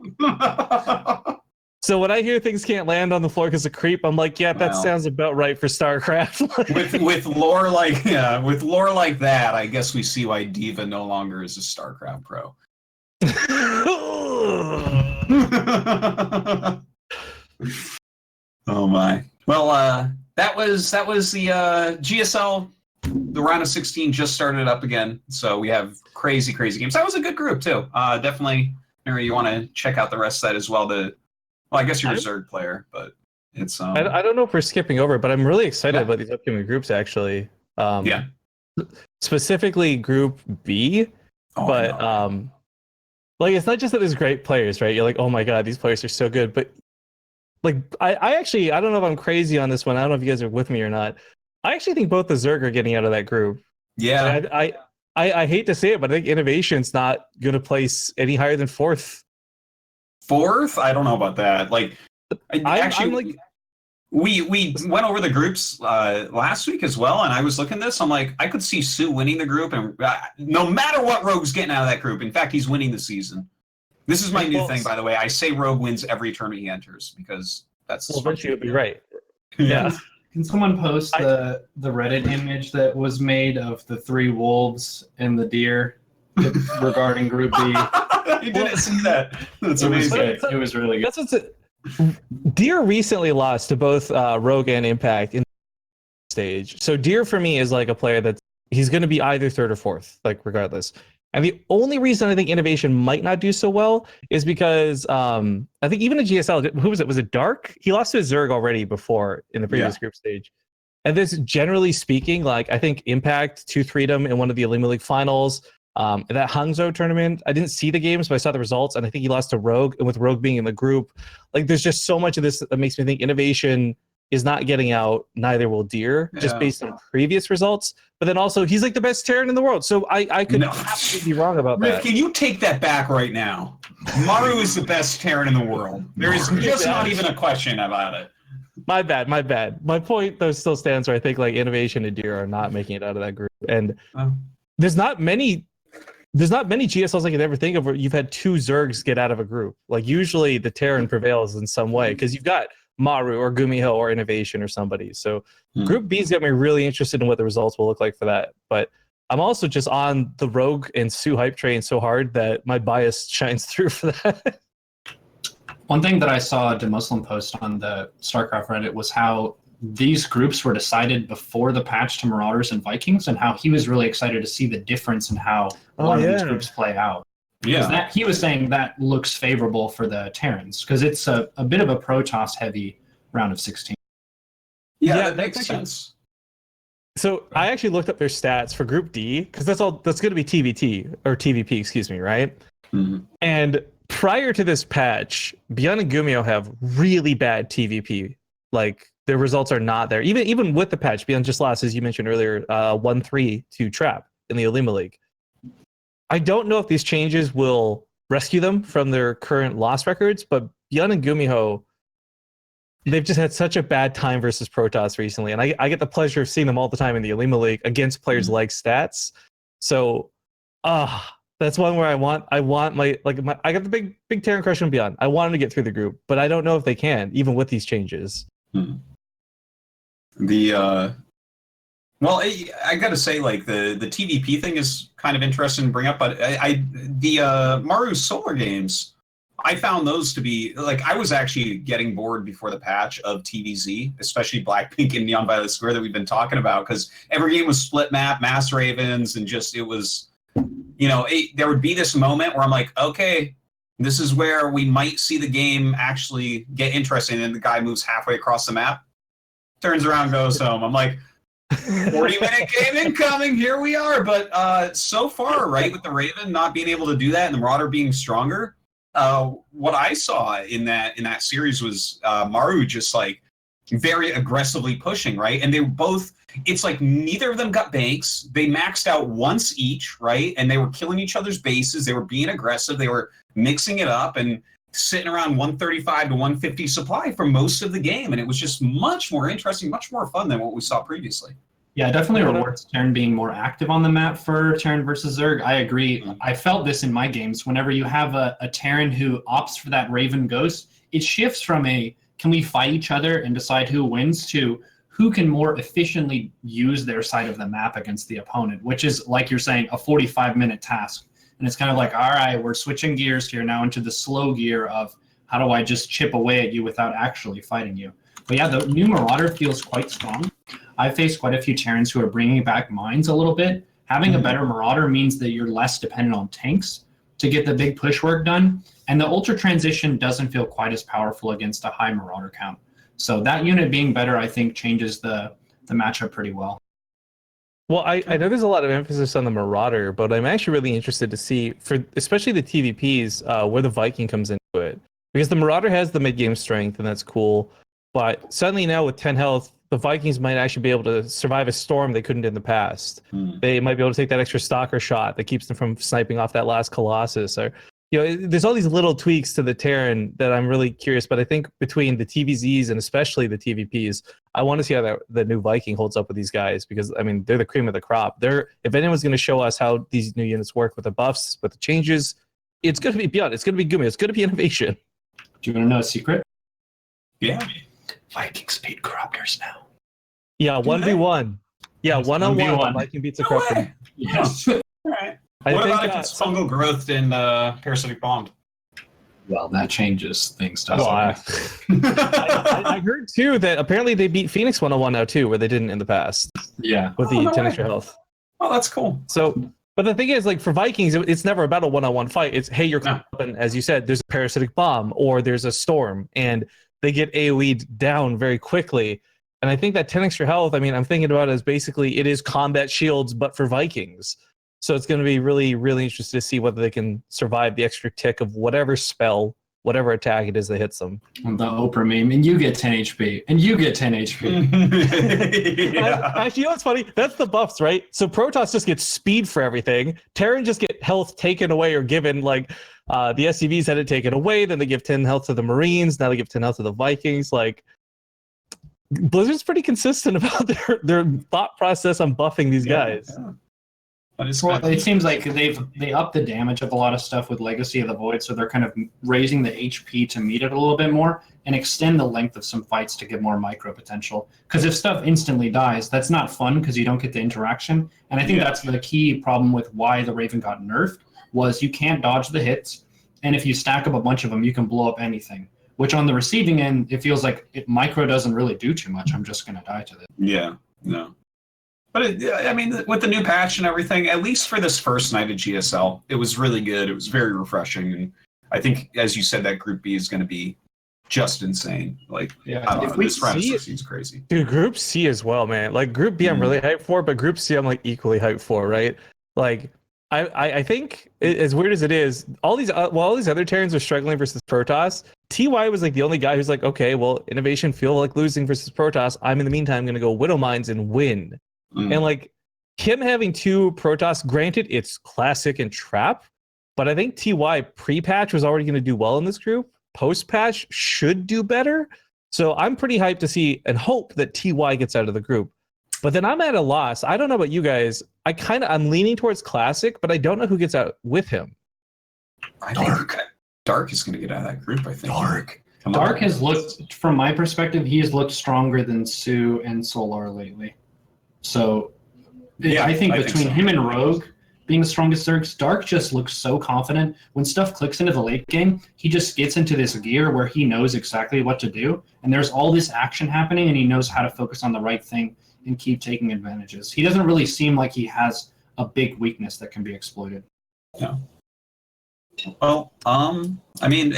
so when I hear things can't land on the floor because of creep, I'm like, yeah, that sounds about right for StarCraft. with lore like that, I guess we see why Diva no longer is a StarCraft pro. Oh my. Well, that was the GSL. The round of 16 just started up again, so we have crazy games. That was a good group too. Definitely, Mary, you want to check out the rest of that as well. Well, I guess you're a Zerg player, but it's I don't know if we're skipping over, but I'm really excited Yeah. about these upcoming groups actually. Yeah. Specifically Group B, Oh, but I know. like it's not just that there's great players, right? You're like, oh my god, these players are so good. But like I actually I don't know if I'm crazy on this one. I don't know if you guys are with me or not. I actually think both the Zerg are getting out of that group. Yeah. Like, I hate to say it, but I think Innovation's not going to place any higher than fourth. Fourth? I don't know about that. Like, I'm like, we went over the groups last week as well, and I was looking at this. I'm like, I could see Sue winning the group, and no matter what, Rogue's getting out of that group. In fact, he's winning the season. This is my new thing, by the way. I say Rogue wins every tournament he enters because that's. Well, eventually you'll be right. Yeah. Can someone post the Reddit image that was made of the 3 wolves and the deer regarding Group B? I didn't see that. That's amazing. It was really good. That's what's Deer recently lost to both Rogue and Impact in the stage. So Deer for me is like a player that he's going to be either third or fourth, like regardless. And the only reason I think Innovation might not do so well is because I think even a GSL, who was it? Was it Dark? He lost to a Zerg already before in the previous group stage. And this, generally speaking, like I think Impact 2-3'd him in one of the Elima League finals. That Hangzhou tournament, I didn't see the games, but I saw the results, and I think he lost to Rogue. And with Rogue being in the group, like there's just so much of this that makes me think Innovation is not getting out. Neither will Deer, just based on previous results. But then also, he's like the best Terran in the world, so I could absolutely be wrong about Rick, that. can you take that back right now? Maru is the best Terran in the world. There is just not even a question about it. My bad. My point though still stands where I think like Innovation and Deer are not making it out of that group, and there's not many GSLs I can ever think of where you've had 2 Zergs get out of a group. Like usually the Terran prevails in some way because you've got Maru or Gumiho or Innovation or somebody. So Group B's got me really interested in what the results will look like for that. But I'm also just on the Rogue and Sue hype train so hard that my bias shines through for that. One thing that I saw a Muslim post on the StarCraft Reddit was how these groups were decided before the patch to Marauders and Vikings, and how he was really excited to see the difference in how one of these groups play out. Yeah, he was saying that looks favorable for the Terrans because it's a bit of a Protoss heavy round of 16. Yeah, that makes sense. So I actually looked up their stats for Group D because that's going to be TVT or TVP, excuse me, right? Mm-hmm. And prior to this patch, Beyond and Gumio have really bad TVP. Like their results are not there. Even with the patch, Beyond just lost, as you mentioned earlier, 1-3 to Trap in the Elima League. I don't know if these changes will rescue them from their current loss records, but Beyond and Gumiho, they've just had such a bad time versus Protoss recently, and I get the pleasure of seeing them all the time in the Elima League against players like Stats. So, that's one where I want my I got the big Terran crush on Beyond. I want them to get through the group, but I don't know if they can, even with these changes. Well, I got to say, like the TVP thing is kind of interesting to bring up, but the Maru Solar games, I found those to be like I was actually getting bored before the patch of TVZ, especially Blackpink and Neon Violet Square that we've been talking about, because every game was split map, Mass Ravens, and just it was, there would be this moment where I'm like, okay, this is where we might see the game actually get interesting, and the guy moves halfway across the map, turns around, goes home. I'm like, 40-minute game incoming, here we are. But so far, right, with the Raven not being able to do that and the Marauder being stronger, what I saw in that series was Maru just like very aggressively pushing, right? And they were both, it's like neither of them got banks. They maxed out once each, right? And they were killing each other's bases. They were being aggressive. They were mixing it up and sitting around 135 to 150 supply for most of the game. And it was just much more interesting, much more fun than what we saw previously. Yeah, it definitely rewards Terran being more active on the map for Terran versus Zerg. I agree. I felt this in my games. Whenever you have a Terran who opts for that Raven Ghost, it shifts from can we fight each other and decide who wins to who can more efficiently use their side of the map against the opponent, which is, like you're saying, a 45-minute task. And it's kind of like, all right, we're switching gears here now into the slow gear of how do I just chip away at you without actually fighting you. But yeah, the new Marauder feels quite strong. I've faced quite a few Terrans who are bringing back mines a little bit. Having a better Marauder means that you're less dependent on tanks to get the big push work done. And the Ultra Transition doesn't feel quite as powerful against a high Marauder count. So that unit being better, I think, changes the matchup pretty well. Well, I know there's a lot of emphasis on the Marauder, but I'm actually really interested to see, for especially the TVPs, where the Viking comes into it. Because the Marauder has the mid-game strength, and that's cool. But suddenly now with 10 health, the Vikings might actually be able to survive a storm they couldn't in the past. They might be able to take that extra stalker shot that keeps them from sniping off that last Colossus. Or, there's all these little tweaks to the Terran that I'm really curious. But I think between the TVZs and especially the TVPs, I want to see how the new Viking holds up with these guys, because I mean they're the cream of the crop. If anyone's going to show us how these new units work with the buffs, with the changes, it's going to be beyond. It's going to be Gumi. It's going to be innovation. Do you want to know a secret? Yeah. Vikings beat Corruptors now. Yeah, 1v1. Yeah, 1-on-1. 1v1. Viking beats a No Corruptor. way. Yes. All right. What about if it's fungal growth in parasitic bond? Well, that changes things, doesn't Well, it? I heard too that apparently they beat Phoenix 1-on-1 now too, where they didn't in the past Yeah. with the Oh, no 10 way. extra health. Oh, that's cool. So, but the thing is, like for Vikings, it's never about a 1-on-1 fight. It's, hey, you're No. up, and as you said, there's a parasitic bomb or there's a storm, and they get AoE'd down very quickly. And I think that 10 extra health, I mean, I'm thinking about it as basically it is combat shields, but for Vikings. So it's going to be really, really interesting to see whether they can survive the extra tick of whatever spell, whatever attack it is that hits them. The Oprah meme, and you get 10 HP, and you get 10 HP. Yeah. Actually, you know what's funny? That's the buffs, right? So Protoss just gets speed for everything. Terran just get health taken away or given. Like the SCVs had it taken away, then they give 10 health to the Marines. Now they give 10 health to the Vikings. Like Blizzard's pretty consistent about their thought process on buffing these guys. Yeah. That is Well, good. it seems like they up the damage of a lot of stuff with Legacy of the Void, so they're kind of raising the HP to meet it a little bit more and extend the length of some fights to give more micro potential. Because if stuff instantly dies, that's not fun because you don't get the interaction. And I think that's the key problem with why the Raven got nerfed, was you can't dodge the hits, and if you stack up a bunch of them, you can blow up anything. Which on the receiving end, it feels like micro doesn't really do too much. I'm just going to die to this. Yeah. No. But I mean, with the new patch and everything, at least for this first night of GSL, it was really good. It was very refreshing, and I think, as you said, that Group B is going to be just insane. Like, Yeah, I don't if know, we this round see it- seems crazy. Dude, Group C as well, man. Like Group B, I'm really hyped for, but Group C, I'm like equally hyped for, right? Like, I think as weird as it is, all these other Terrans are struggling versus Protoss. TY was like the only guy who's like, okay, well, Innovation feel like losing versus Protoss. I'm in the meantime going to go Widow Mines and win. And like him having two Protoss, granted, it's classic and trap, but I think TY pre-patch was already going to do well in this group. Post-patch should do better. So I'm pretty hyped to see and hope that TY gets out of the group. But then I'm at a loss. I don't know about you guys. I'm leaning towards classic, but I don't know who gets out with him. I think Dark is going to get out of that group, I think. Dark has looked, from my perspective, he has looked stronger than Sue and Solar lately. So Yeah, I think I think between so. him and Rogue being the strongest Zergs, Dark just looks so confident. When stuff clicks into the late game, he just gets into this gear where he knows exactly what to do, and there's all this action happening, and he knows how to focus on the right thing and keep taking advantages. He doesn't really seem like he has a big weakness that can be exploited. Yeah. Well, I mean,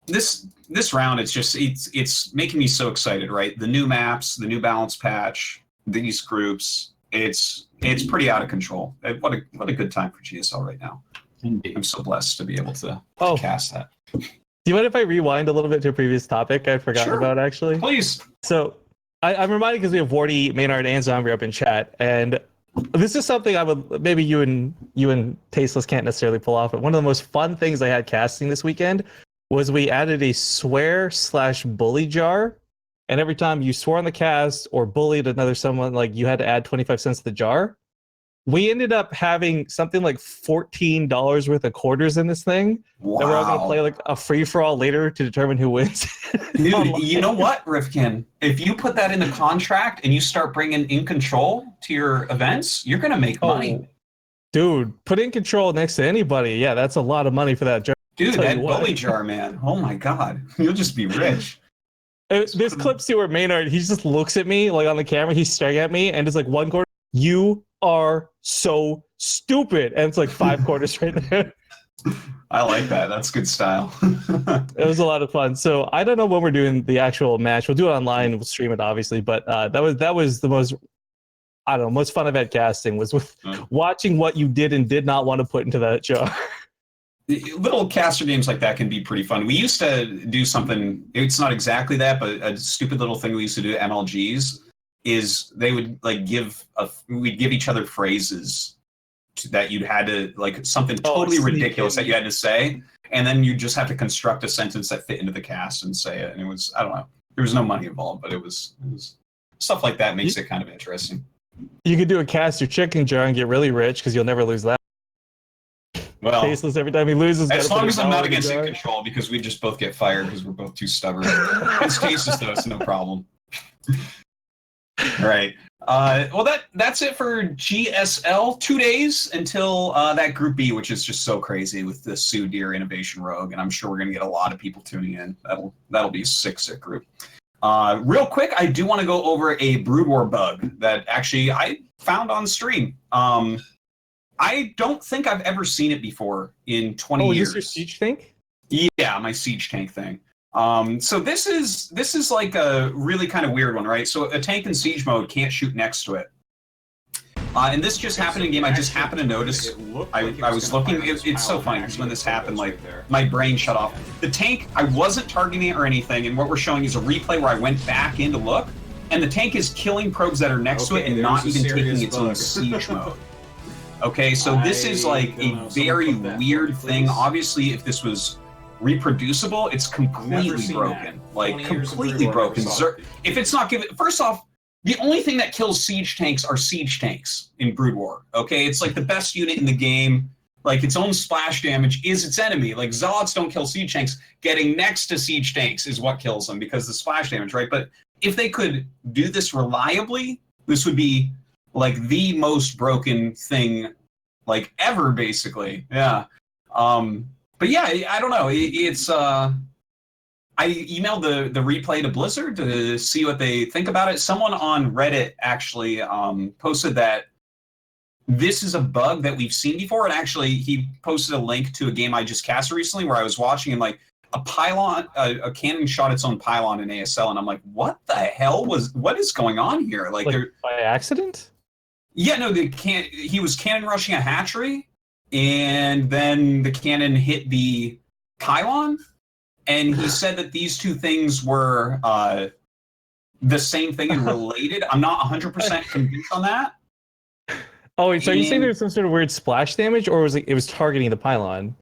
this round, it's making me so excited, right? The new maps, the new balance patch, these groups, it's pretty out of control. What a good time for GSL right now. Indeed. I'm so blessed to be able to Oh. cast that. Do you mind if I rewind a little bit to a previous topic I forgot Sure. about, actually? Please. So I'm reminded because we have Wardy, Maynard, and Zombie up in chat, and this is something I would maybe you and Tasteless can't necessarily pull off. But one of the most fun things I had casting this weekend was we added a swear/bully jar, and every time you swore on the cast or bullied another someone, like you had to add 25 cents to the jar. We ended up having something like $14 worth of quarters in this thing. Wow. And we're all gonna play like a free for all later to determine who wins. Dude, you know what, Rifkin? If you put that in the contract and you start bringing In Control to your events, you're going to make money. Dude, put in control next to anybody. Yeah, that's a lot of money for that jar. Dude, Tell that you what. bully jar, man. Oh my God. You'll just be rich. There's clips too where Maynard, he just looks at me like on the camera, he's staring at me, and it's like one quarter, you are so stupid. And it's like 5 quarters right there. I like that. That's good style. It was a lot of fun. So I don't know when we're doing the actual match. We'll do it online. We'll stream it, obviously. But that was the most, I don't know, most fun I've had casting was with watching what you did and did not want to put into that jar. Little caster games like that can be pretty fun. We used to do something, it's not exactly that, but a stupid little thing we used to do at MLGs is they would like we'd give each other phrases that you'd had to, like something totally ridiculous that you had to say, and then you just have to construct a sentence that fit into the cast and say it. And it was, I don't know, there was no money involved, but it was stuff like that makes it kind of interesting. You could do a cast your chicken jar and get really rich because you'll never lose that. Well, Tasteless every time he loses. As long as I'm not against in control, because we just both get fired because we're both too stubborn. It's tasteless though, it's no problem. All right. Well, that's it for GSL. 2 days until that Group B, which is just so crazy with the Sue Deer Innovation Rogue, and I'm sure we're going to get a lot of people tuning in. That'll be a sick group. Real quick, I do want to go over a Brood War bug that actually I found on stream. I don't think I've ever seen it before in 20 years. Oh, is this your siege tank? Yeah, my siege tank thing. So this is like a really kind of weird one, right? So a tank in siege mode can't shoot next to it. And this just happened in game. I just happened to notice. I was looking. It's so funny because when this happened, like my brain shut off. The tank, I wasn't targeting it or anything, and what we're showing is a replay where I went back in to look, and the tank is killing probes that are next to it and not even taking its own siege mode. Okay, so this is like a very weird thing. Obviously, if this was reproducible, it's completely broken. Like, completely broken. If it's not given... First off, the only thing that kills siege tanks are siege tanks in Brood War. Okay, it's like the best unit in the game. Like, its own splash damage is its enemy. Like, Zealots don't kill siege tanks. Getting next to siege tanks is what kills them because the splash damage, right? But if they could do this reliably, this would be like the most broken thing like ever, basically. Yeah. But yeah, I don't know. It's I emailed the replay to Blizzard to see what they think about it. Someone on Reddit actually posted that this is a bug that we've seen before, and actually he posted a link to a game I just cast recently where I was watching and like a cannon shot its own pylon in ASL, and I'm like, what the hell what is going on here? Like by accident? Yeah, no, he was cannon rushing a hatchery, and then the cannon hit the pylon, and he said that these two things were the same thing and related. I'm not 100% convinced on that. Oh, wait, so are you saying there's some sort of weird splash damage, or was it was targeting the pylon?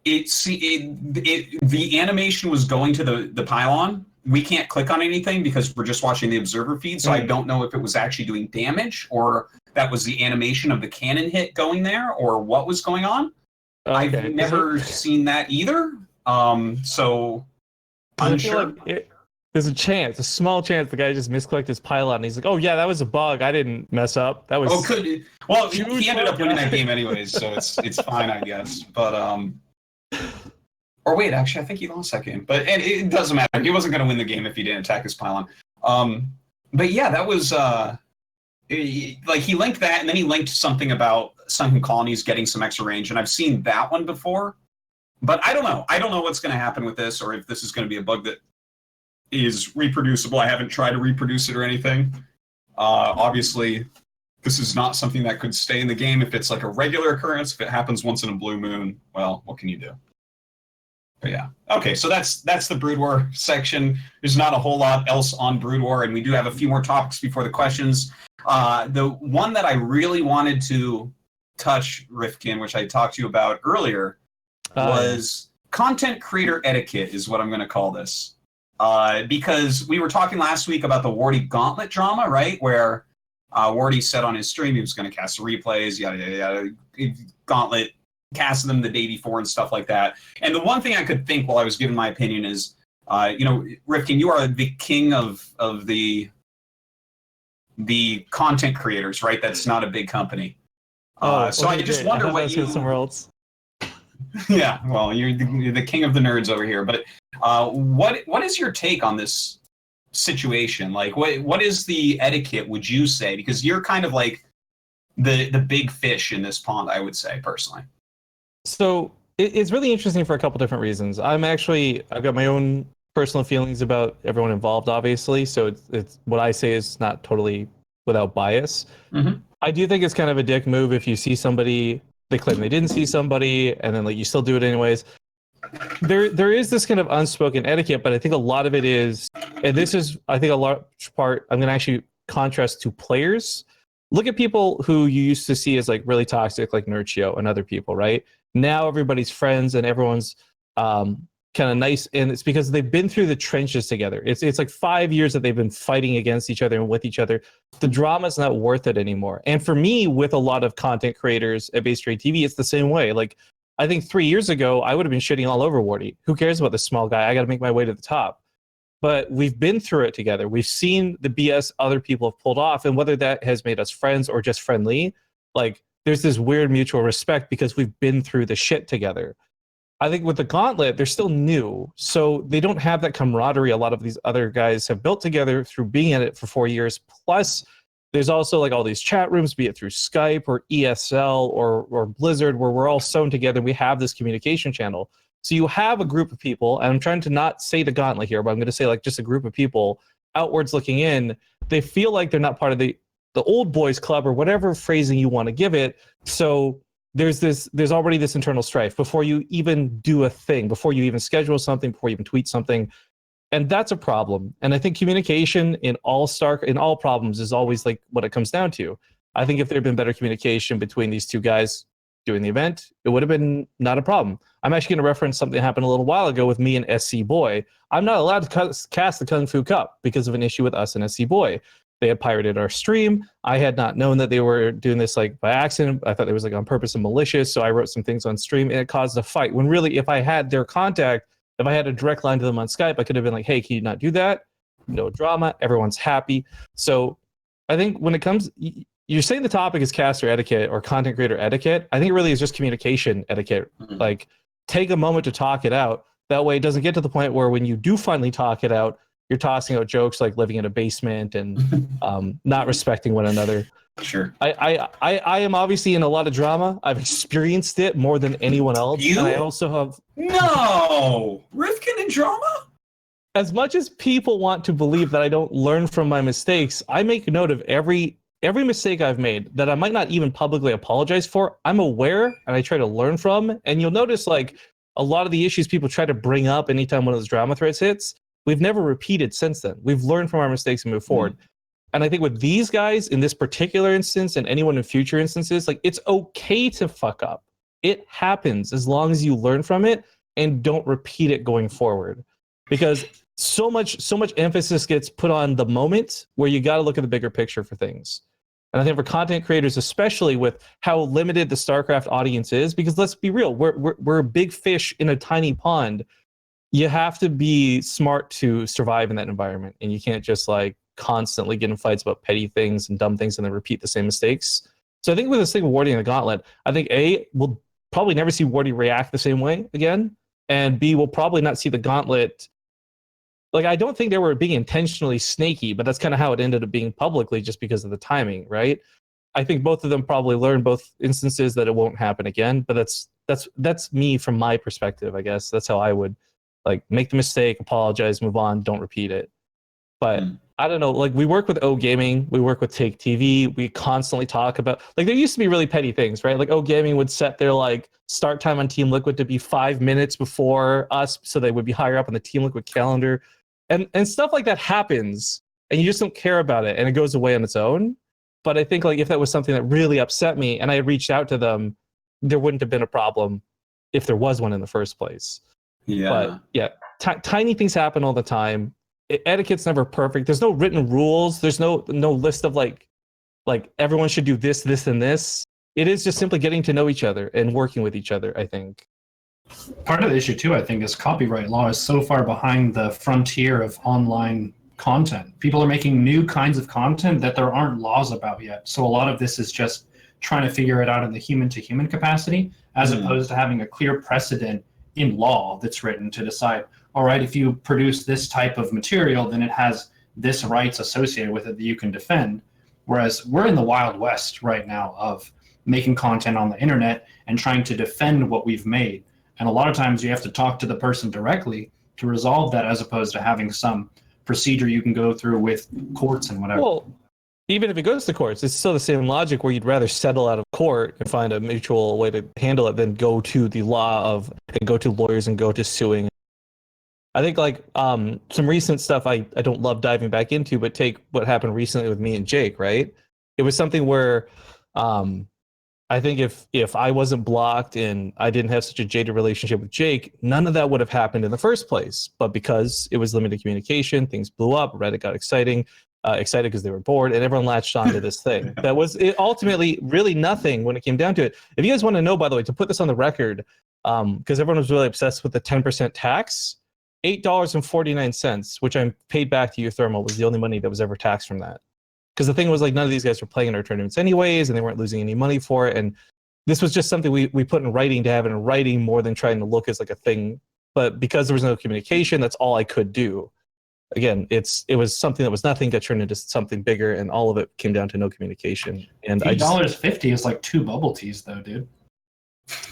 The animation was going to the pylon. We can't click on anything because we're just watching the observer feed, so I don't know if it was actually doing damage or that was the animation of the cannon hit going there or what was going on. Okay. I've never seen that either. So unsure. Like there's a small chance the guy just misclicked his pylon. And he's like, "Oh yeah, that was a bug. I didn't mess up. That was." Oh, could well he ended up winning that game anyways, so it's fine, I guess. But or wait, actually, I think he lost that game. But it doesn't matter. He wasn't going to win the game if he didn't attack his pylon. But yeah, that was like he linked that, and then he linked something about sunken colonies getting some extra range, and I've seen that one before. But I don't know. I don't know what's going to happen with this, or if this is going to be a bug that is reproducible. I haven't tried to reproduce it or anything. Obviously, this is not something that could stay in the game if it's like a regular occurrence. If it happens once in a blue moon, well, what can you do? But yeah. Okay, so that's the Brood War section. There's not a whole lot else on Brood War, and we do have a few more topics before the questions. The one that I really wanted to touch, Rifkin, which I talked to you about earlier, was content creator etiquette is what I'm going to call this. Because we were talking last week about the Wardy Gauntlet drama, right? Where Wardy said on his stream he was going to cast the replays, yada, yada, yada. Gauntlet casted them the day before and stuff like that. And the one thing I could think while I was giving my opinion is, Rifkin, you are the king of the content creators, right? That's not a big company. So I just wonder what you somewhere else. Yeah, well, you're the king of the nerds over here. But what is your take on this situation? Like, what is the etiquette? Would you say, because you're kind of like the big fish in this pond, I would say personally. So it's really interesting for a couple different reasons. I've got my own personal feelings about everyone involved, obviously. So it's what I say is not totally without bias. Mm-hmm. I do think it's kind of a dick move if you see somebody, they claim they didn't see somebody, and then like you still do it anyways. There is this kind of unspoken etiquette, but I think a lot of it is, and this is I think a large part, I'm going to actually contrast to players. Look at people who you used to see as like really toxic, like Nurchio and other people, right? Now everybody's friends and everyone's kind of nice, and it's because they've been through the trenches together. It's like 5 years that they've been fighting against each other and with each other. The drama's not worth it anymore. And for me, with a lot of content creators at Base Trade TV, it's the same way. Like, I think 3 years ago, I would have been shitting all over Wardy. Who cares about this small guy? I got to make my way to the top. But we've been through it together. We've seen the BS other people have pulled off, and whether that has made us friends or just friendly, like there's this weird mutual respect because we've been through the shit together. I think with the Gauntlet, they're still new, so they don't have that camaraderie a lot of these other guys have built together through being at it for 4 years. Plus, there's also like all these chat rooms, be it through Skype or ESL or Blizzard, where we're all sewn together and we have this communication channel. So you have a group of people, and I'm trying to not say the Gauntlet here, but I'm going to say like just a group of people outwards looking in. They feel like they're not part of the old boys club or whatever phrasing you want to give it. So there's already this internal strife before you even do a thing, before you even schedule something, before you even tweet something. And that's a problem. And I think communication in all problems is always like what it comes down to. I think if there had been better communication between these two guys doing the event, it would have been not a problem. I'm actually going to reference something that happened a little while ago with me and SC Boy. I'm not allowed to cast the Kung Fu Cup because of an issue with us and SC Boy. They had pirated our stream. I had not known that they were doing this like by accident. I thought it was like on purpose and malicious. So I wrote some things on stream and it caused a fight. When really, if I had their contact, if I had a direct line to them on Skype, I could have been like, hey, can you not do that? No drama. Everyone's happy. So I think when it comes, you're saying the topic is caster etiquette or content creator etiquette. I think it really is just communication etiquette. Mm-hmm. Like take a moment to talk it out. That way it doesn't get to the point where when you do finally talk it out, you're tossing out jokes like living in a basement and not respecting one another. Sure. I am obviously in a lot of drama. I've experienced it more than anyone else. You? And I also have... No! Rifkin in drama? As much as people want to believe that I don't learn from my mistakes, I make note of every mistake I've made that I might not even publicly apologize for. I'm aware and I try to learn from. And you'll notice like a lot of the issues people try to bring up anytime one of those drama threads hits, we've never repeated since then. We've learned from our mistakes and moved forward. And I think with these guys in this particular instance and anyone in future instances, like it's okay to fuck up. It happens as long as you learn from it and don't repeat it going forward. Because so much emphasis gets put on the moment where you got to look at the bigger picture for things. And I think for content creators, especially with how limited the StarCraft audience is, because let's be real, we're a big fish in a tiny pond. You have to be smart to survive in that environment, and you can't just like constantly get in fights about petty things and dumb things and then repeat the same mistakes. So I think with this thing with Wardy and the Gauntlet, I think A, we'll probably never see Wardy react the same way again, and B, we'll probably not see the Gauntlet. Like, I don't think they were being intentionally snaky, but that's kind of how it ended up being publicly just because of the timing, right? I think both of them probably learned both instances that it won't happen again, but that's me from my perspective, I guess. That's how I would like make the mistake, apologize, move on, don't repeat it. But I don't know, like we work with O Gaming, we work with Take TV, we constantly talk about, like there used to be really petty things, right? Like O Gaming would set their like start time on Team Liquid to be 5 minutes before us, so they would be higher up on the Team Liquid calendar. And stuff like that happens, and you just don't care about it, and it goes away on its own. But I think like if that was something that really upset me, and I had reached out to them, there wouldn't have been a problem if there was one in the first place. Yeah. But yeah, tiny things happen all the time. Etiquette's never perfect. There's no written rules. There's no list of like everyone should do this, this, and this. It is just simply getting to know each other and working with each other, I think. Part of the issue too, I think, is copyright law is so far behind the frontier of online content. People are making new kinds of content that there aren't laws about yet. So a lot of this is just trying to figure it out in the human-to-human capacity, as opposed to having a clear precedent in law that's written to decide, all right, if you produce this type of material, then it has this rights associated with it that you can defend. Whereas we're in the Wild West right now of making content on the internet and trying to defend what we've made. And a lot of times you have to talk to the person directly to resolve that, as opposed to having some procedure you can go through with courts and whatever. Well, even if it goes to courts, it's still the same logic where you'd rather settle out of court and find a mutual way to handle it than go to the law of and go to lawyers and go to suing. I think like some recent stuff I don't love diving back into, but take what happened recently with me and Jake, right? It was something where I think if I wasn't blocked and I didn't have such a jaded relationship with Jake, none of that would have happened in the first place. But because it was limited communication, things blew up, Reddit got excited because they were bored, and everyone latched onto this thing. That was ultimately really nothing when it came down to it. If you guys want to know, by the way, to put this on the record, because everyone was really obsessed with the 10% tax, $8.49, which I'm paid back to Thermal, was the only money that was ever taxed from that. Because the thing was, like, none of these guys were playing in our tournaments anyways, and they weren't losing any money for it. And this was just something we put in writing to have it in writing more than trying to look as like a thing. But because there was no communication, that's all I could do. Again, it was something that was nothing that turned into something bigger, and all of it came down to no communication. And $8.50 is like 2 bubble teas, though, dude.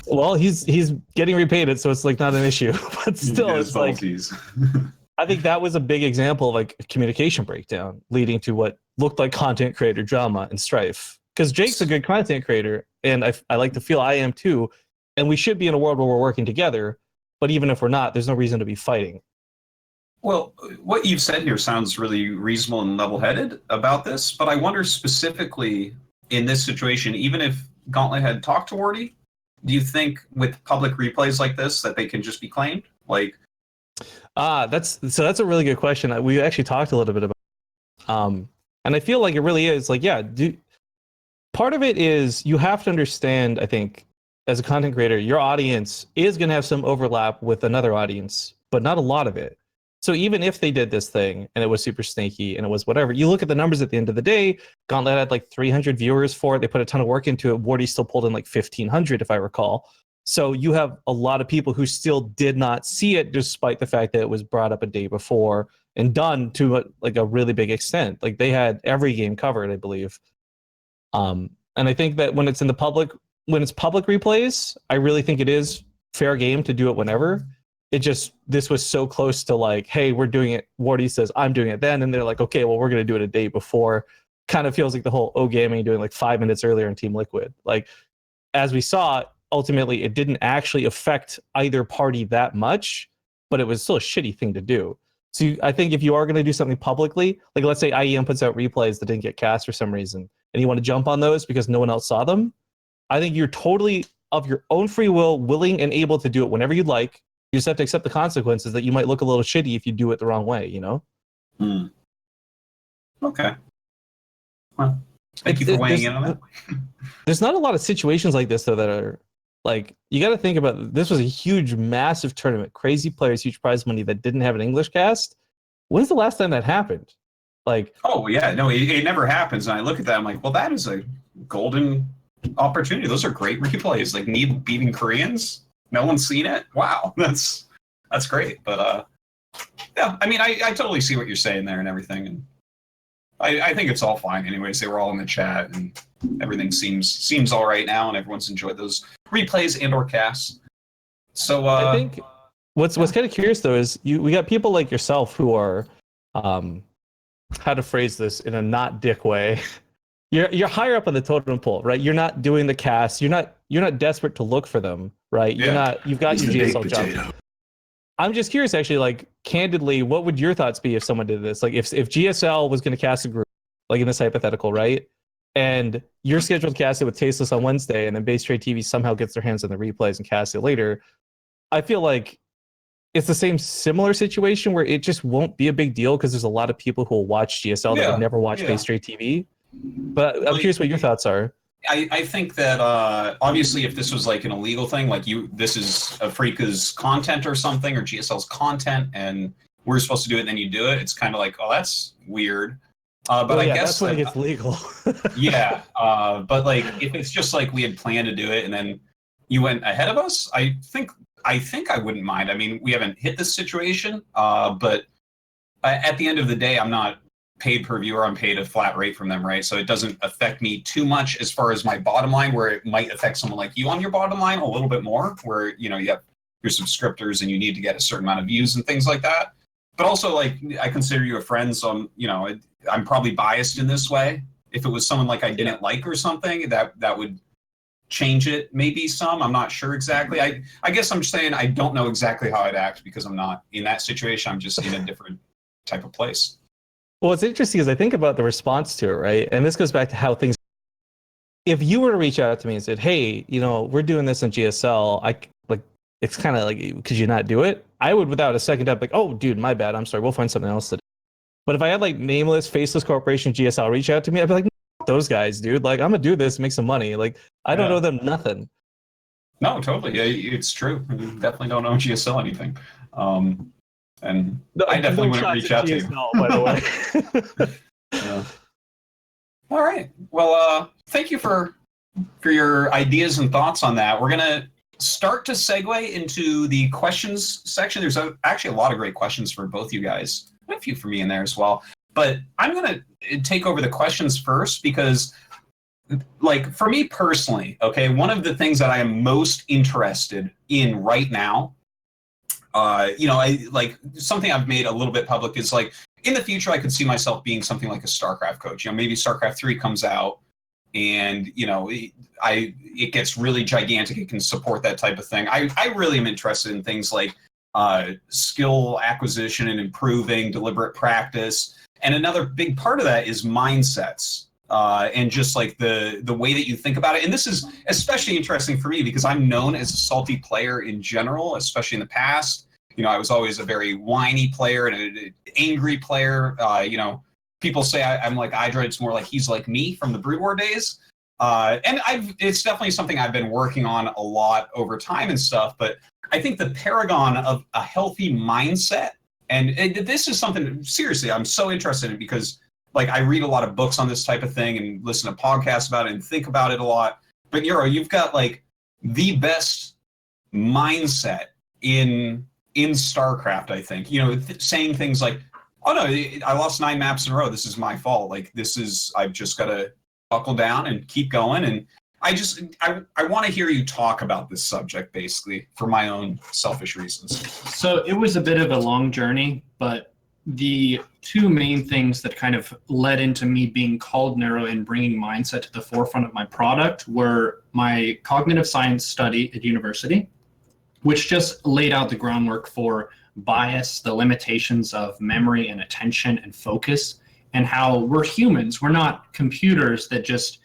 Well, he's getting repaid it, so it's like not an issue. But still, it's like I think that was a big example of like a communication breakdown, leading to what looked like content creator drama and strife. Because Jake's a good content creator, and I like to feel I am too, and we should be in a world where we're working together. But even if we're not, there's no reason to be fighting. Well, what you've said here sounds really reasonable and level-headed about this, but I wonder specifically in this situation, even if Gauntlet had talked to Wardy, do you think with public replays like this that they can just be claimed? Like, that's a really good question. We actually talked a little bit about, and I feel like it really is like, yeah. Part of it is you have to understand. I think as a content creator, your audience is going to have some overlap with another audience, but not a lot of it. So even if they did this thing and it was super snaky and it was whatever, you look at the numbers at the end of the day, Gauntlet had like 300 viewers for it. They put a ton of work into it. Wardy still pulled in like 1,500, if I recall. So you have a lot of people who still did not see it, despite the fact that it was brought up a day before and done to like a really big extent. Like they had every game covered, I believe. And I think that when it's public replays, I really think it is fair game to do it whenever. This was so close to like, hey, we're doing it. Wardy says, I'm doing it then. And they're like, okay, well, we're going to do it a day before. Kind of feels like the whole gaming doing like 5 minutes earlier in Team Liquid. Like, as we saw, ultimately, it didn't actually affect either party that much, but it was still a shitty thing to do. So I think if you are going to do something publicly, like let's say IEM puts out replays that didn't get cast for some reason, and you want to jump on those because no one else saw them, I think you're totally of your own free will, willing and able to do it whenever you'd like. You just have to accept the consequences that you might look a little shitty if you do it the wrong way, you know? Okay. Well, thank you for weighing in on that. There's not a lot of situations like this, though, that are like, you got to think about, this was a huge, massive tournament, crazy players, huge prize money that didn't have an English cast. When's the last time that happened? Like, oh, yeah, no, it never happens. And I look at that, I'm like, well, that is a golden opportunity. Those are great replays. Like, me beating Koreans. No one's seen it. Wow, that's great. But yeah, I mean, I totally see what you're saying there and everything, and I think it's all fine. Anyways, they were all in the chat, and everything seems all right now, and everyone's enjoyed those replays and/or casts. So I think what's kind of curious though is we got people like yourself who are, how to phrase this in a not dick way. You're higher up on the totem pole, right? You're not doing the cast. You're not desperate to look for them, right? Yeah. You've got your GSL job. I'm just curious, actually, like, candidly, what would your thoughts be if someone did this? Like, if GSL was going to cast a group, like in this hypothetical, right? And you're scheduled to cast it with Tasteless on Wednesday, and then Base Trade TV somehow gets their hands on the replays and casts it later. I feel like it's the similar situation where it just won't be a big deal because there's a lot of people who will watch GSL that would never watch Base Trade TV. But I'm curious what your thoughts are. I think that obviously if this was like an illegal thing, like this is Afrika's content or something, or GSL's content, and we're supposed to do it, and then you do it, it's kind of like, oh, that's weird. But I guess that's when it gets legal. yeah. But like if it's just like we had planned to do it and then you went ahead of us, I think I wouldn't mind. I mean, we haven't hit this situation, but at the end of the day, I'm not paid per view, or I'm paid a flat rate from them, right? So it doesn't affect me too much as far as my bottom line, where it might affect someone like you on your bottom line a little bit more, where you have your subscriptors and you need to get a certain amount of views and things like that. But also, like, I consider you a friend, so I'm probably biased in this way. If it was someone like I didn't like or something, that would change it maybe some. I'm not sure exactly. I guess I'm just saying I don't know exactly how I'd act because I'm not in that situation. I'm just in a different type of place. Well, what's interesting is I think about the response to it, right? And this goes back to how things. If you were to reach out to me and said, "Hey, we're doing this on GSL," it's kind of like, could you not do it? I would, without a second up, like, "Oh, dude, my bad. I'm sorry. We'll find something else to do." But if I had like nameless, faceless corporation GSL reach out to me, I'd be like, "Those guys, dude. Like, I'm gonna do this, make some money. Like, I don't owe them nothing." No, totally. Yeah, it's true. You definitely don't owe GSL anything. And no, I definitely wouldn't reach out to you. By the way. Yeah. All right. Well, thank you for your ideas and thoughts on that. We're gonna start to segue into the questions section. There's actually a lot of great questions for both you guys. A few for me in there as well. But I'm gonna take over the questions first because, like, for me personally, okay, one of the things that I am most interested in right now, I like something I've made a little bit public is like in the future I could see myself being something like a StarCraft coach. Maybe StarCraft 3 comes out and it gets really gigantic. It can support that type of thing. I really am interested in things like skill acquisition and improving, deliberate practice, and another big part of that is mindsets. And just like the way that you think about it. And this is especially interesting for me because I'm known as a salty player in general, especially in the past. I was always a very whiny player and an angry player. People say I'm like Idra. It's more like he's like me from the Brood War days. And it's definitely something I've been working on a lot over time and stuff. But I think the paragon of a healthy mindset, and this is something, seriously, I'm so interested in because like I read a lot of books on this type of thing and listen to podcasts about it and think about it a lot. But Neuro, you've got like the best mindset in StarCraft, I think. Saying things like, "Oh no, I lost 9 maps in a row. This is my fault. Like I've just got to buckle down and keep going." And I want to hear you talk about this subject basically for my own selfish reasons. So it was a bit of a long journey, but the two main things that kind of led into me being called Neuro and bringing mindset to the forefront of my product were my cognitive science study at university, which just laid out the groundwork for bias, the limitations of memory and attention and focus, and how we're humans. We're not computers that just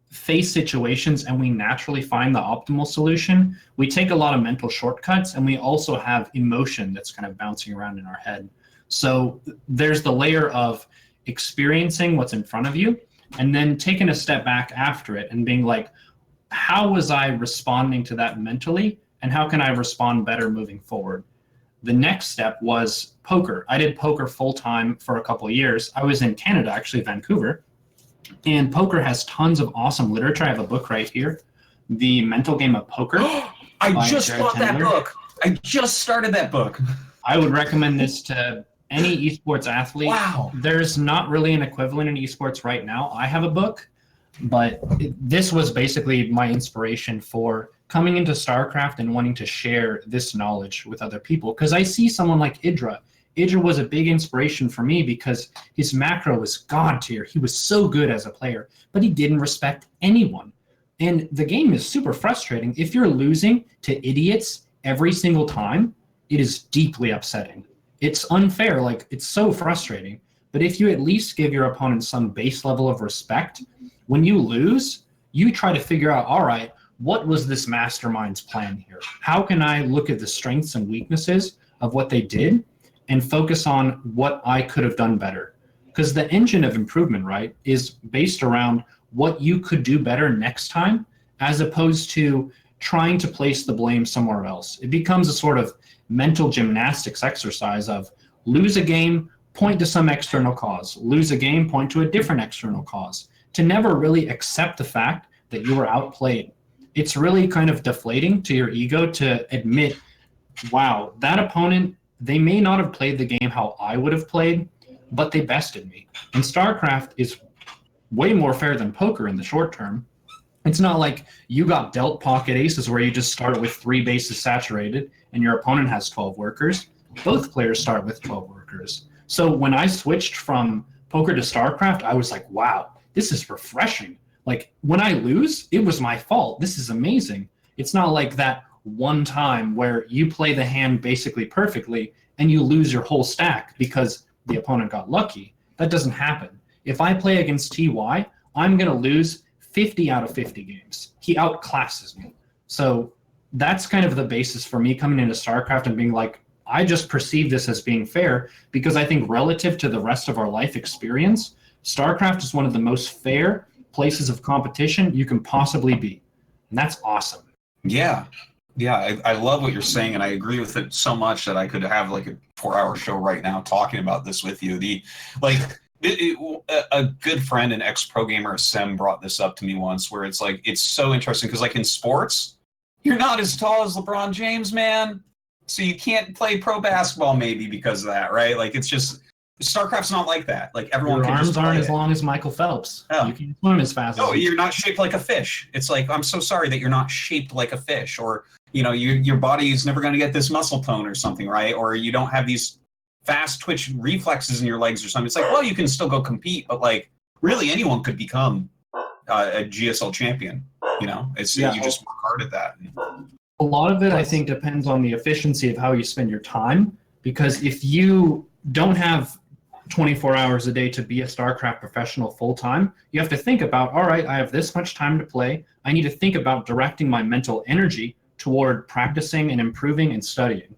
face situations and we naturally find the optimal solution. We take a lot of mental shortcuts, and we also have emotion that's kind of bouncing around in our head. So there's the layer of experiencing what's in front of you and then taking a step back after it and being like, how was I responding to that mentally, and how can I respond better moving forward? The next step was poker. I did poker full-time for a couple of years. I was in Canada, actually, Vancouver, and poker has tons of awesome literature. I have a book right here, The Mental Game of Poker. I just bought that book. I just started that book. I would recommend this to any esports athlete. Wow. There's not really an equivalent in esports right now. I have a book, but this was basically my inspiration for coming into StarCraft and wanting to share this knowledge with other people. Because I see someone like Idra. Idra was a big inspiration for me because his macro was god tier. He was so good as a player, but he didn't respect anyone. And the game is super frustrating. If you're losing to idiots every single time, it is deeply upsetting. It's unfair, like it's so frustrating. But if you at least give your opponent some base level of respect, when you lose, you try to figure out, all right, what was this mastermind's plan here? How can I look at the strengths and weaknesses of what they did and focus on what I could have done better? Because the engine of improvement, right, is based around what you could do better next time, as opposed to trying to place the blame somewhere else. It becomes a sort of mental gymnastics exercise of lose a game, point to some external cause. Lose a game, point to a different external cause. To never really accept the fact that you were outplayed. It's really kind of deflating to your ego to admit, wow, that opponent, they may not have played the game how I would have played, but they bested me. And StarCraft is way more fair than poker in the short term. It's not like you got dealt pocket aces where you just start with 3 bases saturated and your opponent has 12 workers. Both players start with 12 workers. So when I switched from poker to StarCraft, I was like, wow, this is refreshing. Like, when I lose, it was my fault. This is amazing. It's not like that one time where you play the hand basically perfectly and you lose your whole stack because the opponent got lucky. That doesn't happen. If I play against TY, I'm going to lose 50 out of 50 games. He outclasses me. So that's kind of the basis for me coming into StarCraft and being like, I just perceive this as being fair because I think relative to the rest of our life experience, StarCraft is one of the most fair places of competition you can possibly be. And that's awesome. Yeah. Yeah, I love what you're saying, and I agree with it so much that I could have like a 4-hour show right now talking about this with you. A good friend and ex-pro gamer, Sem, brought this up to me once, where it's like, it's so interesting because like in sports, you're not as tall as LeBron James, man. So you can't play pro basketball maybe because of that, right? Like, it's just, StarCraft's not like that. Like, everyone Your can arms just aren't play as it. long as Michael Phelps. Oh. You can swim as fast No, as you're not shaped like a fish. It's like, I'm so sorry that you're not shaped like a fish, or, you know, your body is never going to get this muscle tone or something, right? Or you don't have these fast twitch reflexes in your legs or something. It's like, well, you can still go compete, but like, really anyone could become a GSL champion. You know, it's you just work hard at that. A lot of it, I think, depends on the efficiency of how you spend your time. Because if you don't have 24 hours a day to be a StarCraft professional full-time, you have to think about, all right, I have this much time to play. I need to think about directing my mental energy toward practicing and improving and studying,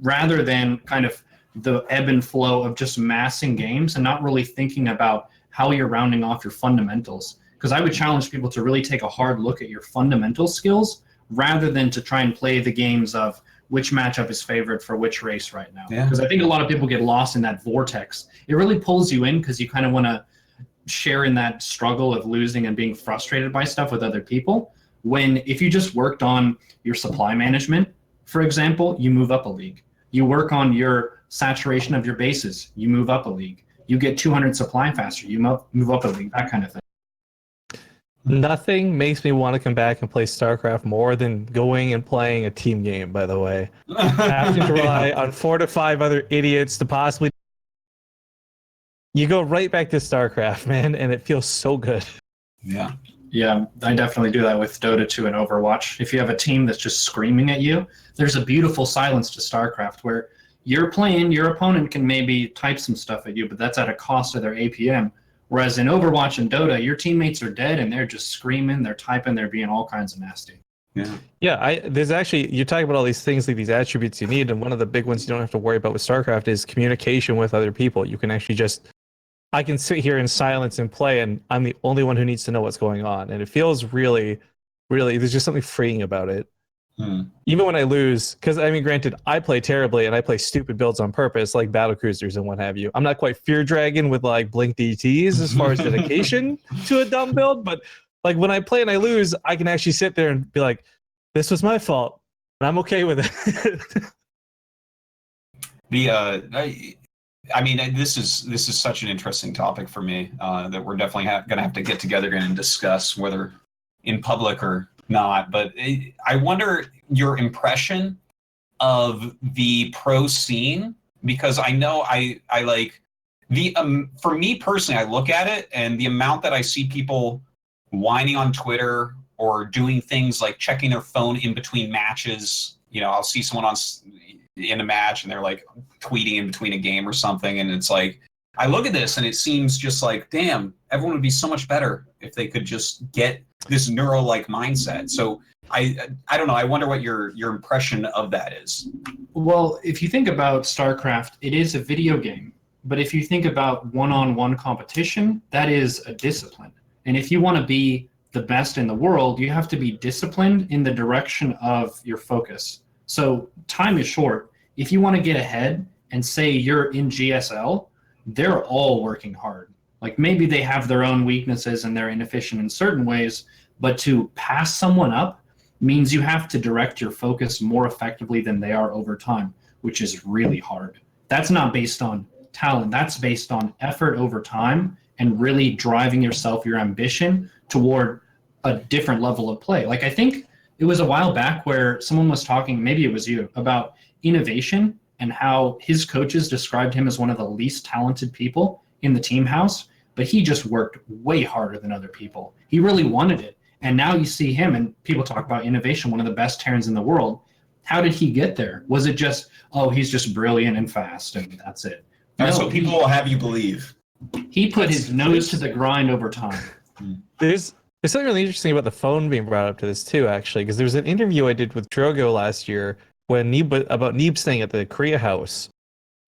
rather than kind of the ebb and flow of just massing games and not really thinking about how you're rounding off your fundamentals. Because I would challenge people to really take a hard look at your fundamental skills rather than to try and play the games of which matchup is favored for which race right now. Because I think a lot of people get lost in that vortex. It really pulls you in because you kind of want to share in that struggle of losing and being frustrated by stuff with other people. When if you just worked on your supply management, for example, you move up a league. You work on your saturation of your bases, you move up a league. You get 200 supply faster, you move up a league, that kind of thing. Nothing makes me want to come back and play StarCraft more than going and playing a team game, by the way. Having to rely on 4 to 5 other idiots to possibly... You go right back to StarCraft, man, and it feels so good. Yeah. Yeah, I definitely do that with Dota 2 and Overwatch. If you have a team that's just screaming at you, there's a beautiful silence to StarCraft where you're playing, your opponent can maybe type some stuff at you, but that's at a cost of their APM. Whereas in Overwatch and Dota, your teammates are dead and they're just screaming, they're typing, they're being all kinds of nasty. Yeah, there's actually, you're talking about all these things, like these attributes you need, and one of the big ones you don't have to worry about with StarCraft is communication with other people. You can actually just, I can sit here in silence and play, and I'm the only one who needs to know what's going on. And it feels really, really, there's just something freeing about it. Even when I lose, because I mean, granted, I play terribly and I play stupid builds on purpose, like battle cruisers and what have you. I'm not quite Fear Dragon with like Blink DTs as far as dedication to a dumb build, but like when I play and I lose, I can actually sit there and be like, this was my fault, and I'm okay with it. I mean, this is such an interesting topic for me that we're definitely going to have to get together again and discuss, whether in public or not. But I wonder your impression of the pro scene, because I know I like the for me personally, I look at it and the amount that I see people whining on Twitter or doing things like checking their phone in between matches. You know, I'll see someone in a match and they're like tweeting in between a game or something, and it's like, I look at this and it seems just like, damn, everyone would be so much better if they could just get this Neuro-like mindset. So I don't know, I wonder what your impression of that is. Well, if you think about StarCraft, it is a video game. But if you think about one-on-one competition, that is a discipline. And if you want to be the best in the world, you have to be disciplined in the direction of your focus. So time is short. If you want to get ahead and say you're in GSL, they're all working hard. Like maybe they have their own weaknesses and they're inefficient in certain ways, but to pass someone up means you have to direct your focus more effectively than they are over time, which is really hard. That's not based on talent. That's based on effort over time and really driving yourself, your ambition toward a different level of play. Like I think it was a while back where someone was talking, maybe it was you, about innovation and how his coaches described him as one of the least talented people in the team house, but he just worked way harder than other people. He really wanted it. And now you see him, and people talk about innovation, one of the best Terrans in the world. How did he get there? Was it just, oh, he's just brilliant and fast, and that's it? That's what people will have you believe. He put his nose to the grind over time. There's something really interesting about the phone being brought up to this too, actually, because there was an interview I did with Drogo last year when about Neeb staying at the Korea house.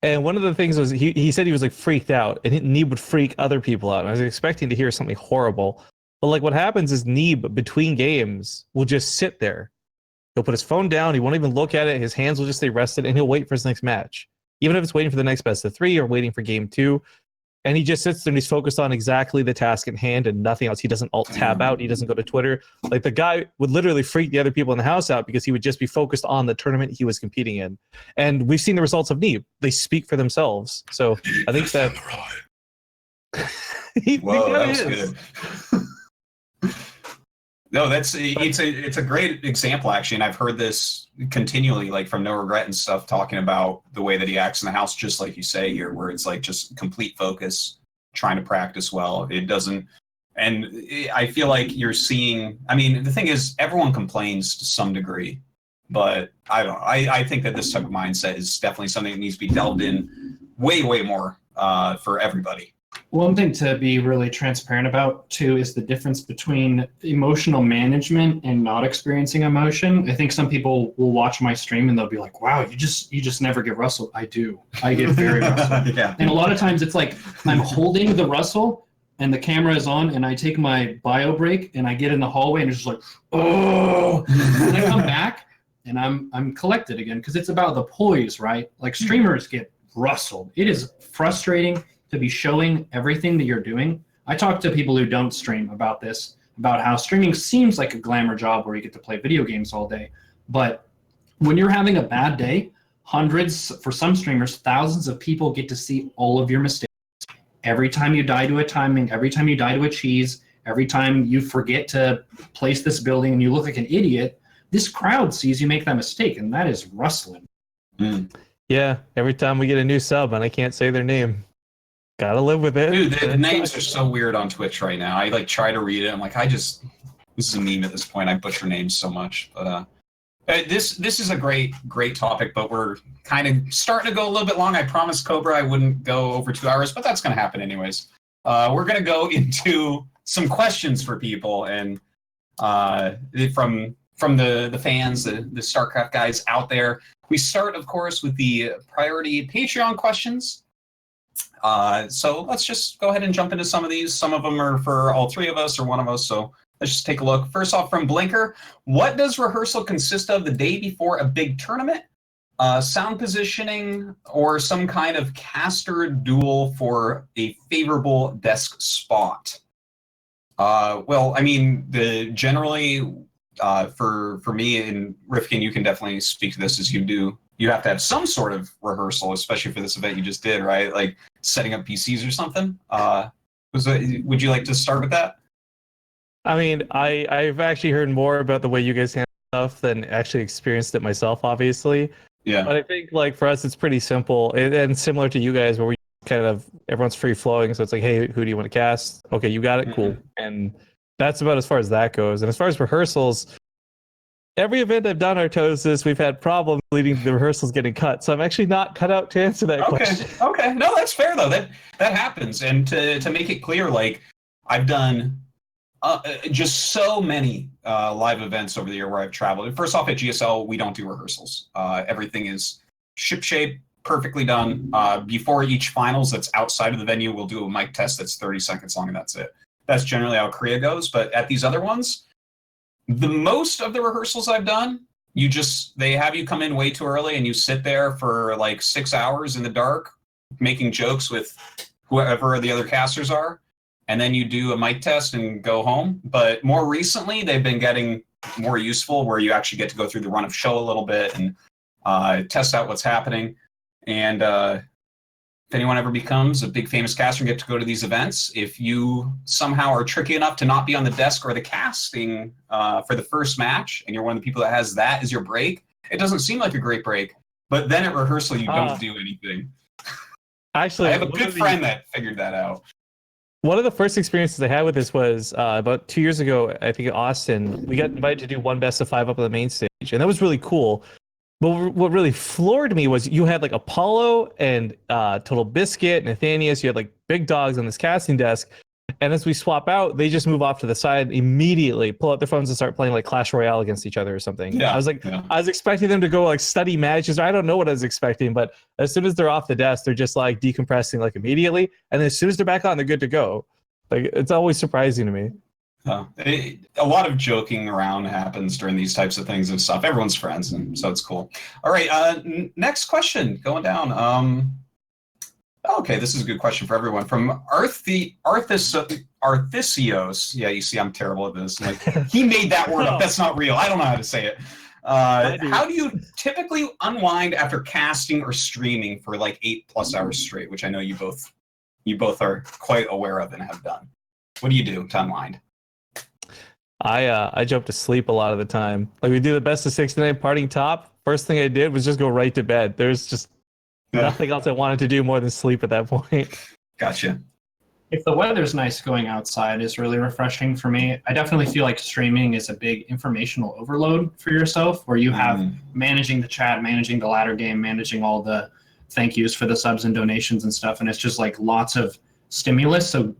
And one of the things was he said he was like freaked out, and Neeb would freak other people out. And I was expecting to hear something horrible. But like what happens is Neeb between games will just sit there. He'll put his phone down, he won't even look at it, his hands will just stay rested, and he'll wait for his next match. Even if it's waiting for the next best of 3 or waiting for game 2. And he just sits there and he's focused on exactly the task at hand and nothing else. He doesn't alt-tab out. He doesn't go to Twitter. Like the guy would literally freak the other people in the house out because he would just be focused on the tournament he was competing in. And we've seen the results of Neeb. They speak for themselves. So I think that... Whoa, that was good. No, it's a great example, actually, and I've heard this continually, like from No Regret and stuff, talking about the way that he acts in the house, just like you say here, where it's like just complete focus, trying to practice well. It doesn't, and I feel like you're seeing. I mean, the thing is, everyone complains to some degree, but I don't know. I think that this type of mindset is definitely something that needs to be delved in way more for everybody. One thing to be really transparent about too is the difference between emotional management and not experiencing emotion. I think some people will watch my stream and they'll be like, wow, you just never get rustled. I do. I get very rustled. Yeah. And a lot of times it's like I'm holding the rustle and the camera is on and I take my bio break and I get in the hallway and it's just like, oh, and I come back and I'm collected again because it's about the poise, right? Like streamers get rustled. It is frustrating to be showing everything that you're doing. I talk to people who don't stream about this, about how streaming seems like a glamour job where you get to play video games all day. But when you're having a bad day, hundreds, for some streamers, thousands of people get to see all of your mistakes. Every time you die to a timing, every time you die to a cheese, every time you forget to place this building and you look like an idiot, this crowd sees you make that mistake, and that is rustling. Yeah, every time we get a new sub and I can't say their name. Gotta live with it. Dude, the names are so weird on Twitch right now. I like try to read it. I'm like, this is a meme at this point. I butcher names so much. But this is a great topic, but we're kind of starting to go a little bit long. I promised Cobra I wouldn't go over 2 hours, but that's going to happen anyways. We're going to go into some questions for people and from the fans, the StarCraft guys out there. We start, of course, with the priority Patreon questions. So let's just go ahead and jump into some of these. Some of them are for all 3 of us or one of us, so let's just take a look. First off, from Blinker, what does rehearsal consist of the day before a big tournament? Sound positioning or some kind of caster duel for a favorable desk spot? Well, I mean, generally for me, and Rifkin, you can definitely speak to this as you do. You have to have some sort of rehearsal, especially for this event you just did, right? Like setting up PCs or something. Would you like to start with that? I mean, I've actually heard more about the way you guys handle stuff than actually experienced it myself, obviously. Yeah. But I think like for us, it's pretty simple and similar to you guys, where we kind of everyone's free flowing. So it's like, hey, who do you want to cast? Okay, you got it, cool. And that's about as far as that goes. And as far as rehearsals, every event I've done Artosis, we've had problems leading to the rehearsals getting cut. So I'm actually not cut out to answer that question. Okay. No, that's fair though. That happens. And to make it clear, like I've done just so many live events over the year where I've traveled. And first off, at GSL, we don't do rehearsals. Everything is shipshape, perfectly done. Before each finals that's outside of the venue, we'll do a mic test that's 30 seconds long, and that's it. That's generally how Korea goes. But at these other ones, the most of the rehearsals I've done, they have you come in way too early and you sit there for like 6 hours in the dark making jokes with whoever the other casters are, and then you do a mic test and go home. But more recently, they've been getting more useful where you actually get to go through the run of show a little bit and test out what's happening. And if anyone ever becomes a big famous caster and get to go to these events, if you somehow are tricky enough to not be on the desk or the casting for the first match, and you're one of the people that has that as your break, it doesn't seem like a great break. But then at rehearsal, you don't do anything. Actually, I have a good friend that figured that out. One of the first experiences I had with this was about 2 years ago, I think in Austin. We got invited to do one best of 5 up on the main stage, and that was really cool. But what really floored me was you had like Apollo and Total Biscuit, Nathanius. You had like big dogs on this casting desk. And as we swap out, they just move off to the side immediately, pull out their phones and start playing like Clash Royale against each other or something. Yeah, I was like, I was expecting them to go like study matches. I don't know what I was expecting, but as soon as they're off the desk, they're just like decompressing like immediately. And then as soon as they're back on, they're good to go. Like, it's always surprising to me. A lot of joking around happens during these types of things and stuff. Everyone's friends, and so it's cool. All right, next question, going down. Okay, this is a good question for everyone. From Arthisios. Yeah, you see, I'm terrible at this. Like, he made that word up. That's not real. I don't know how to say it. How do you typically unwind after casting or streaming for like 8+ hours straight, which I know you both are quite aware of and have done? What do you do to unwind? I jump to sleep a lot of the time. Like, we do the best of 69 parting top. First thing I did was just go right to bed. There's just nothing else I wanted to do more than sleep at that point. Gotcha. If the weather's nice, going outside is really refreshing for me. I definitely feel like streaming is a big informational overload for yourself, where you have managing the chat, managing the ladder game, managing all the thank yous for the subs and donations and stuff, and it's just like lots of stimulus. So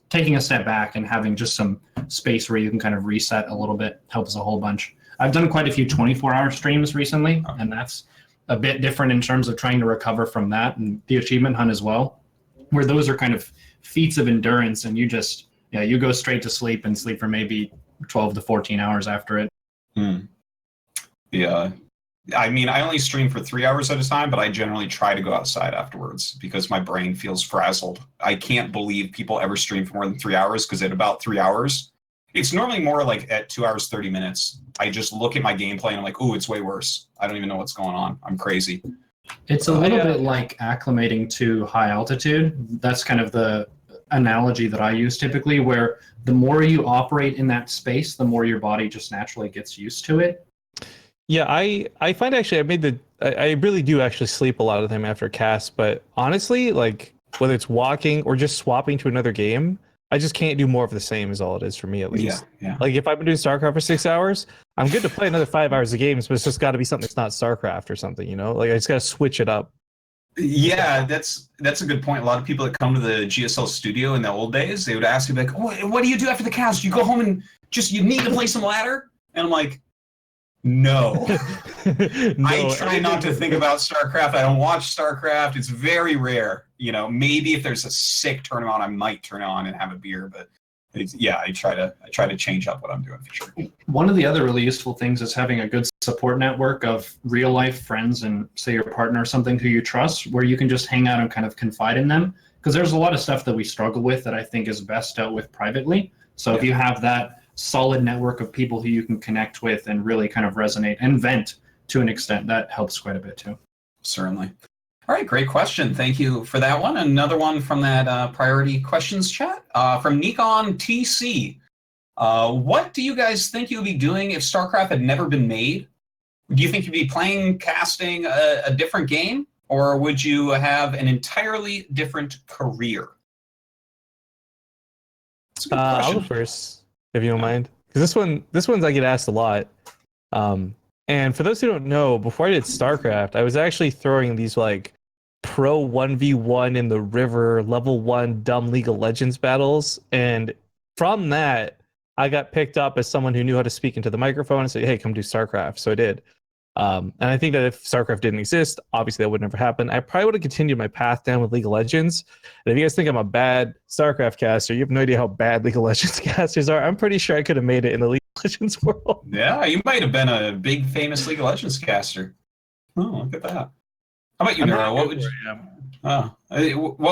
taking a step back and having just some space where you can kind of reset a little bit helps a whole bunch. I've done quite a few 24-hour streams recently, and that's a bit different in terms of trying to recover from that, and the achievement hunt as well, where those are kind of feats of endurance, and you just, you go straight to sleep and sleep for maybe 12 to 14 hours after it. Yeah. I mean, I only stream for 3 hours at a time, but I generally try to go outside afterwards because my brain feels frazzled. I can't believe people ever stream for more than 3 hours, because at about 3 hours, it's normally more like at 2 hours, 30 minutes. I just look at my gameplay and I'm like, ooh, it's way worse. I don't even know what's going on. I'm crazy. It's a little bit like acclimating to high altitude. That's kind of the analogy that I use typically, where the more you operate in that space, the more your body just naturally gets used to it. Yeah, I find actually I really do actually sleep a lot of the time after cast, but honestly, like, whether it's walking or just swapping to another game, I just can't do more of the same is all it is for me, at least. Yeah. Like, if I've been doing StarCraft for 6 hours, I'm good to play another 5 hours of games, but it's just got to be something that's not StarCraft or something, you know? Like, I just got to switch it up. Yeah, that's a good point. A lot of people that come to the GSL studio in the old days, they would ask me, like, what do you do after the cast? You go home and you need to play some ladder? And I'm like, no. I try not to think about StarCraft. I don't watch StarCraft. It's very rare. Maybe if there's a sick tournament, I might turn on and have a beer. But I try to change up what I'm doing for sure. One of the other really useful things is having a good support network of real life friends and, say, your partner or something who you trust, where you can just hang out and kind of confide in them. Because there's a lot of stuff that we struggle with that I think is best dealt with privately. So if you have that solid network of people who you can connect with and really kind of resonate and vent to an extent, that helps quite a bit too. Certainly. All right, great question. Thank you for that one. Another one from that priority questions chat from Nikon TC. What do you guys think you would be doing if StarCraft had never been made? Do you think you'd be playing, casting a different game, or would you have an entirely different career? That's a good question. I'll go first, if you don't mind, because this one's I get asked a lot. And for those who don't know, before I did StarCraft, I was actually throwing these like pro 1v1 in the river level 1 dumb League of Legends battles, and from that I got picked up as someone who knew how to speak into the microphone and say, hey, come do StarCraft. So I did. And I think that if StarCraft didn't exist, obviously that would never happen. I probably would have continued my path down with League of Legends. And if you guys think I'm a bad StarCraft caster, you have no idea how bad League of Legends casters are. I'm pretty sure I could have made it in the League of Legends world. Yeah, you might have been a big famous League of Legends caster. Oh, look at that. How about you, Neuro? What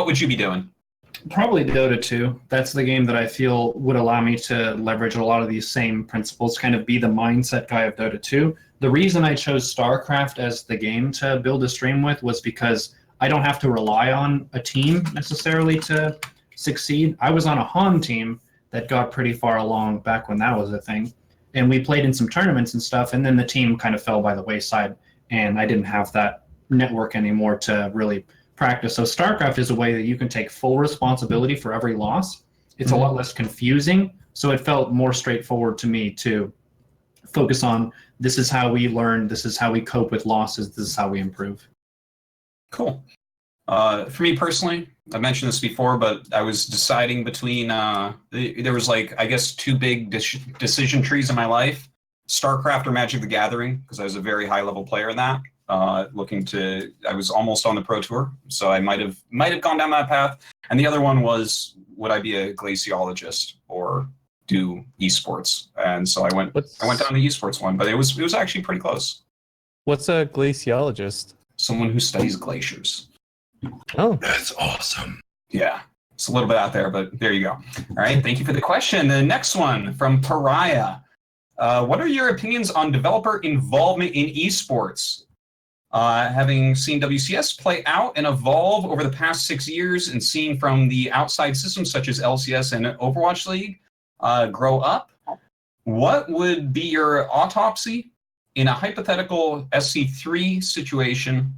would you be doing? Probably Dota 2. That's the game that I feel would allow me to leverage a lot of these same principles, kind of be the mindset guy of Dota 2. The reason I chose StarCraft as the game to build a stream with was because I don't have to rely on a team necessarily to succeed. I was on a Han team that got pretty far along back when that was a thing, and we played in some tournaments and stuff, and then the team kind of fell by the wayside, and I didn't have that network anymore to really practice. So StarCraft is a way that you can take full responsibility for every loss. It's a lot less confusing, so it felt more straightforward to me to focus on this is how we learn, this is how we cope with losses, this is how we improve. Cool. For me personally, I mentioned this before, but I was deciding between, there was like, I guess, two big decision trees in my life, StarCraft or Magic the Gathering, because I was a very high level player in that. I was almost on the Pro Tour, so I might have gone down that path. And the other one was, would I be a glaciologist or do esports? And so I went down the esports one, but it was actually pretty close. What's a glaciologist? Someone who studies glaciers. Oh, That's awesome. Yeah, it's a little bit out there, but there you go. All right, thank you for the question. The next one from Pariah. What are your opinions on developer involvement in esports? Having seen WCS play out and evolve over the past 6 years and seeing from the outside systems such as LCS and Overwatch League grow up, what would be your autopsy in a hypothetical SC3 situation?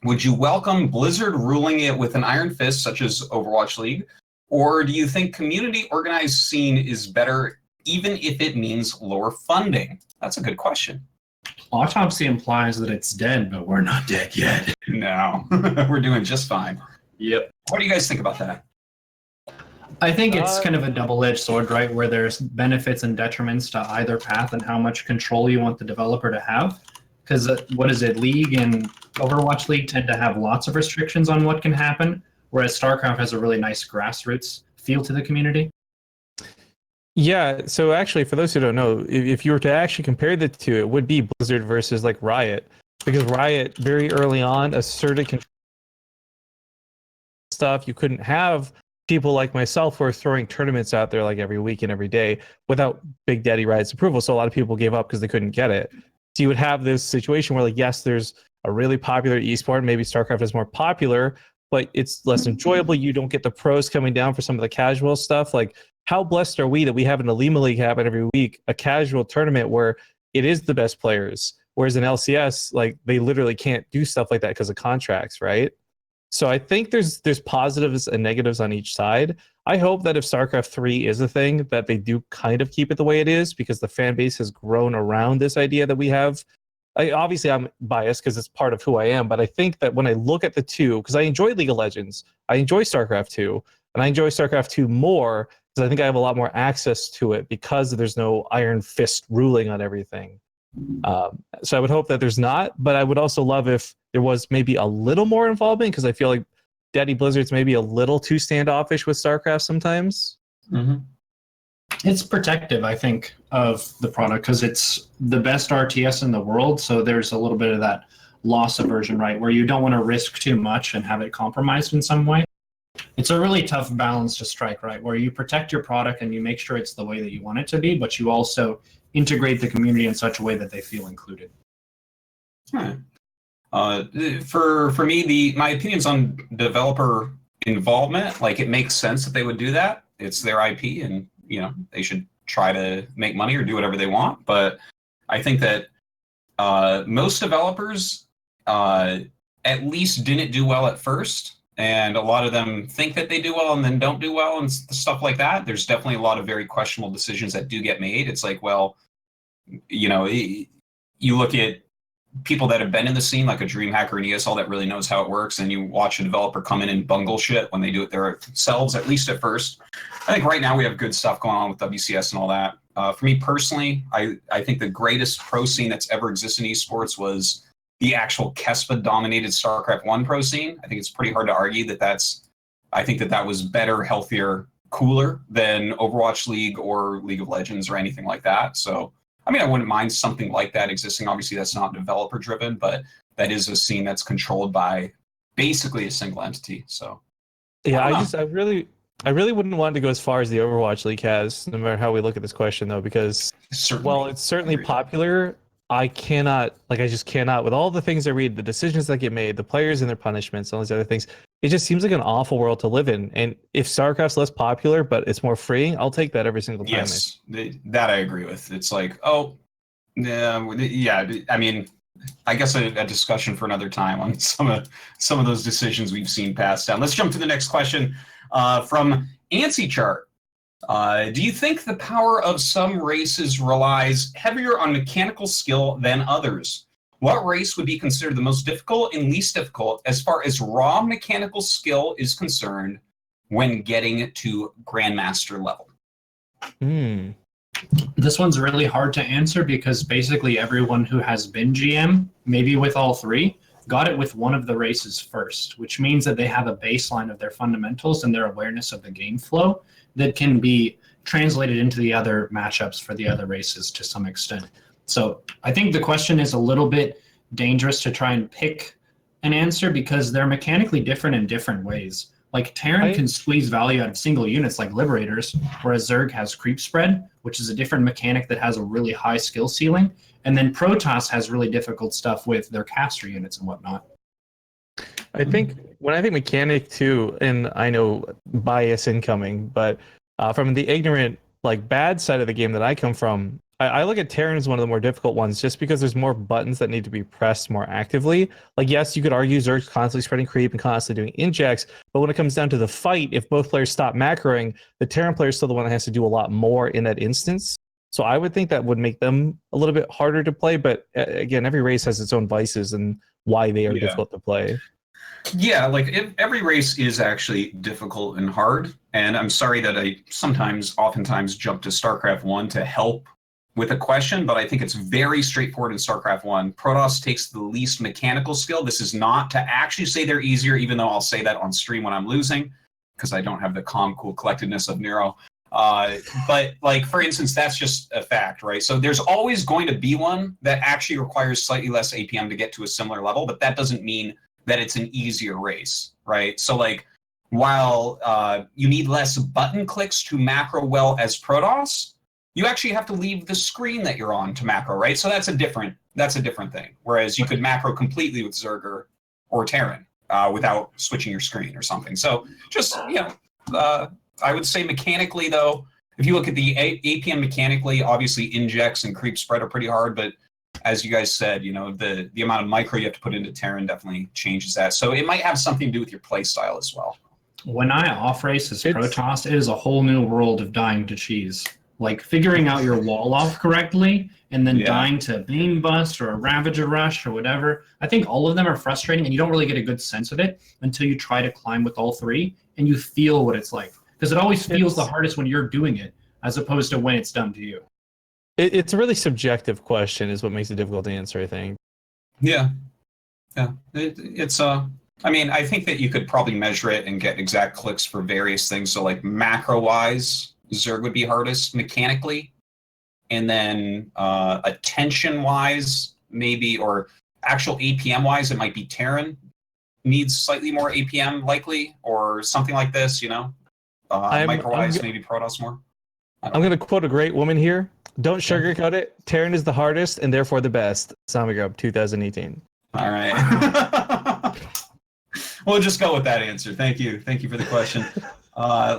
Would you welcome Blizzard ruling it with an iron fist such as Overwatch League? Or do you think community organized scene is better even if it means lower funding? That's a good question. Autopsy implies that it's dead, but we're not dead yet. No, we're doing just fine. Yep. What do you guys think about that? I think it's kind of a double-edged sword, right, where there's benefits and detriments to either path and how much control you want the developer to have. Because what is it, League and Overwatch League tend to have lots of restrictions on what can happen, whereas StarCraft has a really nice grassroots feel to the community. yeah. So actually, for those who don't know, if you were to actually compare the two, it would be Blizzard versus like Riot, because Riot very early on asserted control stuff. You couldn't have people like myself who are throwing tournaments out there like every week and every day without Big Daddy Riot's approval. So a lot of people gave up because they couldn't get it. So you would have this situation where, like, yes, there's a really popular esport. Maybe StarCraft is more popular, but it's less enjoyable. You don't get the pros coming down for some of the casual stuff. Like, how blessed are we that we have an Alima League happen every week, a casual tournament where it is the best players, whereas in LCS, like, they literally can't do stuff like that because of contracts, right? So I think there's positives and negatives on each side. I hope that if StarCraft 3 is a thing, that they do kind of keep it the way it is, because the fan base has grown around this idea that we have. Obviously, I'm biased because it's part of who I am, but I think that when I look at the two, because I enjoy League of Legends, I enjoy StarCraft 2, and I enjoy StarCraft 2 more because I think I have a lot more access to it because there's no iron fist ruling on everything. So I would hope that there's not, but I would also love if there was maybe a little more involvement, because I feel like Daddy Blizzard's maybe a little too standoffish with StarCraft sometimes. Mm-hmm. It's protective, I think, of the product because it's the best RTS in the world. So there's a little bit of that loss aversion, right, where you don't want to risk too much and have it compromised in some way. It's a really tough balance to strike, right, where you protect your product and you make sure it's the way that you want it to be, but you also integrate the community in such a way that they feel included. For me, my opinions on developer involvement, like, it makes sense that they would do that. It's their IP, and they should try to make money or do whatever they want. But I think that most developers at least didn't do well at first, and a lot of them think that they do well and then don't do well and stuff like that. There's definitely a lot of very questionable decisions that do get made. It's like, well, you look at people that have been in the scene, like a DreamHack or an ESL that really knows how it works, and you watch a developer come in and bungle shit when they do it themselves, at least at first. I think right now we have good stuff going on with WCS and all that. For me personally, I think the greatest pro scene that's ever existed in esports was the actual Kespa-dominated StarCraft 1 pro scene. I think it's pretty hard to argue I think that was better, healthier, cooler than Overwatch League or League of Legends or anything like that. So, I mean, I wouldn't mind something like that existing. Obviously, that's not developer driven, but that is a scene that's controlled by basically a single entity. So Yeah, don't know. I really wouldn't want to go as far as the Overwatch League has, no matter how we look at this question, though, because while Certainly. it's certainly Agreed. popular, I just cannot, with all the things I read, the decisions that get made, the players and their punishments, all these other things, it just seems like an awful world to live in. And if StarCraft's less popular, but it's more freeing, I'll take that every single time. Yes, that I agree with. It's like, oh, yeah. I mean, I guess a discussion for another time on some of those decisions we've seen passed down. Let's jump to the next question from Ansi Chart. Do you think the power of some races relies heavier on mechanical skill than others? What race would be considered the most difficult and least difficult as far as raw mechanical skill is concerned when getting to Grandmaster level? This one's really hard to answer because basically everyone who has been GM, maybe with all three, got it with one of the races first, which means that they have a baseline of their fundamentals and their awareness of the game flow that can be translated into the other matchups for the other races to some extent. So I think the question is a little bit dangerous to try and pick an answer because they're mechanically different in different ways. Like Terran can squeeze value out of single units like Liberators, whereas Zerg has creep spread, which is a different mechanic that has a really high skill ceiling. And then Protoss has really difficult stuff with their caster units and whatnot. I think when I think mechanic too, and I know bias incoming, but from the ignorant, like bad side of the game that I come from, I look at Terran as one of the more difficult ones just because there's more buttons that need to be pressed more actively. Like, yes, you could argue Zerg's constantly spreading creep and constantly doing injects, but when it comes down to the fight, if both players stop macroing, the Terran player is still the one that has to do a lot more in that instance. So I would think that would make them a little bit harder to play, but again, every race has its own vices and why they are difficult to play. Yeah, like every race is actually difficult and hard, and I'm sorry that I oftentimes jump to StarCraft 1 to help with a question, but I think it's very straightforward in StarCraft 1. Protoss takes the least mechanical skill. This is not to actually say they're easier, even though I'll say that on stream when I'm losing, because I don't have the calm, cool collectedness of Neuro. But like, for instance, that's just a fact, right? So there's always going to be one that actually requires slightly less APM to get to a similar level, but that doesn't mean that it's an easier race, right? So like, while you need less button clicks to macro well as Protoss, you actually have to leave the screen that you're on to macro, right? So that's a different thing. Whereas you could macro completely with Zerger or Terran without switching your screen or something. So just, I would say mechanically though, if you look at the APM mechanically, obviously injects and creep spread are pretty hard, but as you guys said, the amount of micro you have to put into Terran definitely changes that. So it might have something to do with your play style as well. When I off-race as Protoss, it is a whole new world of dying to cheese. Like figuring out your wall off correctly and then dying to Beam Bust or a Ravager Rush or whatever. I think all of them are frustrating and you don't really get a good sense of it until you try to climb with all three and you feel what it's like. Because it always feels the hardest when you're doing it as opposed to when it's done to you. It's a really subjective question is what makes it difficult to answer, I think. Yeah. It's I mean, I think that you could probably measure it and get exact clicks for various things. So like macro-wise, Zerg would be hardest mechanically. And then attention-wise, maybe, or actual APM-wise, it might be Terran needs slightly more APM likely, or something like this, Micro-wise, maybe Protoss more. I'm going to quote a great woman here. Don't sugarcoat it. Terran is the hardest and therefore the best. Samigub 2018. All right. We'll just go with that answer. Thank you. Thank you for the question.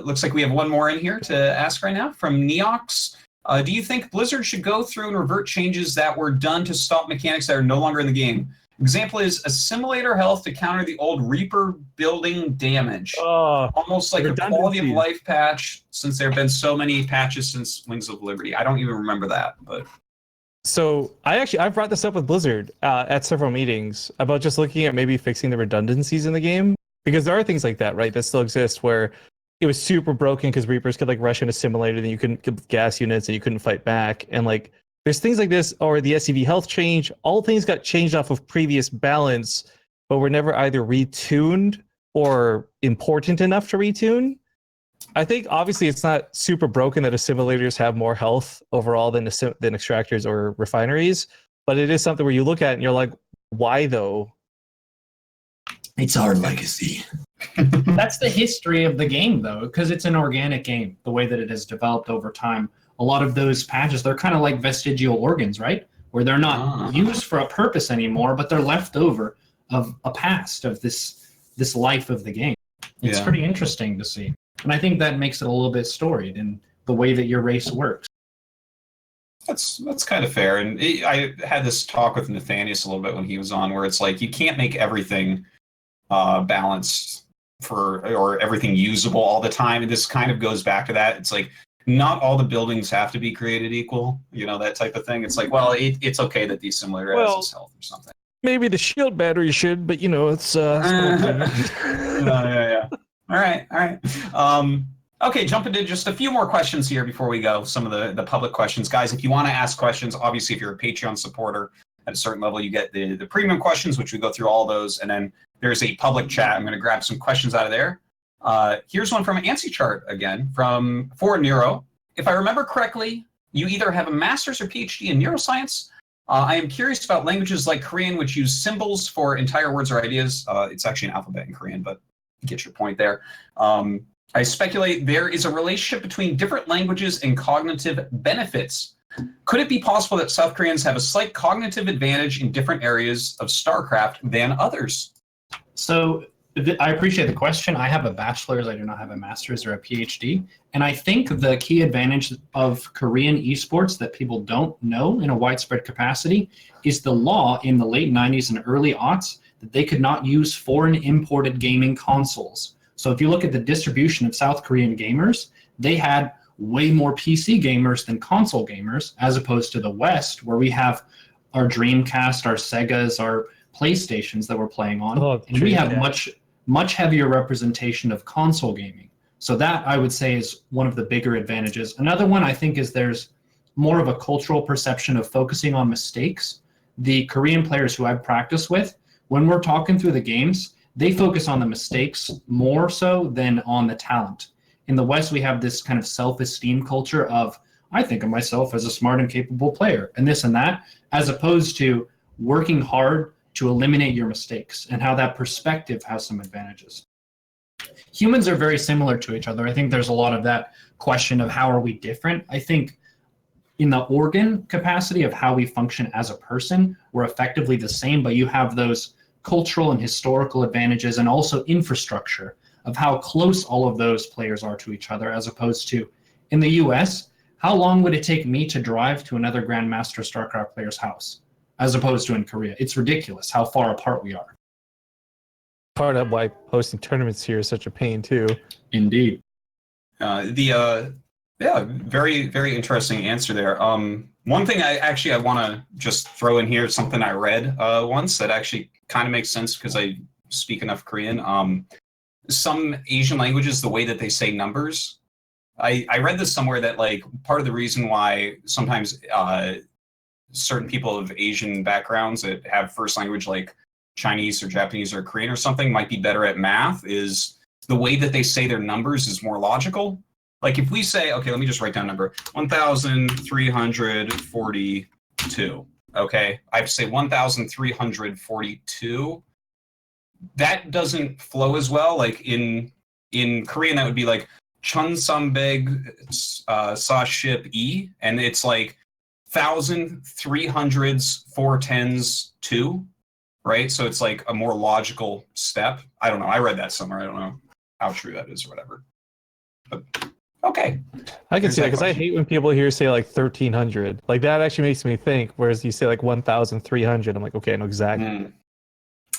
Looks like we have one more in here to ask right now from Neox. Do you think Blizzard should go through and revert changes that were done to stop mechanics that are no longer in the game? Example is assimilator health to counter the old Reaper building damage. Almost like a quality of life patch, since there have been so many patches since Wings of Liberty. I don't even remember that, but... So I've brought this up with Blizzard at several meetings about just looking at maybe fixing the redundancies in the game, because there are things like that, right, that still exist where it was super broken because Reapers could like rush in a simulator and you couldn't get gas units and you couldn't fight back, and like there's things like this, or the SCV health change. All things got changed off of previous balance, but were never either retuned or important enough to retune. I think obviously it's not super broken that assimilators have more health overall than extractors or refineries, but it is something where you look at it and you're like, why though? It's our legacy. That's the history of the game, though, because it's an organic game, the way that it has developed over time. A lot of those patches, they're kind of like vestigial organs, right? Where they're not used for a purpose anymore, but they're left over of a past of this life of the game. It's pretty interesting to see. And I think that makes it a little bit storied in the way that your race works. That's kind of fair. And I had this talk with Nathanius a little bit when he was on, where it's like you can't make everything balanced or everything usable all the time. And this kind of goes back to that. It's like not all the buildings have to be created equal, that type of thing. It's like, well, it's okay that these similar has its health or something. Maybe the shield battery should, but it's yeah. All right. Okay, jump into just a few more questions here before we go. Some of the public questions. Guys, if you want to ask questions, obviously if you're a Patreon supporter at a certain level, you get the premium questions, which we go through all those. And then there's a public chat. I'm going to grab some questions out of there. Here's one from ANSI Chart again, for Neuro. If I remember correctly, you either have a master's or PhD in neuroscience. I am curious about languages like Korean, which use symbols for entire words or ideas. It's actually an alphabet in Korean, but you get your point there. I speculate there is a relationship between different languages and cognitive benefits. Could it be possible that South Koreans have a slight cognitive advantage in different areas of StarCraft than others? So I appreciate the question. I have a bachelor's. I do not have a master's or a PhD. And I think the key advantage of Korean esports that people don't know in a widespread capacity is the law in the late 90s and early aughts that they could not use foreign imported gaming consoles. So if you look at the distribution of South Korean gamers, they had way more PC gamers than console gamers, as opposed to the West, where we have our Dreamcast, our Segas, our PlayStations that we're playing on. And we have much heavier representation of console gaming. So that, I would say, is one of the bigger advantages. Another one, I think, is there's more of a cultural perception of focusing on mistakes. The Korean players who I've practiced with, when we're talking through the games, they focus on the mistakes more so than on the talent. In the West, we have this kind of self-esteem culture of, I think of myself as a smart and capable player, and this and that, as opposed to working hard to eliminate your mistakes, and how that perspective has some advantages. Humans are very similar to each other. I think there's a lot of that question of how are we different. I think in the organ capacity of how we function as a person, we're effectively the same, but you have those cultural and historical advantages and also infrastructure of how close all of those players are to each other, as opposed to in the US, how long would it take me to drive to another Grandmaster StarCraft player's house, as opposed to in Korea? It's ridiculous how far apart we are. Part of why hosting tournaments here is such a pain too. Indeed. Very, very interesting answer there. One thing I want to just throw in here is something I read once that actually kind of makes sense because I speak enough Korean. Some Asian languages, the way that they say numbers, I read this somewhere that like part of the reason why sometimes certain people of Asian backgrounds that have first language like Chinese or Japanese or Korean or something might be better at math is the way that they say their numbers is more logical. Like if we say, okay, let me just write down number 1,342. Okay, I have to say 1,342. That doesn't flow as well. Like in Korean, that would be like Chunsumbeg Saship E, and it's like 1,300s, 410s, 2, right? So it's like a more logical step. I don't know. I read that somewhere. I don't know how true that is or whatever. But okay. I can see that because I hate when people here say like 1,300. Like that actually makes me think, whereas you say like 1,300, I'm like, okay, I know exactly.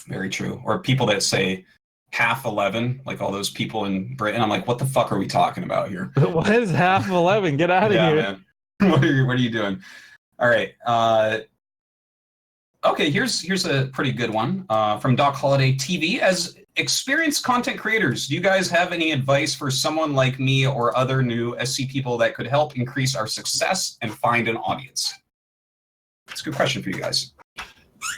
Very true. Or people that say half 11, like all those people in Britain. I'm like, what the fuck are we talking about here? What is half 11? Get out of here. Man. What are you doing? All right. Okay, here's a pretty good one from Doc Holiday TV. As experienced content creators, do you guys have any advice for someone like me or other new SC people that could help increase our success and find an audience? That's a good question for you guys.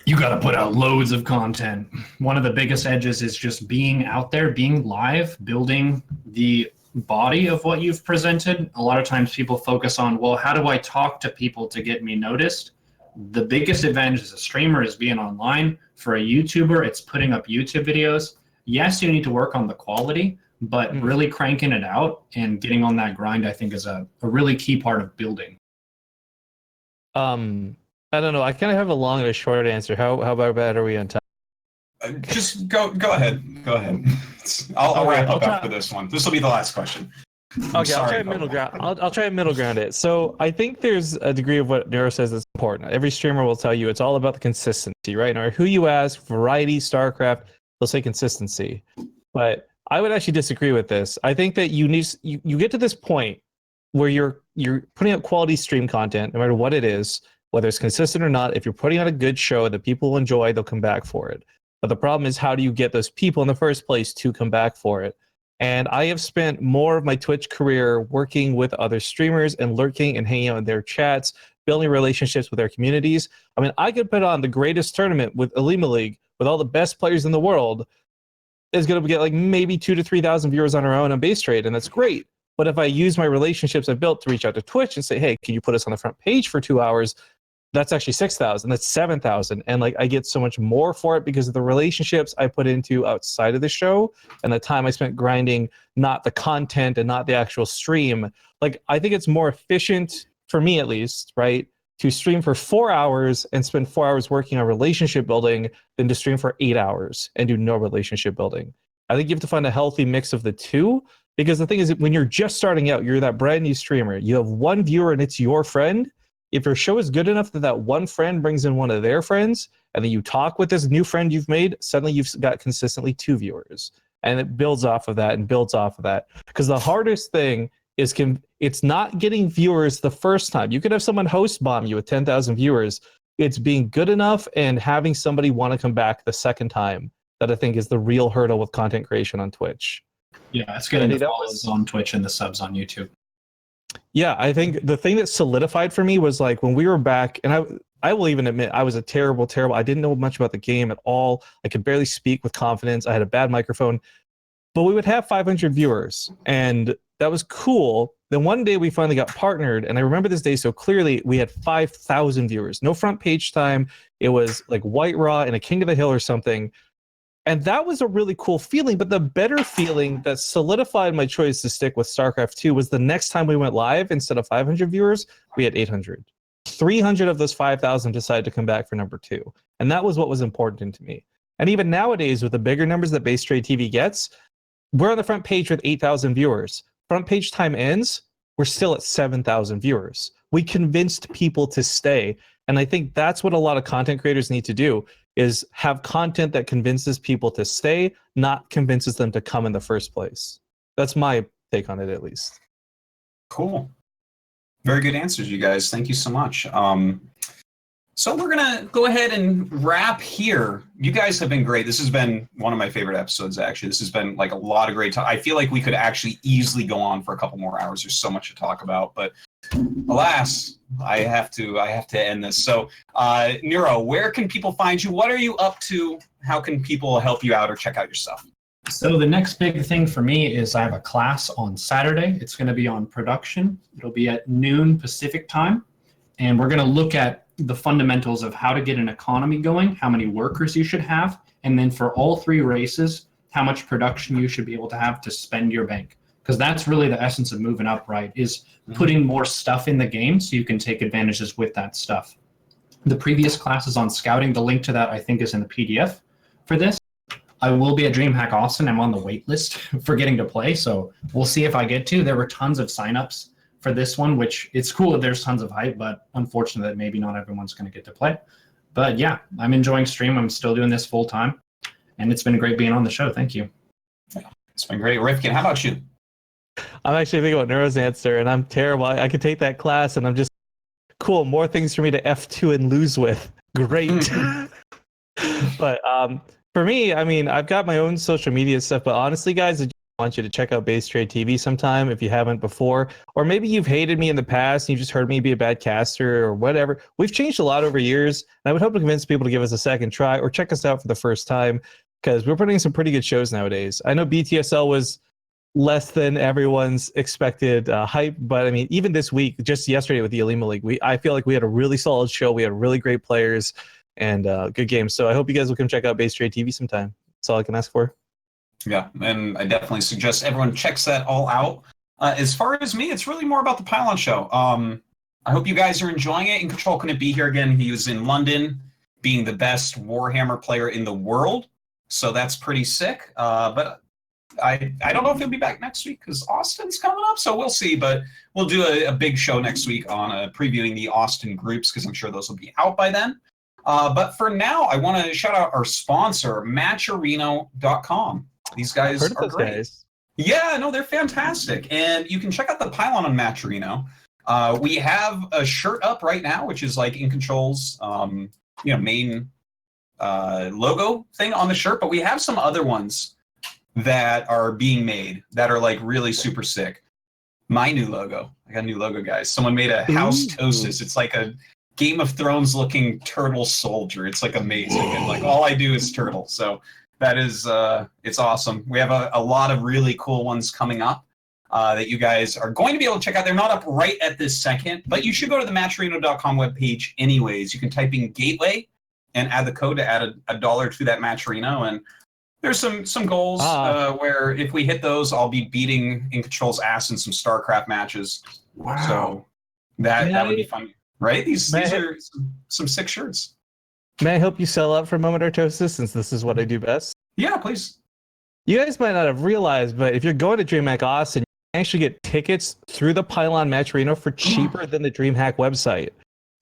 You got to put out loads of content. One of the biggest edges is just being out there, being live, building the body of what you've presented. A lot of times people focus on, well, how do I talk to people to get me noticed? The biggest advantage as a streamer is being online. For a YouTuber, it's putting up YouTube videos. yes, you need to work on the quality, but really cranking it out and getting on that grind, I think, is a really key part of building. I don't know. I kind of have a long and a short answer. How about are we on time? Just go ahead. Go ahead. I'll Okay, wrap up after this one. This will be the last question. Okay, I'll try middle ground. I'll try middle ground it. So I think there's a degree of what Neuro says is important. Every streamer will tell you it's all about the consistency, right? No matter who you ask, variety, StarCraft, they'll say consistency. But I would actually disagree with this. I think that you get to this point where you're putting out quality stream content, no matter what it is, whether it's consistent or not. If you're putting out a good show that people will enjoy, they'll come back for it. But the problem is, how do you get those people in the first place to come back for it? And I have spent more of my Twitch career working with other streamers and lurking and hanging out in their chats, building relationships with their communities. I mean, I could put on the greatest tournament with Elima League with all the best players in the world. Is going to get like maybe 2,000 to 3,000 viewers on our own on base trade, and that's great. But if I use my relationships I built to reach out to Twitch and say, hey, can you put us on the front page for 2 hours? That's actually 6,000. That's 7,000. And like I get so much more for it because of the relationships I put into outside of the show and the time I spent grinding, not the content and not the actual stream. Like I think it's more efficient for me, at least, right, to stream for 4 hours and spend 4 hours working on relationship building than to stream for 8 hours and do no relationship building. I think you have to find a healthy mix of the two, because the thing is, when you're just starting out, you're that brand new streamer, you have one viewer and it's your friend. If your show is good enough that that one friend brings in one of their friends, and then you talk with this new friend you've made, suddenly you've got consistently 2 viewers. And it builds off of that and builds off of that. Because the hardest thing is it's not getting viewers the first time. You could have someone host bomb you with 10,000 viewers. It's being good enough and having somebody want to come back the second time that I think is the real hurdle with content creation on Twitch. Yeah, it's getting the follows on Twitch and the subs on YouTube. Yeah, I think the thing that solidified for me was like when we were back, and I will even admit I was a terrible, I didn't know much about the game at all. I could barely speak with confidence. I had a bad microphone, but we would have 500 viewers, and that was cool. Then one day we finally got partnered, and I remember this day so clearly. We had 5,000 viewers, no front page time. It was like White Raw and a King of the Hill or something. And that was a really cool feeling. But the better feeling that solidified my choice to stick with StarCraft 2 was the next time we went live, instead of 500 viewers, we had 800. 300 of those 5,000 decided to come back for number 2. And that was what was important to me. And even nowadays, with the bigger numbers that Base Trade TV gets, we're on the front page with 8,000 viewers. Front page time ends, we're still at 7,000 viewers. We convinced people to stay. And I think that's what a lot of content creators need to do, is have content that convinces people to stay, not convinces them to come in the first place. That's my take on it, at least. Cool. Very good answers, you guys. Thank you so much. So we're going to go ahead and wrap here. You guys have been great. This has been one of my favorite episodes, actually. This has been like a lot of great time. I feel like we could actually easily go on for a couple more hours. There's so much to talk about, but alas, I have to end this. So, Neuro, where can people find you? What are you up to? How can people help you out or check out your stuff? So the next big thing for me is I have a class on Saturday. It's going to be on production. It'll be at noon Pacific time. And we're going to look at the fundamentals of how to get an economy going, how many workers you should have, and then for all 3 races, how much production you should be able to have to spend your bank. Because that's really the essence of moving up, right, is putting more stuff in the game so you can take advantages with that stuff. The previous class is on scouting. The link to that, I think, is in the PDF for this. I will be at DreamHack Austin. I'm on the wait list for getting to play, so we'll see if I get to. There were tons of signups for this one, which it's cool that there's tons of hype, but unfortunate that maybe not everyone's going to get to play. But yeah, I'm enjoying stream. I'm still doing this full time, and it's been great being on the show. Thank you. It's been great. Rifkin, how about you? I'm actually thinking about Neuro's answer, and I'm terrible. I could take that class, and I'm just cool. More things for me to F2 and lose with. Great. But for me, I mean, I've got my own social media stuff, but honestly, guys, I just want you to check out Base Trade TV sometime if you haven't before, or maybe you've hated me in the past and you just heard me be a bad caster or whatever. We've changed a lot over years, and I would hope to convince people to give us a second try or check us out for the first time, because we're putting some pretty good shows nowadays. I know BTSL was less than everyone's expected hype, but I mean, even this week, just yesterday with the Elima League, I feel like we had a really solid show. We had really great players and good games. So I hope you guys will come check out Base Trade TV sometime. That's all I can ask for. Yeah, and I definitely suggest everyone checks that all out. As far as me, it's really more about the Pylon Show. I hope you guys are enjoying it. In Control couldn't be here again. He was in London, being the best Warhammer player in the world. So that's pretty sick. But I don't know if he'll be back next week because Austin's coming up. So we'll see. But we'll do a big show next week on previewing the Austin groups because I'm sure those will be out by then. But for now, I want to shout out our sponsor, Matcherino.com. These guys are great. Guys. Yeah, no, they're fantastic. And you can check out the Pylon on Matcherino. We have a shirt up right now, which is like In Control's main logo thing on the shirt. But we have some other ones that are being made that are like really super sick. My new logo. I got a new logo, guys. Someone made a Artosis. It's like a Game of Thrones looking turtle soldier. It's like amazing. And like all I do is turtle. So that is, it's awesome. We have a lot of really cool ones coming up that you guys are going to be able to check out. They're not up right at this second, but you should go to the Matcherino.com webpage anyways. You can type in Gateway and add the code to add $1 to that Matcherino. And there's some goals where if we hit those, I'll be beating In Control's ass in some StarCraft matches. Wow. So that would be fun, right? These are some sick shirts. May I help you sell out for a moment, Artosis, since this is what I do best? Yeah, please. You guys might not have realized, but if you're going to DreamHack Austin, you can actually get tickets through the Pylon Matcherino for cheaper than the DreamHack website.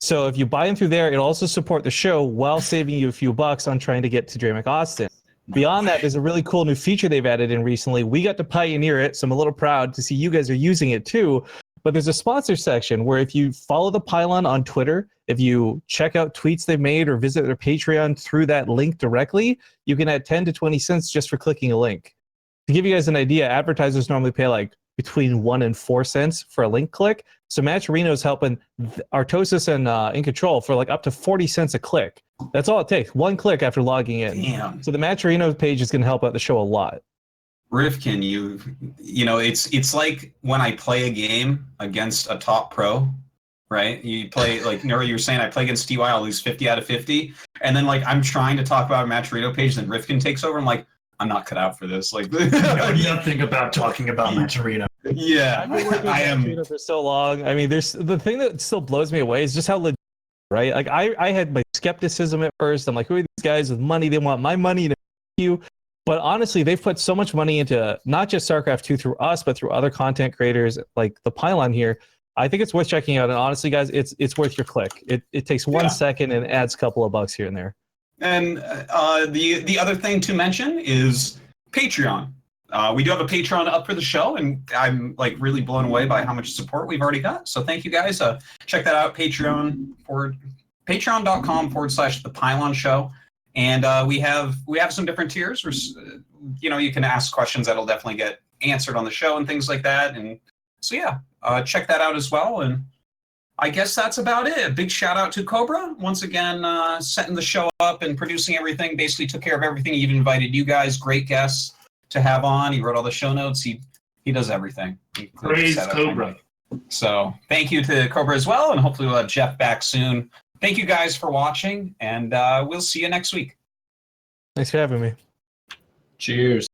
So if you buy them through there, it'll also support the show while saving you a few bucks on trying to get to DreamHack Austin. Beyond that, there's a really cool new feature they've added in recently. We got to pioneer it, so I'm a little proud to see you guys are using it too. But there's a sponsor section where if you follow the Pylon on Twitter, if you check out tweets they've made or visit their Patreon through that link directly, you can add 10 to 20 cents just for clicking a link. To give you guys an idea, advertisers normally pay like between 1 and 4 cents for a link click. So Matcherino is helping Artosis and In Control for like up to 40 cents a click. That's all it takes. 1 click after logging in. Damn. So the Matcherino page is going to help out the show a lot. Rifkin, you know, it's like when I play a game against a top pro, right? You play, like Neuro, you were saying, I play against DY, I'll lose 50 out of 50. And then, like, I'm trying to talk about a Matcherino page, then Rifkin takes over. I'm like, I'm not cut out for this. Like, I know nothing about talking about Matcherino. Yeah, I've been working with Matcherino for so long. I mean, there's the thing that still blows me away is just how legit, right? Like, I had my skepticism at first. I'm like, who are these guys with money? They want my money to you. But honestly, they've put so much money into not just StarCraft 2 through us, but through other content creators like the Pylon here. I think it's worth checking out. And honestly, guys, it's worth your click. It takes 1 second and adds a couple of bucks here and there. And the other thing to mention is Patreon. We do have a Patreon up for the show, and I'm like really blown away by how much support we've already got. So thank you guys. Check that out, patreon.com/ThePylonShow. And we have some different tiers where, you can ask questions that'll definitely get answered on the show and things like that. And so, yeah, check that out as well. And I guess that's about it. A big shout out to Cobra once again, setting the show up and producing everything. Basically took care of everything. He even invited you guys, great guests, to have on. He wrote all the show notes. He does everything. Praise Cobra. So thank you to Cobra as well. And hopefully we'll have Jeff back soon. Thank you guys for watching, and we'll see you next week. Thanks for having me. Cheers.